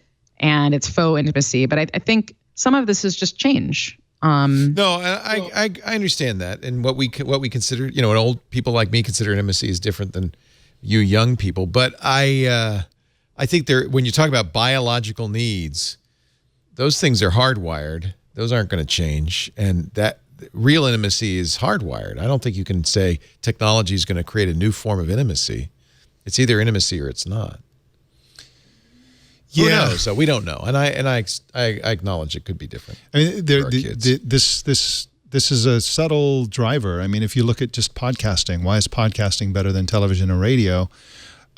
Speaker 5: and it's faux intimacy. But I think some of this is just change.
Speaker 1: No, I understand that, and what we consider, and old people like me consider intimacy is different than you young people. But I think when you talk about biological needs, those things are hardwired. Those aren't going to change, and that real intimacy is hardwired. I don't think you can say technology is going to create a new form of intimacy. It's either intimacy or it's not. Who knows? So we don't know, and I acknowledge it could be different.
Speaker 6: I mean, this is a subtle driver. I mean, if you look at just podcasting, why is podcasting better than television or radio?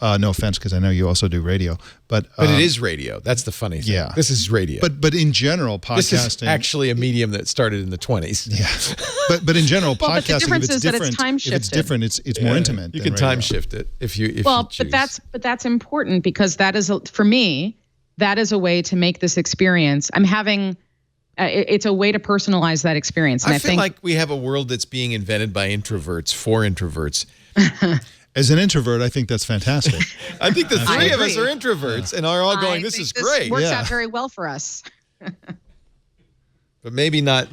Speaker 6: No offense, because I know you also do radio, but
Speaker 1: it is radio. That's the funny thing.
Speaker 6: Yeah,
Speaker 1: this is radio.
Speaker 6: But in general, podcasting
Speaker 1: this is actually a medium that started in the 1920s.
Speaker 6: Yeah, but in general, podcasting,
Speaker 5: if it's different,
Speaker 6: it's more intimate.
Speaker 1: You can time shift it if you choose.
Speaker 5: but that's important because that is for me. That is a way to make this experience. I'm having. It's a way to personalize that experience. And
Speaker 1: I feel like we have a world that's being invented by introverts for introverts.
Speaker 6: As an introvert, I think that's fantastic.
Speaker 1: I think the three of us are introverts and are all going, this is great.
Speaker 5: Works out very well for us.
Speaker 1: But maybe not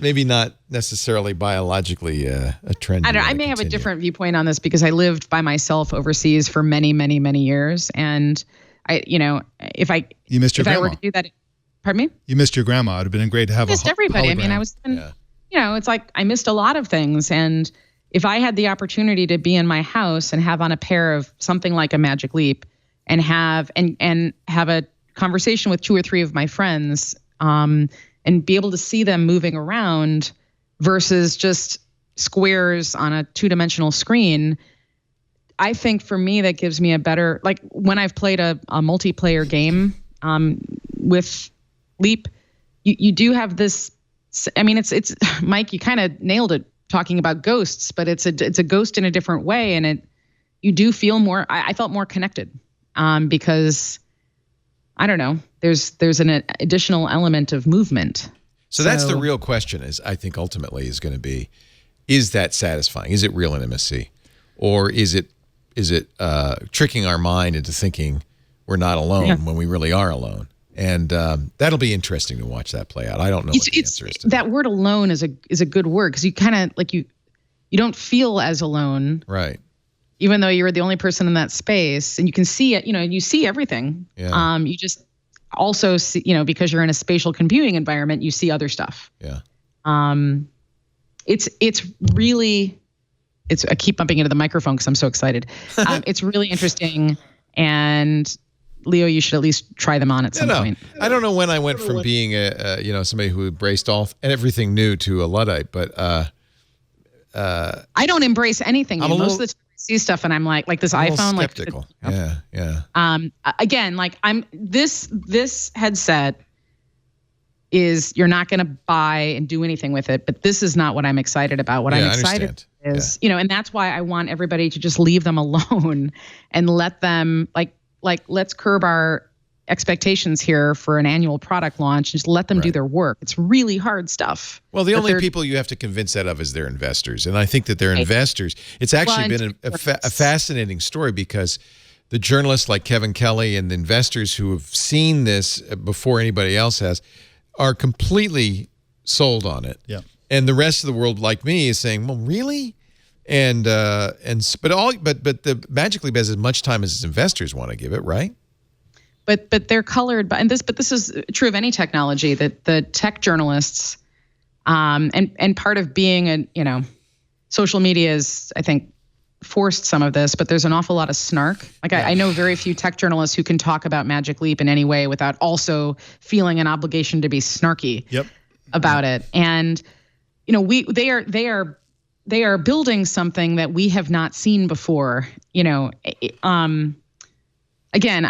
Speaker 1: necessarily biologically a trend.
Speaker 5: I don't know. I may have a different viewpoint on this because I lived by myself overseas for many, many, many years. And if I were to do that, pardon me?
Speaker 6: You missed your grandma. It would have been great to have
Speaker 5: missed everybody. Hologram. I mean, I was, it's like I missed a lot of things. And if I had the opportunity to be in my house and have on a pair of something like a Magic Leap and have a conversation with 2 or 3 of my friends, and be able to see them moving around versus just squares on a 2-dimensional screen, I think for me that gives me a better, like when I've played a multiplayer game with Leap, you do have this. I mean, it's Mike. You kind of nailed it talking about ghosts, but it's a ghost in a different way, and you do feel more. I felt more connected because I don't know. There's an additional element of movement.
Speaker 1: So that's the real question. I think ultimately is going to be, is that satisfying? Is it real intimacy, or is it tricking our mind into thinking we're not alone when we really are alone? And that'll be interesting to watch that play out. I don't know what the answer is.
Speaker 5: That word "alone" is a good word because you kind of like you don't feel as alone,
Speaker 1: right?
Speaker 5: Even though you're the only person in that space, and you can see it. You see everything.
Speaker 1: Yeah.
Speaker 5: You just also see, because you're in a spatial computing environment, you see other stuff.
Speaker 1: Yeah.
Speaker 5: It's really. I keep bumping into the microphone because I'm so excited. It's really interesting, and Leo, you should at least try them on at some point.
Speaker 1: I don't know when I went from being somebody who embraced everything new to a Luddite, but
Speaker 5: I don't embrace anything. Most of the time see stuff and I'm like this iPhone,
Speaker 1: skeptical. Yeah.
Speaker 5: Again, like this headset is you're not going to buy and do anything with it, but this is not what I'm excited about. What I'm excited is, and that's why I want everybody to just leave them alone and let them let's curb our expectations here for an annual product launch and just let them do their work. It's really hard stuff.
Speaker 1: Well, the only people you have to convince that of is their investors. And I think that their investors, it's actually been a fascinating story because the journalists like Kevin Kelly and the investors who have seen this before anybody else has are completely sold on it.
Speaker 6: Yeah.
Speaker 1: And the rest of the world, like me, is saying, well, really? But the Magic Leap has as much time as its investors want to give it, right?
Speaker 5: But they're colored by this is true of any technology, that the tech journalists and part of being social media is, I think, forced some of this, but there's an awful lot of snark. I know very few tech journalists who can talk about Magic Leap in any way without also feeling an obligation to be snarky about it. And they are building something that we have not seen before. Again,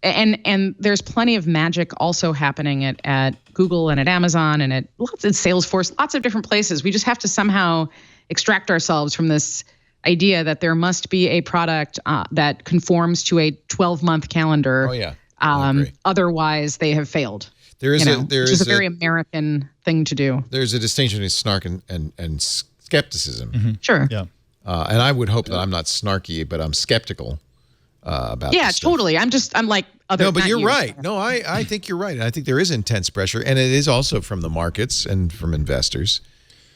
Speaker 5: and there's plenty of magic also happening at Google and at Amazon and at Salesforce, lots of different places. We just have to somehow extract ourselves from this idea that there must be a product that conforms to a 12-month calendar.
Speaker 1: Oh yeah.
Speaker 5: Otherwise, they have failed. Which is a very American thing to do.
Speaker 1: There's a distinction between snark and skepticism.
Speaker 6: Mm-hmm.
Speaker 5: Sure.
Speaker 6: Yeah.
Speaker 1: And I would hope that I'm not snarky, but I'm skeptical about this stuff.
Speaker 5: Totally. I'm like other.
Speaker 1: No, but you're right. No, I think you're right. And I think there is intense pressure, and it is also from the markets and from investors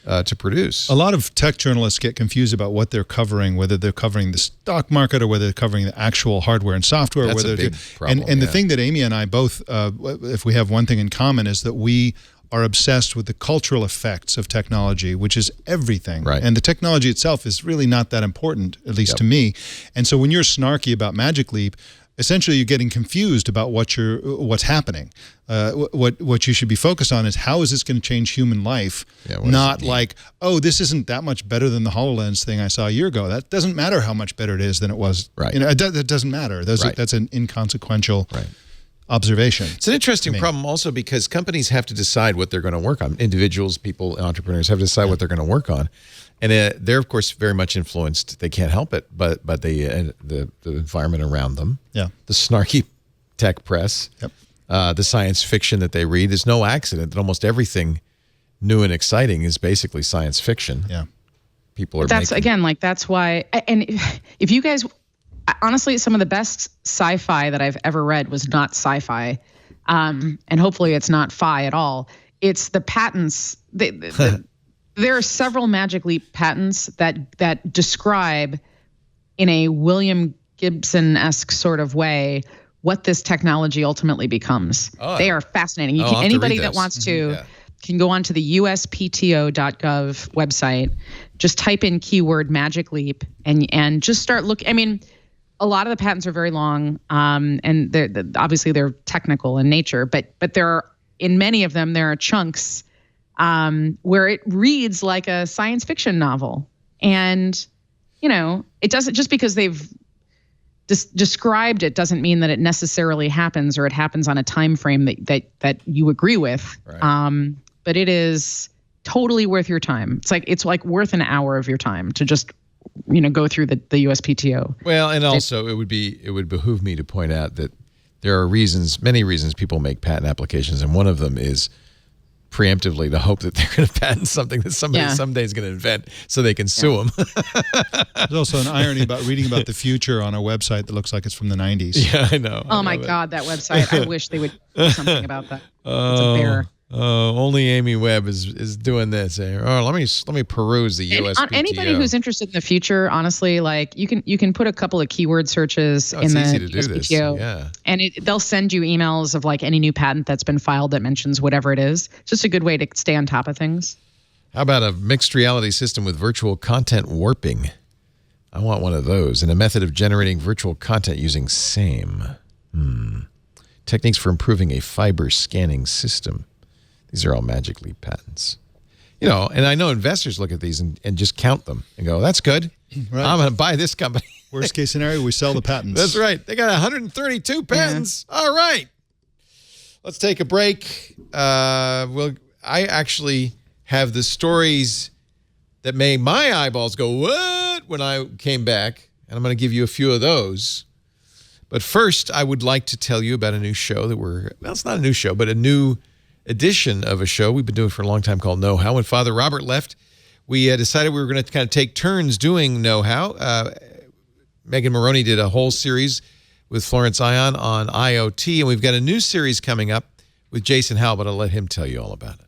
Speaker 1: to produce.
Speaker 6: A lot of tech journalists get confused about what they're covering, whether they're covering the stock market or whether they're covering the actual hardware and software.
Speaker 1: That's a big problem.
Speaker 6: And the thing that Amy and I both, if we have one thing in common, is that we are obsessed with the cultural effects of technology, which is everything.
Speaker 1: Right.
Speaker 6: And the technology itself is really not that important, at least to me. And so when you're snarky about Magic Leap, essentially you're getting confused about what's happening. What you should be focused on is how is this going to change human life, not like, oh, this isn't that much better than the HoloLens thing I saw a year ago. That doesn't matter how much better it is than it was.
Speaker 1: Right.
Speaker 6: It doesn't matter. That's an inconsequential observation.
Speaker 1: It's an interesting problem also because companies have to decide what they're going to work on. Individuals, people, entrepreneurs have to decide what they're going to work on. And they're, of course, very much influenced. They can't help it, but the environment around them, the snarky tech press, the science fiction that they read. There's no accident that almost everything new and exciting is basically science fiction.
Speaker 6: Yeah,
Speaker 5: people are. That's why. And if you guys, honestly, some of the best sci-fi that I've ever read was not sci-fi, and hopefully it's not fi at all. It's the patents. There are several Magic Leap patents that describe in a William Gibson-esque sort of way what this technology ultimately becomes. They are fascinating. Anybody that wants to can go onto the uspto.gov website, just type in keyword Magic Leap and just start looking. I mean, a lot of the patents are very long, and obviously they're technical in nature, but there are, in many of them, there are chunks where it reads like a science fiction novel. And, it doesn't, just because they've described it doesn't mean that it necessarily happens or it happens on a time frame that you agree with. Right. But it is totally worth your time. It's like worth an hour of your time to just, go through the USPTO.
Speaker 1: Well, and also it would behoove me to point out that there are many reasons people make patent applications, and one of them is preemptively to hope that they're going to patent something that somebody someday is going to invent so they can sue them.
Speaker 6: There's also an irony about reading about the future on a website that looks like it's from the 90s.
Speaker 1: Yeah, I know.
Speaker 5: Oh my God, that website. I wish they would do something about that. It's a bear.
Speaker 1: Only Amy Webb is doing this. Let me peruse the USPTO.
Speaker 5: Anybody who's interested in the future, honestly, like you can put a couple of keyword searches in the USPTO, and they'll send you emails of like any new patent that's been filed that mentions whatever it is. It's just a good way to stay on top of things.
Speaker 1: How about a mixed reality system with virtual content warping? I want one of those, and a method of generating virtual content using SAME. Techniques for improving a fiber scanning system. These are all Magic Leap patents. And I know investors look at these and just count them and go, that's good. Right. I'm going to buy this company.
Speaker 6: Worst case scenario, we sell the patents.
Speaker 1: That's right. They got 132 patents. Yeah. All right. Let's take a break. I actually have the stories that made my eyeballs go, what? When I came back. And I'm going to give you a few of those. But first, I would like to tell you about a new show that well, it's not a new show, but a new edition of a show we've been doing for a long time called Know How. When Father Robert left, we decided we were going to kind of take turns doing Know How. Megan Maroney did a whole series with Florence Ion on IoT, and we've got a new series coming up with Jason Howell, but I'll let him tell you all about it.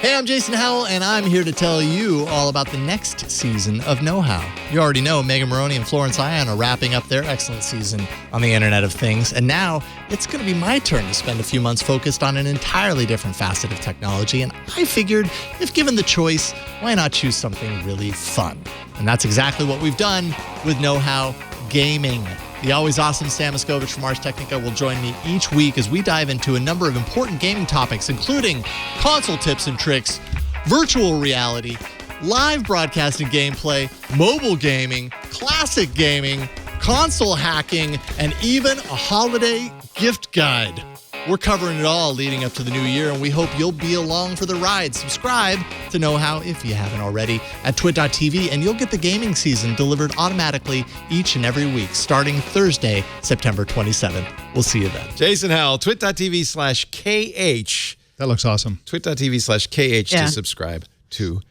Speaker 2: Hey, I'm Jason Howell, and I'm here to tell you all about the next season of Know How. You already know Megan Maroney and Florence Ion are wrapping up their excellent season on the Internet of Things, and now it's going to be my turn to spend a few months focused on an entirely different facet of technology, and I figured if given the choice, why not choose something really fun? And that's exactly what we've done with Know How Gaming. The always awesome Sam Miskovich from Ars Technica will join me each week as we dive into a number of important gaming topics, including console tips and tricks, virtual reality, live broadcasting gameplay, mobile gaming, classic gaming, console hacking, and even a holiday gift guide. We're covering it all leading up to the new year, and we hope you'll be along for the ride. Subscribe to Know How if you haven't already at twit.tv, and you'll get the gaming season delivered automatically each and every week, starting Thursday, September 27th. We'll see you then.
Speaker 1: Jason Howell, twit.tv/KH.
Speaker 6: That looks awesome.
Speaker 1: Twit.tv/KH to subscribe to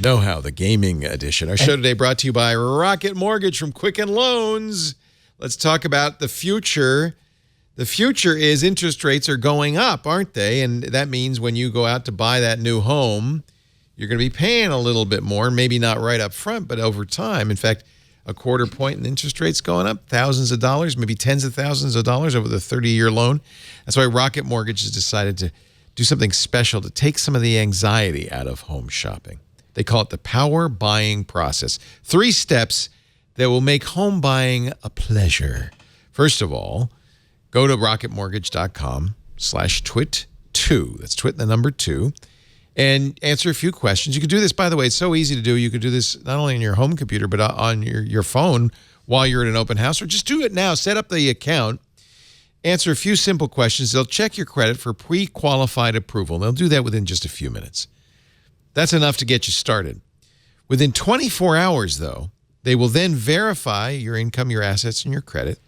Speaker 1: Know How, the gaming edition. Our show today brought to you by Rocket Mortgage from Quicken Loans. Let's talk about the future. The future is interest rates are going up, aren't they? And that means when you go out to buy that new home, you're going to be paying a little bit more, maybe not right up front, but over time. In fact, a quarter point in interest rates going up, thousands of dollars, maybe tens of thousands of dollars over the 30-year loan. That's why Rocket Mortgage has decided to do something special to take some of the anxiety out of home shopping. They call it the power buying process. 3 steps that will make home buying a pleasure. First of all, go to rocketmortgage.com/twit2. That's twit and the number 2. And answer a few questions. You can do this, by the way, it's so easy to do. You could do this not only on your home computer, but on your phone while you're at an open house. Or just do it now. Set up the account. Answer a few simple questions. They'll check your credit for pre-qualified approval. They'll do that within just a few minutes. That's enough to get you started. Within 24 hours, though, they will then verify your income, your assets, and your credit.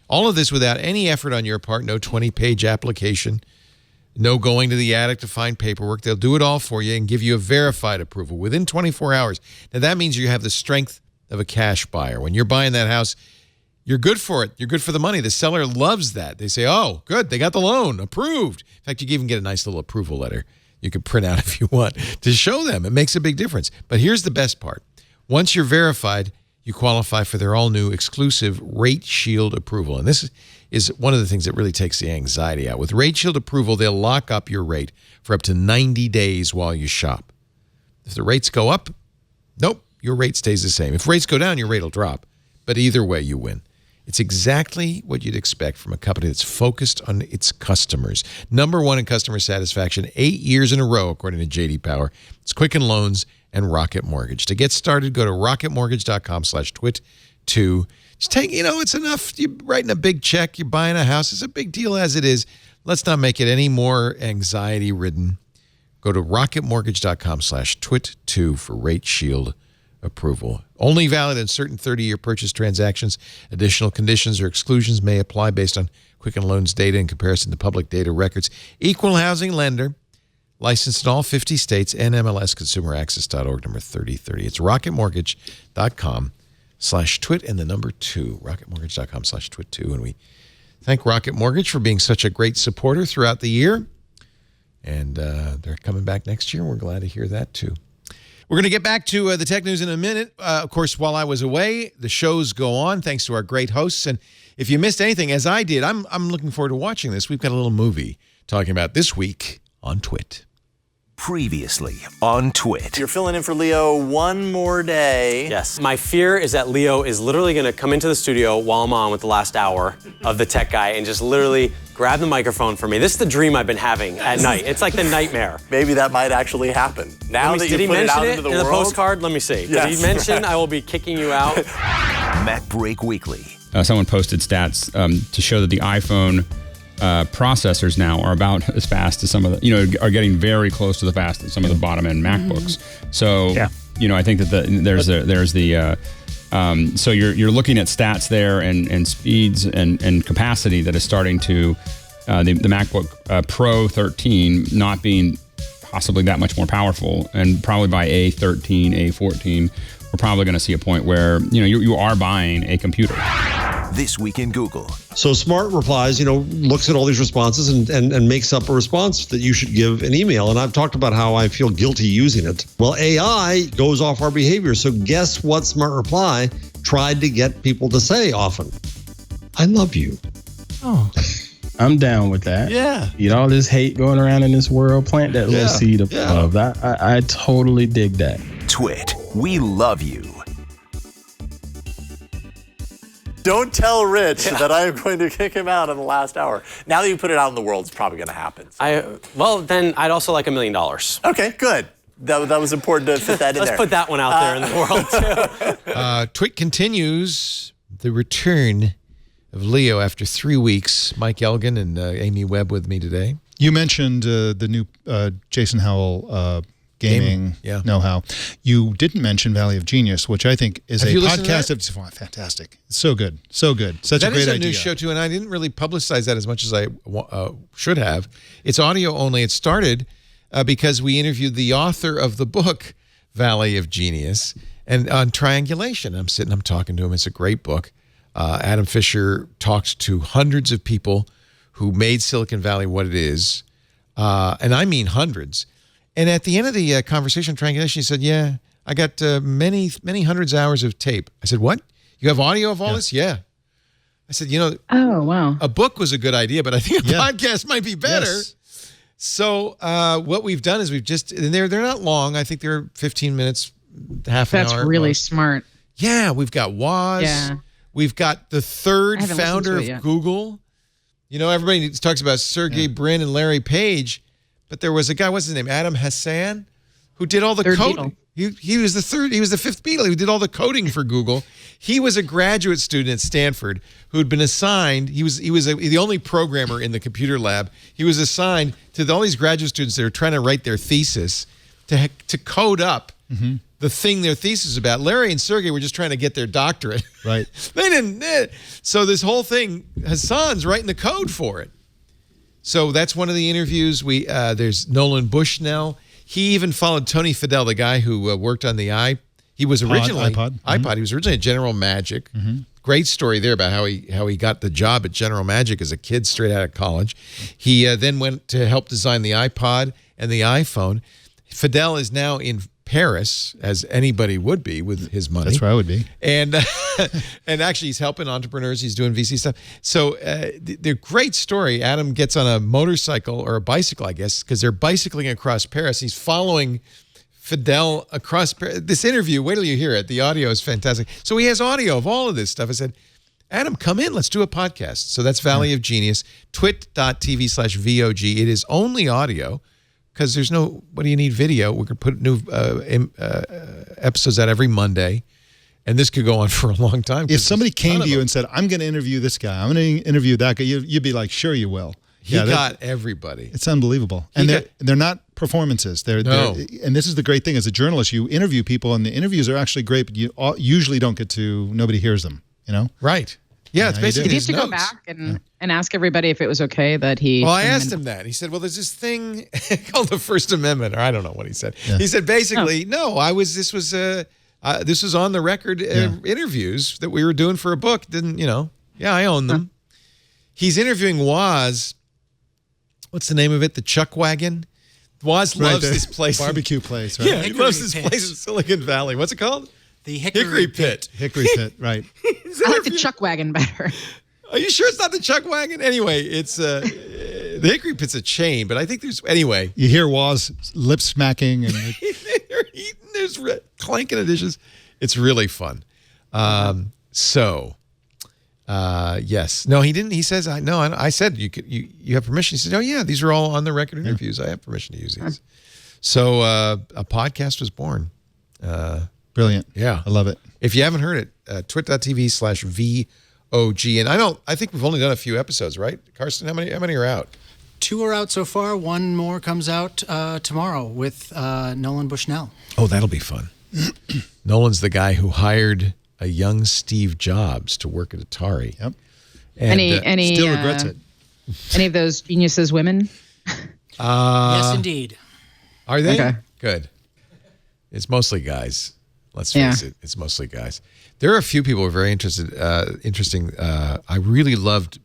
Speaker 1: All of this without any effort on your part, no 20-page application, no going to the attic to find paperwork. They'll do it all for you and give you a verified approval within 24 hours. Now, that means you have the strength of a cash buyer. When you're buying that house, you're good for it. You're good for the money. The seller loves that. They say, oh, good, they got the loan, approved. In fact, you can even get a nice little approval letter you can print out if you want to show them. It makes a big difference. But here's the best part. Once you're verified, you qualify for their all-new exclusive Rate Shield approval. And this is one of the things that really takes the anxiety out. With Rate Shield approval, they'll lock up your rate for up to 90 days while you shop. If the rates go up, nope, your rate stays the same. If rates go down, your rate will drop. But either way, you win. It's exactly what you'd expect from a company that's focused on its customers. Number 1 in customer satisfaction, 8 years in a row, according to J.D. Power. It's Quicken Loans and Rocket Mortgage. To get started, go to rocketmortgage.com/twit2. Just take, it's enough. You're writing a big check. You're buying a house. It's a big deal as it is. Let's not make it any more anxiety-ridden. Go to rocketmortgage.com/twit2 for Rate Shield approval. Only valid in certain 30-year purchase transactions. Additional conditions or exclusions may apply based on Quicken Loans data in comparison to public data records. Equal housing lender. Licensed in all 50 states, NMLSconsumeraccess.org, number 3030. It's rocketmortgage.com/twit and the number 2, rocketmortgage.com/twit2. And we thank Rocket Mortgage for being such a great supporter throughout the year. And they're coming back next year. We're glad to hear that, too. We're going to get back to the tech news in a minute. Of course, while I was away, the shows go on, thanks to our great hosts. And if you missed anything, as I did, I'm looking forward to watching this. We've got a little movie talking about this week on Twit.
Speaker 4: Previously on Twit.
Speaker 7: You're filling in for Leo one more day.
Speaker 8: Yes. My fear is that Leo is literally going to come into the studio while I'm on with the last hour of the tech guy and just literally grab the microphone for me. This is the dream I've been having at night. It's like the nightmare.
Speaker 7: Maybe that might actually happen. Now that you put it out into the world.
Speaker 8: In the postcard? Let me see.
Speaker 7: Yes.
Speaker 8: Did he mention I will be kicking you out?
Speaker 4: Mac Break Weekly.
Speaker 9: Someone posted stats to show that the iPhone processors now are about as fast as some of the, are getting very close to the fast of some of the bottom end MacBooks. So, I think that so you're looking at stats there and speeds and capacity that is starting to the MacBook Pro 13 not being possibly that much more powerful, and probably by A13, A14, we're probably going to see a point where you are buying a computer.
Speaker 4: This Week in Google.
Speaker 10: So Smart Replies, looks at all these responses and makes up a response that you should give an email. And I've talked about how I feel guilty using it. Well, AI goes off our behavior. So guess what Smart Reply tried to get people to say often? I love you.
Speaker 2: Oh,
Speaker 11: I'm down with that.
Speaker 2: Yeah.
Speaker 11: All this hate going around in this world, plant that little seed of love. I totally dig that.
Speaker 4: Twit. We love you.
Speaker 7: Don't tell Rich that I am going to kick him out in the last hour. Now that you put it out in the world, it's probably going to happen.
Speaker 8: Then I'd also like $1 million.
Speaker 7: Okay, good. That was important to fit that in there.
Speaker 8: Let's put that one out there in the world, too.
Speaker 1: Twit continues the return of Leo after 3 weeks. Mike Elgin and Amy Webb with me today.
Speaker 6: You mentioned the new Jason Howell gaming know-how. You didn't mention Valley of Genius, which I think is a podcast of fantastic. It's so good. So good. Such a great idea.
Speaker 1: That is a new show, too, and I didn't really publicize that as much as I should have. It's audio only. It started because we interviewed the author of the book, Valley of Genius, and on triangulation. I'm talking to him. It's a great book. Adam Fisher talks to hundreds of people who made Silicon Valley what it is, and I mean hundreds. And at the end of the conversation, triangulation, he said, "Yeah, I got many hundreds of hours of tape." I said, "What? You have audio of all this?" "Yeah." I said,
Speaker 5: oh, wow.
Speaker 1: A book was a good idea, but I think a podcast might be better.
Speaker 6: Yes.
Speaker 1: So what we've done is and they're not long. I think they're 15 minutes, half an hour.
Speaker 5: That's really smart.
Speaker 1: Yeah, we've got Woz.
Speaker 5: Yeah.
Speaker 1: We've got the third founder of Google. Everybody talks about Sergey Brin and Larry Page. But there was a guy, what's his name? Adam Hassan, who did all the coding. He was the fifth Beatle who did all the coding for Google. He was a graduate student at Stanford who had been assigned. He was the only programmer in the computer lab. He was assigned to all these graduate students that are trying to write their thesis to code up the thing their thesis is about. Larry and Sergey were just trying to get their doctorate.
Speaker 6: Right.
Speaker 1: They didn't. So this whole thing, Hassan's writing the code for it. So that's one of the interviews. There's Nolan Bushnell. He even followed Tony Fadell, the guy who worked on the He was originally iPod. He was originally at General Magic. Great story there about how he got the job at General Magic as a kid straight out of college. He then went to help design the iPod and the iPhone. Fadell is now in Paris, as anybody would be with his money.
Speaker 6: That's where I would be.
Speaker 1: And actually, he's helping entrepreneurs. He's doing VC stuff. So they're great story. Adam gets on a motorcycle or a bicycle, I guess, because they're bicycling across Paris. He's following Fadell across Paris. This interview, wait till you hear it. The audio is fantastic. So he has audio of all of this stuff. I said, Adam, come in. Let's do a podcast. So that's Valley of Genius, twit.tv/VOG. It is only audio. Because there's what do you need video? We're going to put new episodes out every Monday. And this could go on for a long time.
Speaker 6: If somebody came to you and said, I'm going to interview this guy, I'm going to interview that guy, you'd be like, sure you will.
Speaker 1: He got everybody.
Speaker 6: It's unbelievable. And they're not performances. They're, and this is the great thing. As a journalist, you interview people, and the interviews are actually great, but you usually don't get to, nobody hears them,
Speaker 1: Right. Yeah, it's basically
Speaker 5: his notes. He needs to go back and ask everybody if it was okay that he...
Speaker 1: Well, I asked him that. He said, well, there's this thing called the First Amendment, or I don't know what he said. Yeah. He said, basically, this was on the record interviews that we were doing for a book. I own them. He's interviewing Woz. What's the name of it? The Chuck Wagon? Woz loves this place.
Speaker 6: Barbecue place, right?
Speaker 1: Yeah, he loves this place in Silicon Valley. What's it called?
Speaker 2: The Hickory Pit.
Speaker 6: Hickory Pit, right.
Speaker 5: I like the Chuck Wagon better.
Speaker 1: Are you sure it's not the Chuck Wagon? Anyway, it's The Hickory Pit's a chain, but I think there's anyway.
Speaker 6: You hear Woz lip smacking and
Speaker 1: they're eating. There's clanking of dishes. It's really fun. Yes. No, he didn't. He says, no. I said you have permission. He said, oh yeah, these are all on the record interviews. I have permission to use these. So a podcast was born.
Speaker 6: Brilliant.
Speaker 1: Yeah,
Speaker 6: I love it.
Speaker 1: If you haven't heard it, twit.tv/VOG. And I think we've only done a few episodes, right? Karsten, how many are out?
Speaker 12: 2 are out so far. 1 more comes out tomorrow with Nolan Bushnell.
Speaker 1: Oh, that'll be fun. Nolan's the guy who hired a young Steve Jobs to work at Atari.
Speaker 6: Yep.
Speaker 1: And
Speaker 5: any
Speaker 6: still regrets it.
Speaker 5: Any of those geniuses women?
Speaker 12: Yes, indeed.
Speaker 1: Are they?
Speaker 5: Okay.
Speaker 1: Good. It's mostly guys. Let's face it. It's mostly guys. There are a few people who are very interesting. I really loved.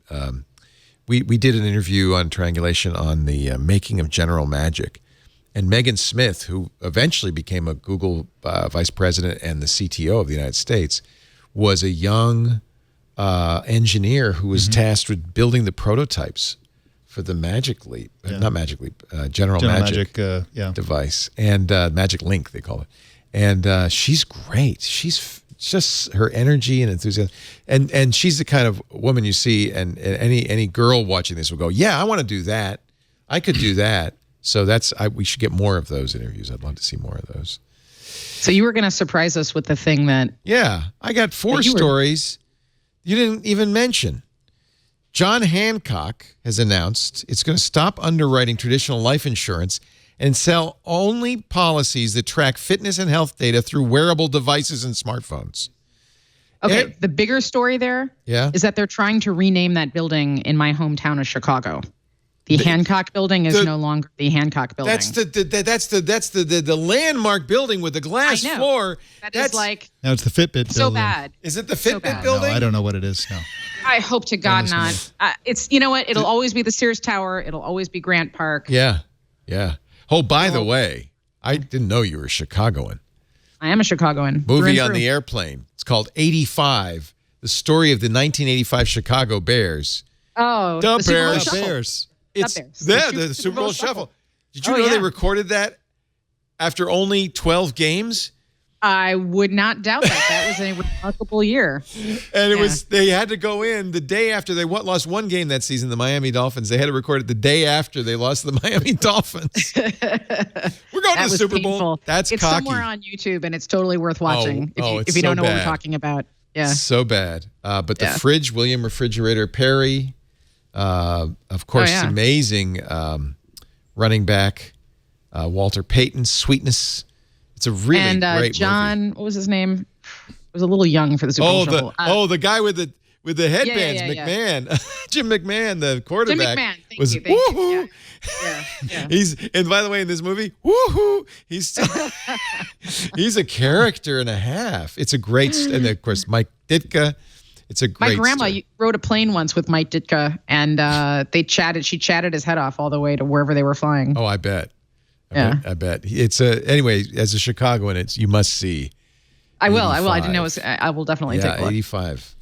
Speaker 1: We did an interview on Triangulation on the making of General Magic, and Megan Smith, who eventually became a Google vice president and the CTO of the United States, was a young engineer who was tasked with building the prototypes for the Magic Leap, not Magic Leap, General Magic device, and Magic Link, they call it. And she's great. She's just her energy and enthusiasm. And she's the kind of woman you see, and any girl watching this will go, yeah, I want to do that. I could do that. So we should get more of those interviews. I'd love to see more of those.
Speaker 5: So you were going to surprise us with the thing that...
Speaker 1: Yeah, I got 4 stories you didn't even mention. John Hancock has announced it's going to stop underwriting traditional life insurance and sell only policies that track fitness and health data through wearable devices and smartphones.
Speaker 5: Okay, the bigger story there is that they're trying to rename that building in my hometown of Chicago. The Hancock building is no longer the Hancock building.
Speaker 1: That's the landmark building with the glass floor.
Speaker 5: That's like
Speaker 6: now it's the Fitbit building.
Speaker 5: So bad.
Speaker 1: Is it the Fitbit building?
Speaker 6: No, I don't know what it is now.
Speaker 5: I hope to God not. It's you know what? It'll always be the Sears Tower. It'll always be Grant Park.
Speaker 1: Yeah. Oh, by the way, I didn't know you were a Chicagoan.
Speaker 5: I am a Chicagoan.
Speaker 1: Movie on the airplane. It's called 85. The story of the 1985 Chicago Bears.
Speaker 5: Oh,
Speaker 1: the
Speaker 6: Bears.
Speaker 1: It's the Super Bowl Shuffle. Did you know they recorded that after only 12 games?
Speaker 5: I would not doubt that. That was a remarkable year.
Speaker 1: And they had to go in the day after they lost one game that season, the Miami Dolphins. They had to record it the day after they lost to the Miami Dolphins. We're going to the Super Bowl. It's cocky.
Speaker 5: Somewhere on YouTube, and it's totally worth watching if you don't know what we're talking about. Yeah.
Speaker 1: So bad. But the fridge, William Refrigerator Perry, of course, amazing running back, Walter Payton, Sweetness. It's a really great
Speaker 5: John,
Speaker 1: movie.
Speaker 5: What was his name? Was a little young for the Super Bowl Shuffle.
Speaker 1: The guy with the headbands, McMahon. Jim McMahon, the quarterback.
Speaker 5: Jim McMahon, thank you. Yeah.
Speaker 1: And by the way, in this movie, woohoo! He's a character and a half. It's a great, and of course, Mike Ditka. It's a great.
Speaker 5: My grandma
Speaker 1: story.
Speaker 5: rode a plane once with Mike Ditka, and they chatted. She chatted his head off all the way to wherever they were flying.
Speaker 1: Oh, I bet. I bet. It's anyway, as a Chicagoan, you must see.
Speaker 5: I will. I didn't know. I will definitely take a look.
Speaker 1: 85.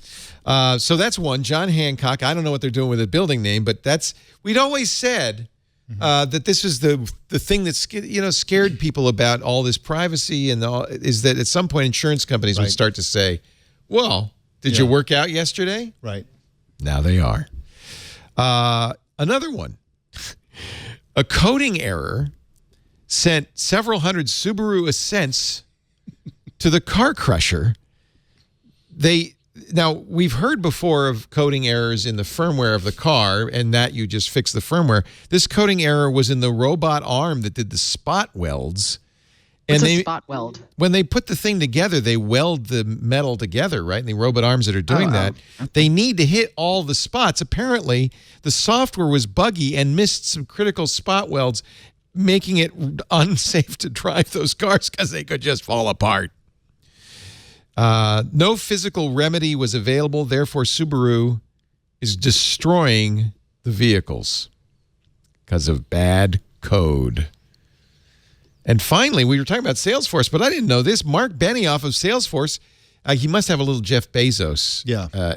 Speaker 1: So that's one. John Hancock. I don't know what they're doing with the building name, but we'd always said that this was the thing that scared people about all this privacy and is that at some point insurance companies would start to say, "Well, did you work out yesterday?"
Speaker 6: Right.
Speaker 1: Now they are. Another one. A coding error sent several hundred Subaru Ascents to the car crusher. Now, we've heard before of coding errors in the firmware of the car, and that you just fix the firmware. This coding error was in the robot arm that did the spot welds.
Speaker 5: What's a spot weld?
Speaker 1: When they put the thing together, they weld the metal together, right? And the robot arms that are doing that, they need to hit all the spots. Apparently, the software was buggy and missed some critical spot welds, making it unsafe to drive those cars because they could just fall apart. No physical remedy was available. Therefore, Subaru is destroying the vehicles because of bad code. And finally, we were talking about Salesforce, but I didn't know this. Mark Benioff of Salesforce, he must have a little Jeff Bezos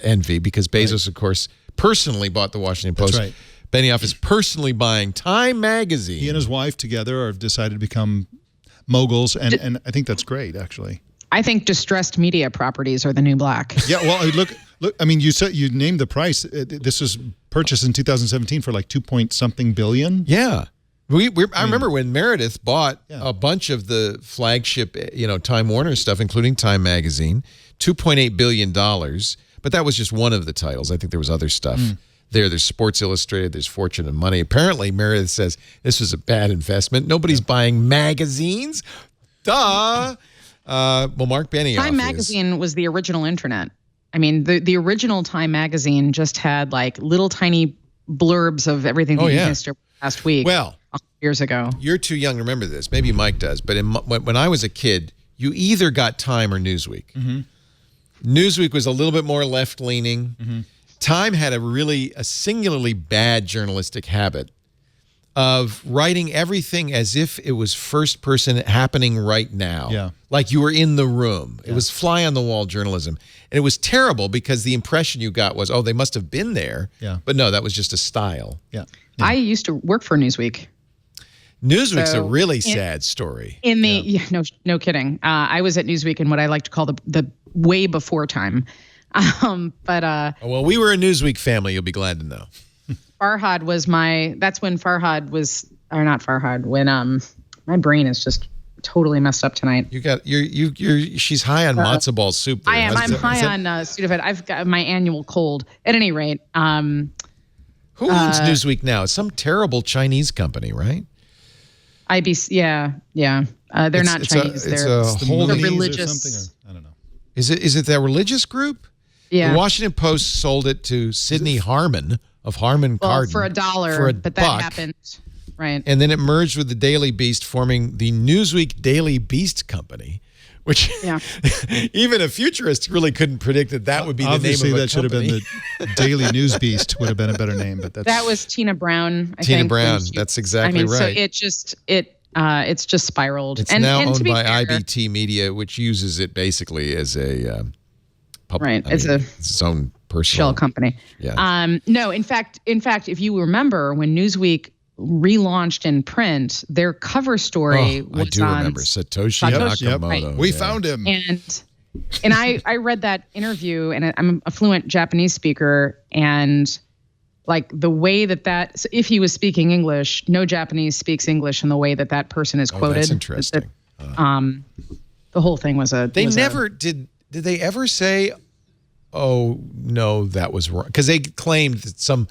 Speaker 1: envy because Bezos, of course, personally bought the Washington Post.
Speaker 6: That's right.
Speaker 1: Benioff is personally buying Time magazine.
Speaker 6: He and his wife together have decided to become moguls, and I think that's great, actually.
Speaker 5: I think distressed media properties are the new black.
Speaker 6: Yeah, well, look. I mean, you named the price. This was purchased in 2017 for like 2-point-something billion.
Speaker 1: Yeah. I remember when Meredith bought a bunch of the flagship, Time Warner stuff, including Time Magazine, $2.8 billion. But that was just one of the titles. I think there was other stuff there. There's Sports Illustrated. There's Fortune and Money. Apparently, Meredith says this was a bad investment. Nobody's buying magazines. Duh. Well, Mark Benioff.
Speaker 5: Time Magazine was the original internet. I mean, the original Time Magazine just had like little tiny blurbs of everything that you missed last week.
Speaker 1: Well,
Speaker 5: years ago.
Speaker 1: You're too young to remember this. Maybe Mike does. But when I was a kid, you either got Time or Newsweek.
Speaker 6: Mm-hmm.
Speaker 1: Newsweek was a little bit more left-leaning.
Speaker 6: Mm-hmm.
Speaker 1: Time had a singularly bad journalistic habit of writing everything as if it was first person happening right now.
Speaker 6: Yeah.
Speaker 1: Like you were in the room. It was fly-on-the-wall journalism. And it was terrible because the impression you got was, oh, they must have been there.
Speaker 6: Yeah.
Speaker 1: But no, that was just a style.
Speaker 6: Yeah.
Speaker 5: I used to work for Newsweek.
Speaker 1: Newsweek's a really sad story.
Speaker 5: No kidding. I was at Newsweek in what I like to call the way before time.
Speaker 1: Well, we were a Newsweek family. You'll be glad to know.
Speaker 5: Farhad was that's when Farhad was, or not Farhad, when my brain is just totally messed up tonight.
Speaker 1: She's high on matzo ball soup. There.
Speaker 5: I'm high on Sudafed. I've got my annual cold. At any rate,
Speaker 1: who owns Newsweek now? It's some terrible Chinese company, right?
Speaker 5: IBC, yeah. They're not Chinese. They're religious.
Speaker 6: Or something, or, I don't know.
Speaker 1: Is it that religious group?
Speaker 5: Yeah.
Speaker 1: The Washington Post sold it to Sidney Harman of Harman Kardon
Speaker 5: for $1, but that happened, right?
Speaker 1: And then it merged with the Daily Beast, forming the Newsweek Daily Beast Company, which even a futurist really couldn't predict that would be the name of a company.
Speaker 6: Obviously, that should have been the Daily News Beast would have been a better name, but
Speaker 5: that was Tina Brown. I
Speaker 1: Tina
Speaker 5: think,
Speaker 1: Brown, that's exactly right.
Speaker 5: So it's just spiraled.
Speaker 1: It's now owned by IBT Media, which uses it basically as a it's its own personal
Speaker 5: shell company.
Speaker 1: Yeah.
Speaker 5: No, in fact, if you remember when Newsweek relaunched in print, their cover story was
Speaker 1: I do remember Satoshi Nakamoto.
Speaker 5: Right.
Speaker 6: We found him.
Speaker 5: And I read that interview, and I'm a fluent Japanese speaker, and like the way that so if he was speaking English, no Japanese speaks English in the way that person is quoted.
Speaker 1: That's interesting.
Speaker 5: The whole thing was
Speaker 1: Did they ever say, oh, no, that was wrong? Because they claimed that some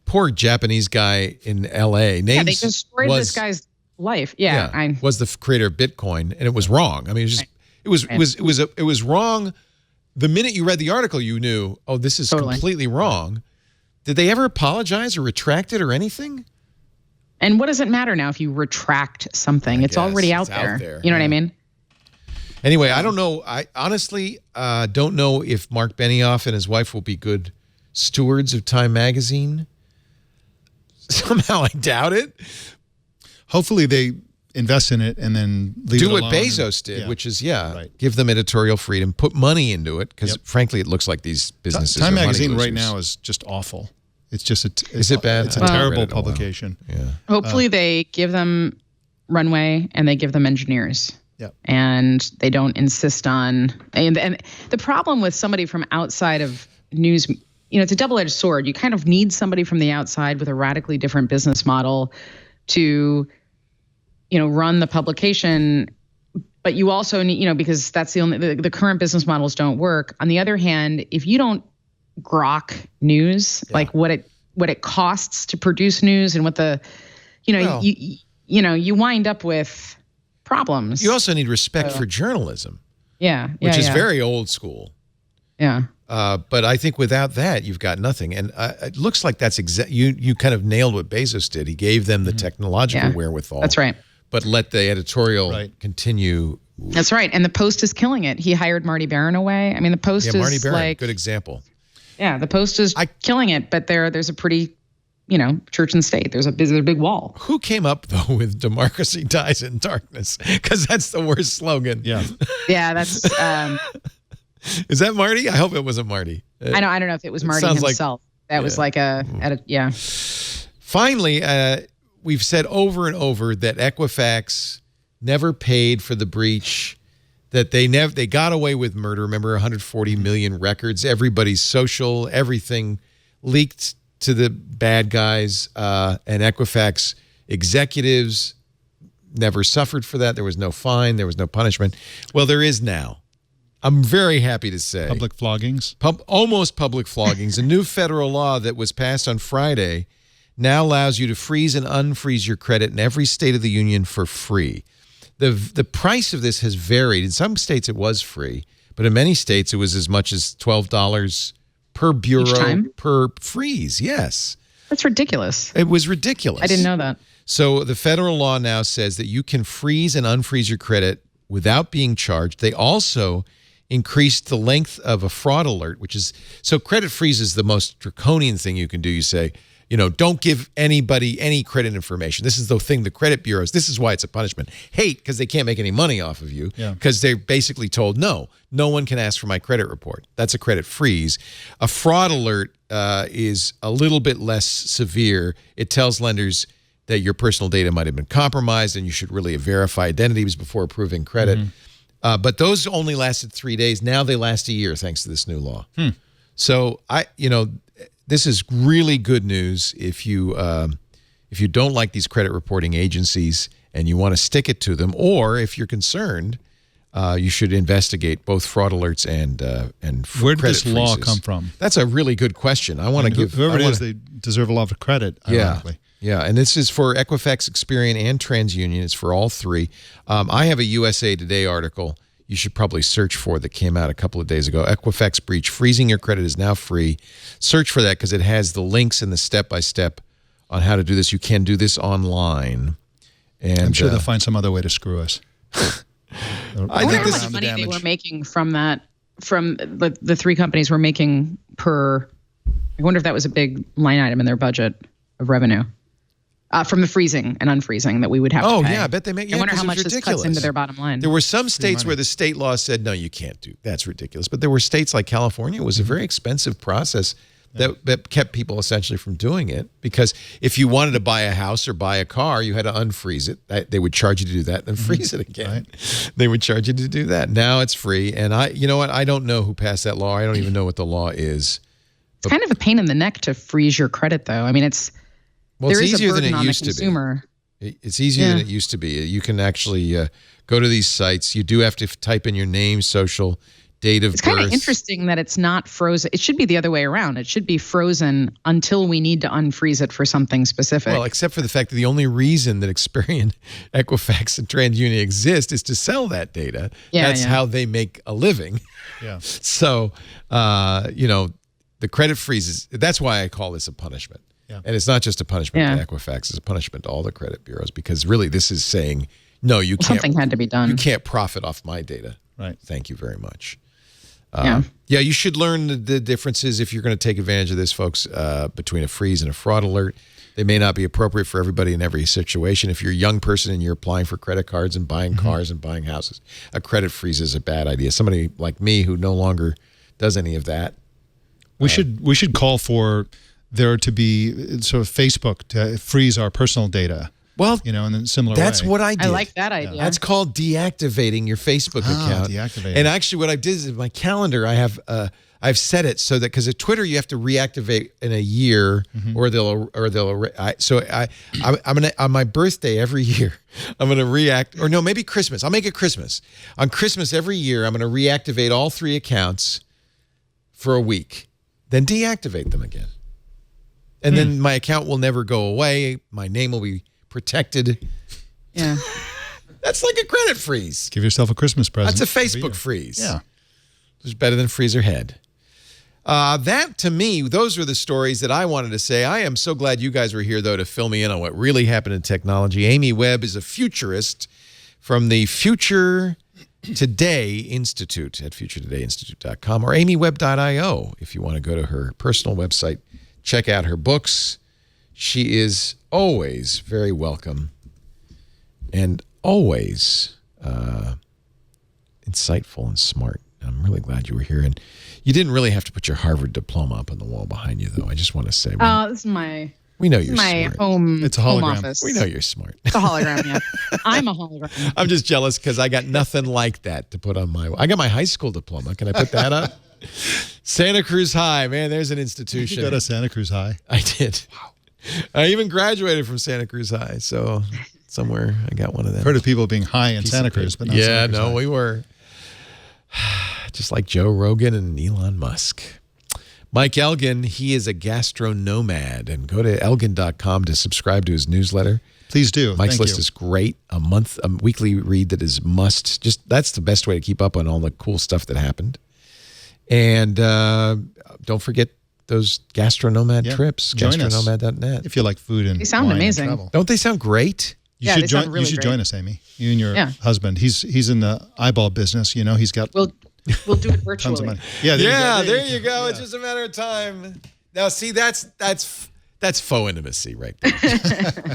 Speaker 1: poor Japanese guy in L.A.
Speaker 5: they destroyed this guy's life.
Speaker 1: Was the creator of Bitcoin, and it was wrong. I mean, it was wrong. The minute you read the article, you knew, oh, this is completely wrong. Did they ever apologize or retract it or anything?
Speaker 5: And what does it matter now if you retract something? It's already out there. You know what I mean?
Speaker 1: Anyway, I don't know. I honestly don't know if Mark Benioff and his wife will be good stewards of Time Magazine. Somehow I doubt it.
Speaker 6: Hopefully they invest in it and then leave it alone.
Speaker 1: Do what Bezos did, which is, give them editorial freedom, put money into it, because frankly, it looks like these businesses
Speaker 6: Time
Speaker 1: are
Speaker 6: Magazine
Speaker 1: money
Speaker 6: right now is just awful. It's just
Speaker 1: is it bad?
Speaker 6: It's a terrible publication.
Speaker 1: Yeah.
Speaker 5: Hopefully they give them runway and they give them engineers. And they don't insist on and the problem with somebody from outside of news, it's a double-edged sword. You kind of need somebody from the outside with a radically different business model to run the publication, but you also need, because that's the current business models don't work. On the other hand, if you don't grok news, like what it costs to produce news and what you wind up with problems.
Speaker 1: You also need respect for journalism.
Speaker 5: Which
Speaker 1: is very old school.
Speaker 5: Yeah.
Speaker 1: But I think without that, you've got nothing. And it looks like that's you kind of nailed what Bezos did. He gave them the technological wherewithal.
Speaker 5: That's right.
Speaker 1: But let the editorial continue.
Speaker 5: That's right. And the Post is killing it. He hired Marty Barron away. I mean, the Post is
Speaker 1: Marty Barron,
Speaker 5: like...
Speaker 1: good example.
Speaker 5: Yeah, the Post is killing it, but there's a pretty... church and state. There's a big wall.
Speaker 1: Who came up though with "Democracy Dies in Darkness"? Because that's the worst slogan.
Speaker 5: Yeah, that's.
Speaker 1: Is that Marty? I hope it wasn't Marty.
Speaker 5: I don't know if it was Marty himself. That was like
Speaker 1: Finally, we've said over and over that Equifax never paid for the breach, that they got away with murder. Remember, 140 million records, everybody's social, everything leaked to the bad guys, and Equifax executives never suffered for that. There was no fine. There was no punishment. Well, there is now. I'm very happy to say.
Speaker 6: Public floggings?
Speaker 1: Almost public floggings. A new federal law that was passed on Friday now allows you to freeze and unfreeze your credit in every state of the union for free. The price of this has varied. In some states it was free, but in many states it was as much as $12 per bureau per freeze. Yes.
Speaker 5: That's ridiculous.
Speaker 1: It was ridiculous.
Speaker 5: I didn't know that.
Speaker 1: So the federal law now says that you can freeze and unfreeze your credit without being charged. They also increased the length of a fraud alert, which is, so credit freeze is the most draconian thing you can do. You say, don't give anybody any credit information. This is the thing the credit bureaus, this is why it's a punishment. Hate because they can't make any money off of you because they're basically told, no one can ask for my credit report. That's a credit freeze. A fraud alert is a little bit less severe. It tells lenders that your personal data might have been compromised and you should really verify identities before approving credit. But those only lasted 3 days. Now they last a year thanks to this new law. So this is really good news if you don't like these credit reporting agencies and you want to stick it to them, or if you're concerned, you should investigate both fraud alerts and
Speaker 6: where did this
Speaker 1: freezes.
Speaker 6: law come from?
Speaker 1: That's a really good question. I want to give
Speaker 6: whoever it is, they deserve a lot of credit. Ironically.
Speaker 1: Yeah, and this is for Equifax, Experian, and TransUnion. It's for all three. I have a USA Today article you should probably search for that came out a couple of days ago. Equifax breach, freezing your credit is now free. Search for that because it has the links and the step-by-step on how to do this. You can do this online. And
Speaker 6: I'm sure they'll find some other way to screw us.
Speaker 5: I think this is how much money they were making from that, from the three companies were making per. I wonder if that was a big line item in their budget of revenue. From the freezing and unfreezing that we would have to pay.
Speaker 1: Oh, yeah, I bet they make. Yeah,
Speaker 5: I wonder how much
Speaker 1: ridiculous.
Speaker 5: this cuts into their bottom line.
Speaker 1: There were some states where the state law said, no, you can't do. That's ridiculous. But there were states like California. It was a very expensive process that kept people essentially from doing it. Because if you wanted to buy a house or buy a car, you had to unfreeze it. They would charge you to do that and then freeze it again. Right. They would charge you to do that. Now it's free. And you know what? I don't know who passed that law. I don't even know what the law is.
Speaker 5: It's kind of a pain in the neck to freeze your credit, though. I mean,
Speaker 1: well, it's easier than it used to be. It's easier than it used to be. You can actually go to these sites. You do have to type in your name, social, date of birth.
Speaker 5: It's kind of interesting that it's not frozen. It should be the other way around. It should be frozen until we need to unfreeze it for something specific.
Speaker 1: Well, except for the fact that the only reason that Experian, Equifax, and TransUnion exist is to sell that data. That's how they make a living.
Speaker 6: Yeah.
Speaker 1: So, the credit freezes. That's why I call this a punishment. Yeah. And it's not just a punishment to Equifax, it's a punishment to all the credit bureaus, because really this is saying, no, you can't.
Speaker 5: Something had to be done.
Speaker 1: You can't profit off my data.
Speaker 6: Right.
Speaker 1: Thank you very much. You should learn the differences if you're going to take advantage of this, folks, between a freeze and a fraud alert. They may not be appropriate for everybody in every situation. If you're a young person and you're applying for credit cards and buying cars and buying houses, a credit freeze is a bad idea. Somebody like me who no longer does any of that.
Speaker 6: We should call for there to be sort of Facebook to freeze our personal data.
Speaker 1: Well,
Speaker 6: in a similar way.
Speaker 1: That's what I did.
Speaker 5: I like that idea.
Speaker 1: That's called deactivating your Facebook account.
Speaker 6: Deactivating.
Speaker 1: And actually, what I did is in my calendar, I've set it so that, because at Twitter you have to reactivate in a year, or they'll. I'm gonna, on my birthday every year, I'm gonna maybe Christmas. I'll make it Christmas. On Christmas every year, I'm gonna reactivate all 3 accounts for a week, then deactivate them again. And then my account will never go away. My name will be protected.
Speaker 5: Yeah.
Speaker 1: That's like a credit freeze.
Speaker 6: Give yourself a Christmas present.
Speaker 1: That's a Facebook freeze.
Speaker 6: Yeah.
Speaker 1: It's better than freeze your head. That, to me, those are the stories that I wanted to say. I am so glad you guys were here, though, to fill me in on what really happened in technology. Amy Webb is a futurist from the Future Today Institute at futuretodayinstitute.com, or amywebb.io if you want to go to her personal website. Check out her books. She is always very welcome and always insightful and smart. I'm really glad you were here. And you didn't really have to put your Harvard diploma up on the wall behind you, though. I just want to say.
Speaker 5: Oh, this is my
Speaker 1: We know you're
Speaker 5: my
Speaker 1: smart.
Speaker 6: It's a
Speaker 5: home
Speaker 6: hologram.
Speaker 5: office.
Speaker 1: We know you're smart.
Speaker 5: It's a hologram, yeah. I'm a hologram.
Speaker 1: I'm just jealous because I got nothing like that to put on my. I got my high school diploma. Can I put that up? Santa Cruz High, man. There's an institution.
Speaker 6: You got a Santa Cruz High.
Speaker 1: I did. Wow. I even graduated from Santa Cruz High, so somewhere I got one of them.
Speaker 6: Heard of people being high in Santa Cruz, but not Santa Cruz High.
Speaker 1: We were just like Joe Rogan and Elon Musk. Mike Elgin, he is a gastro nomad, and go to elgin.com to subscribe to his newsletter.
Speaker 6: Please do.
Speaker 1: Mike's list is great. A weekly read that is must. That's the best way to keep up on all the cool stuff that happened. And don't forget those gastronomad trips. Gastronomad.net.
Speaker 6: If you like food and
Speaker 5: they sound amazing.
Speaker 6: Travel.
Speaker 1: Don't they sound great?
Speaker 6: You should join us, Amy. You and your husband. He's in the eyeball business. You know, he's got.
Speaker 5: We'll do it virtually.
Speaker 6: Tons of money.
Speaker 1: There you go. It's just a matter of time. Now, see, that's faux intimacy right there.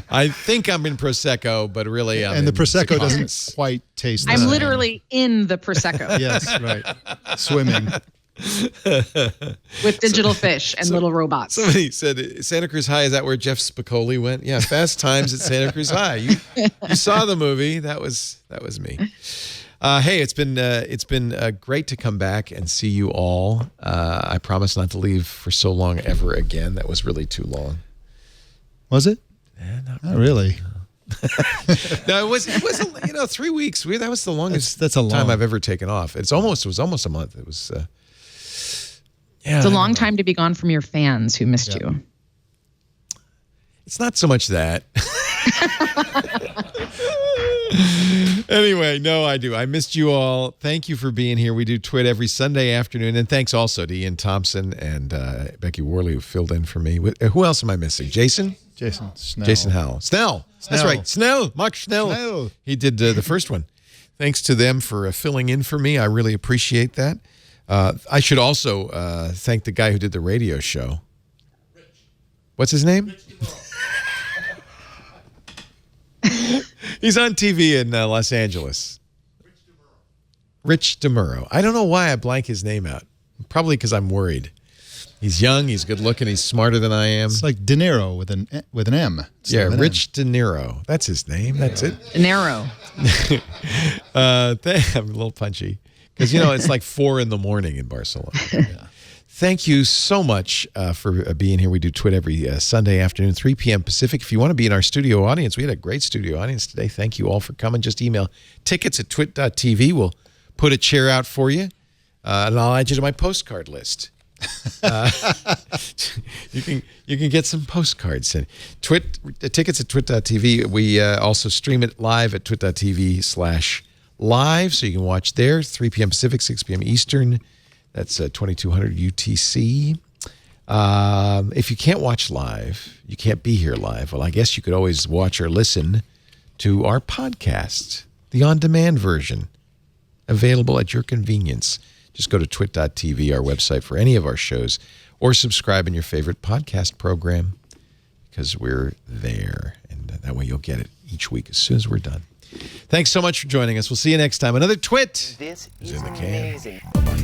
Speaker 1: I think I'm in Prosecco, but really I'm
Speaker 6: the
Speaker 1: in
Speaker 6: Prosecco
Speaker 1: cigars.
Speaker 6: doesn't quite taste the
Speaker 5: I'm
Speaker 6: same.
Speaker 5: literally in the Prosecco.
Speaker 6: Yes, right. Swimming.
Speaker 5: With digital fish and little robots.
Speaker 1: Somebody said, Santa Cruz High, is that where Jeff Spicoli went? Yeah, Fast Times at Santa Cruz High. You saw the movie. That was me. Hey, it's been great to come back and see you all. I promise not to leave for so long ever again. That was really too long.
Speaker 6: Was it?
Speaker 1: Not
Speaker 6: really.
Speaker 1: No, it was 3 weeks. That was the longest
Speaker 6: that's a long
Speaker 1: time I've ever taken off. It was almost a month. It was
Speaker 5: it's a long time to be gone from your fans who missed you.
Speaker 1: It's not so much that. Anyway, no, I do. I missed you all. Thank you for being here. We do Twit every Sunday afternoon. And thanks also to Ian Thompson and Becky Worley who filled in for me. Who else am I missing? Jason?
Speaker 6: Jason Snell.
Speaker 1: Jason Howell. Snell. That's right. Snell. Mark Snell. He did the first one. Thanks to them for filling in for me. I really appreciate that. I should also thank the guy who did the radio show. What's his name? He's on TV in Los Angeles. Rich DeMuro. I don't know why I blank his name out. Probably because I'm worried. He's young. He's good looking. He's smarter than I am.
Speaker 6: It's like De Niro with an M.
Speaker 1: Rich De Niro. That's his name. That's it.
Speaker 5: De Niro.
Speaker 1: I'm a little punchy because it's like 4 a.m. in Barcelona. Yeah. Thank you so much for being here. We do Twit every Sunday afternoon, 3 p.m. Pacific. If you want to be in our studio audience, we had a great studio audience today. Thank you all for coming. Just email tickets at twit.tv. We'll put a chair out for you, and I'll add you to my postcard list. You can get some postcards. Tickets at twit.tv. We also stream it live at twit.tv/live, so you can watch there, 3 p.m. Pacific, 6 p.m. Eastern. That's 2200 UTC. If you can't watch live, you can't be here live, well, I guess you could always watch or listen to our podcast, the on-demand version, available at your convenience. Just go to twit.tv, our website, for any of our shows, or subscribe in your favorite podcast program because we're there. And that way you'll get it each week as soon as we're done. Thanks so much for joining us. We'll see you next time. Another Twit
Speaker 13: This
Speaker 1: is in the can.
Speaker 13: Amazing.
Speaker 1: Bye-bye.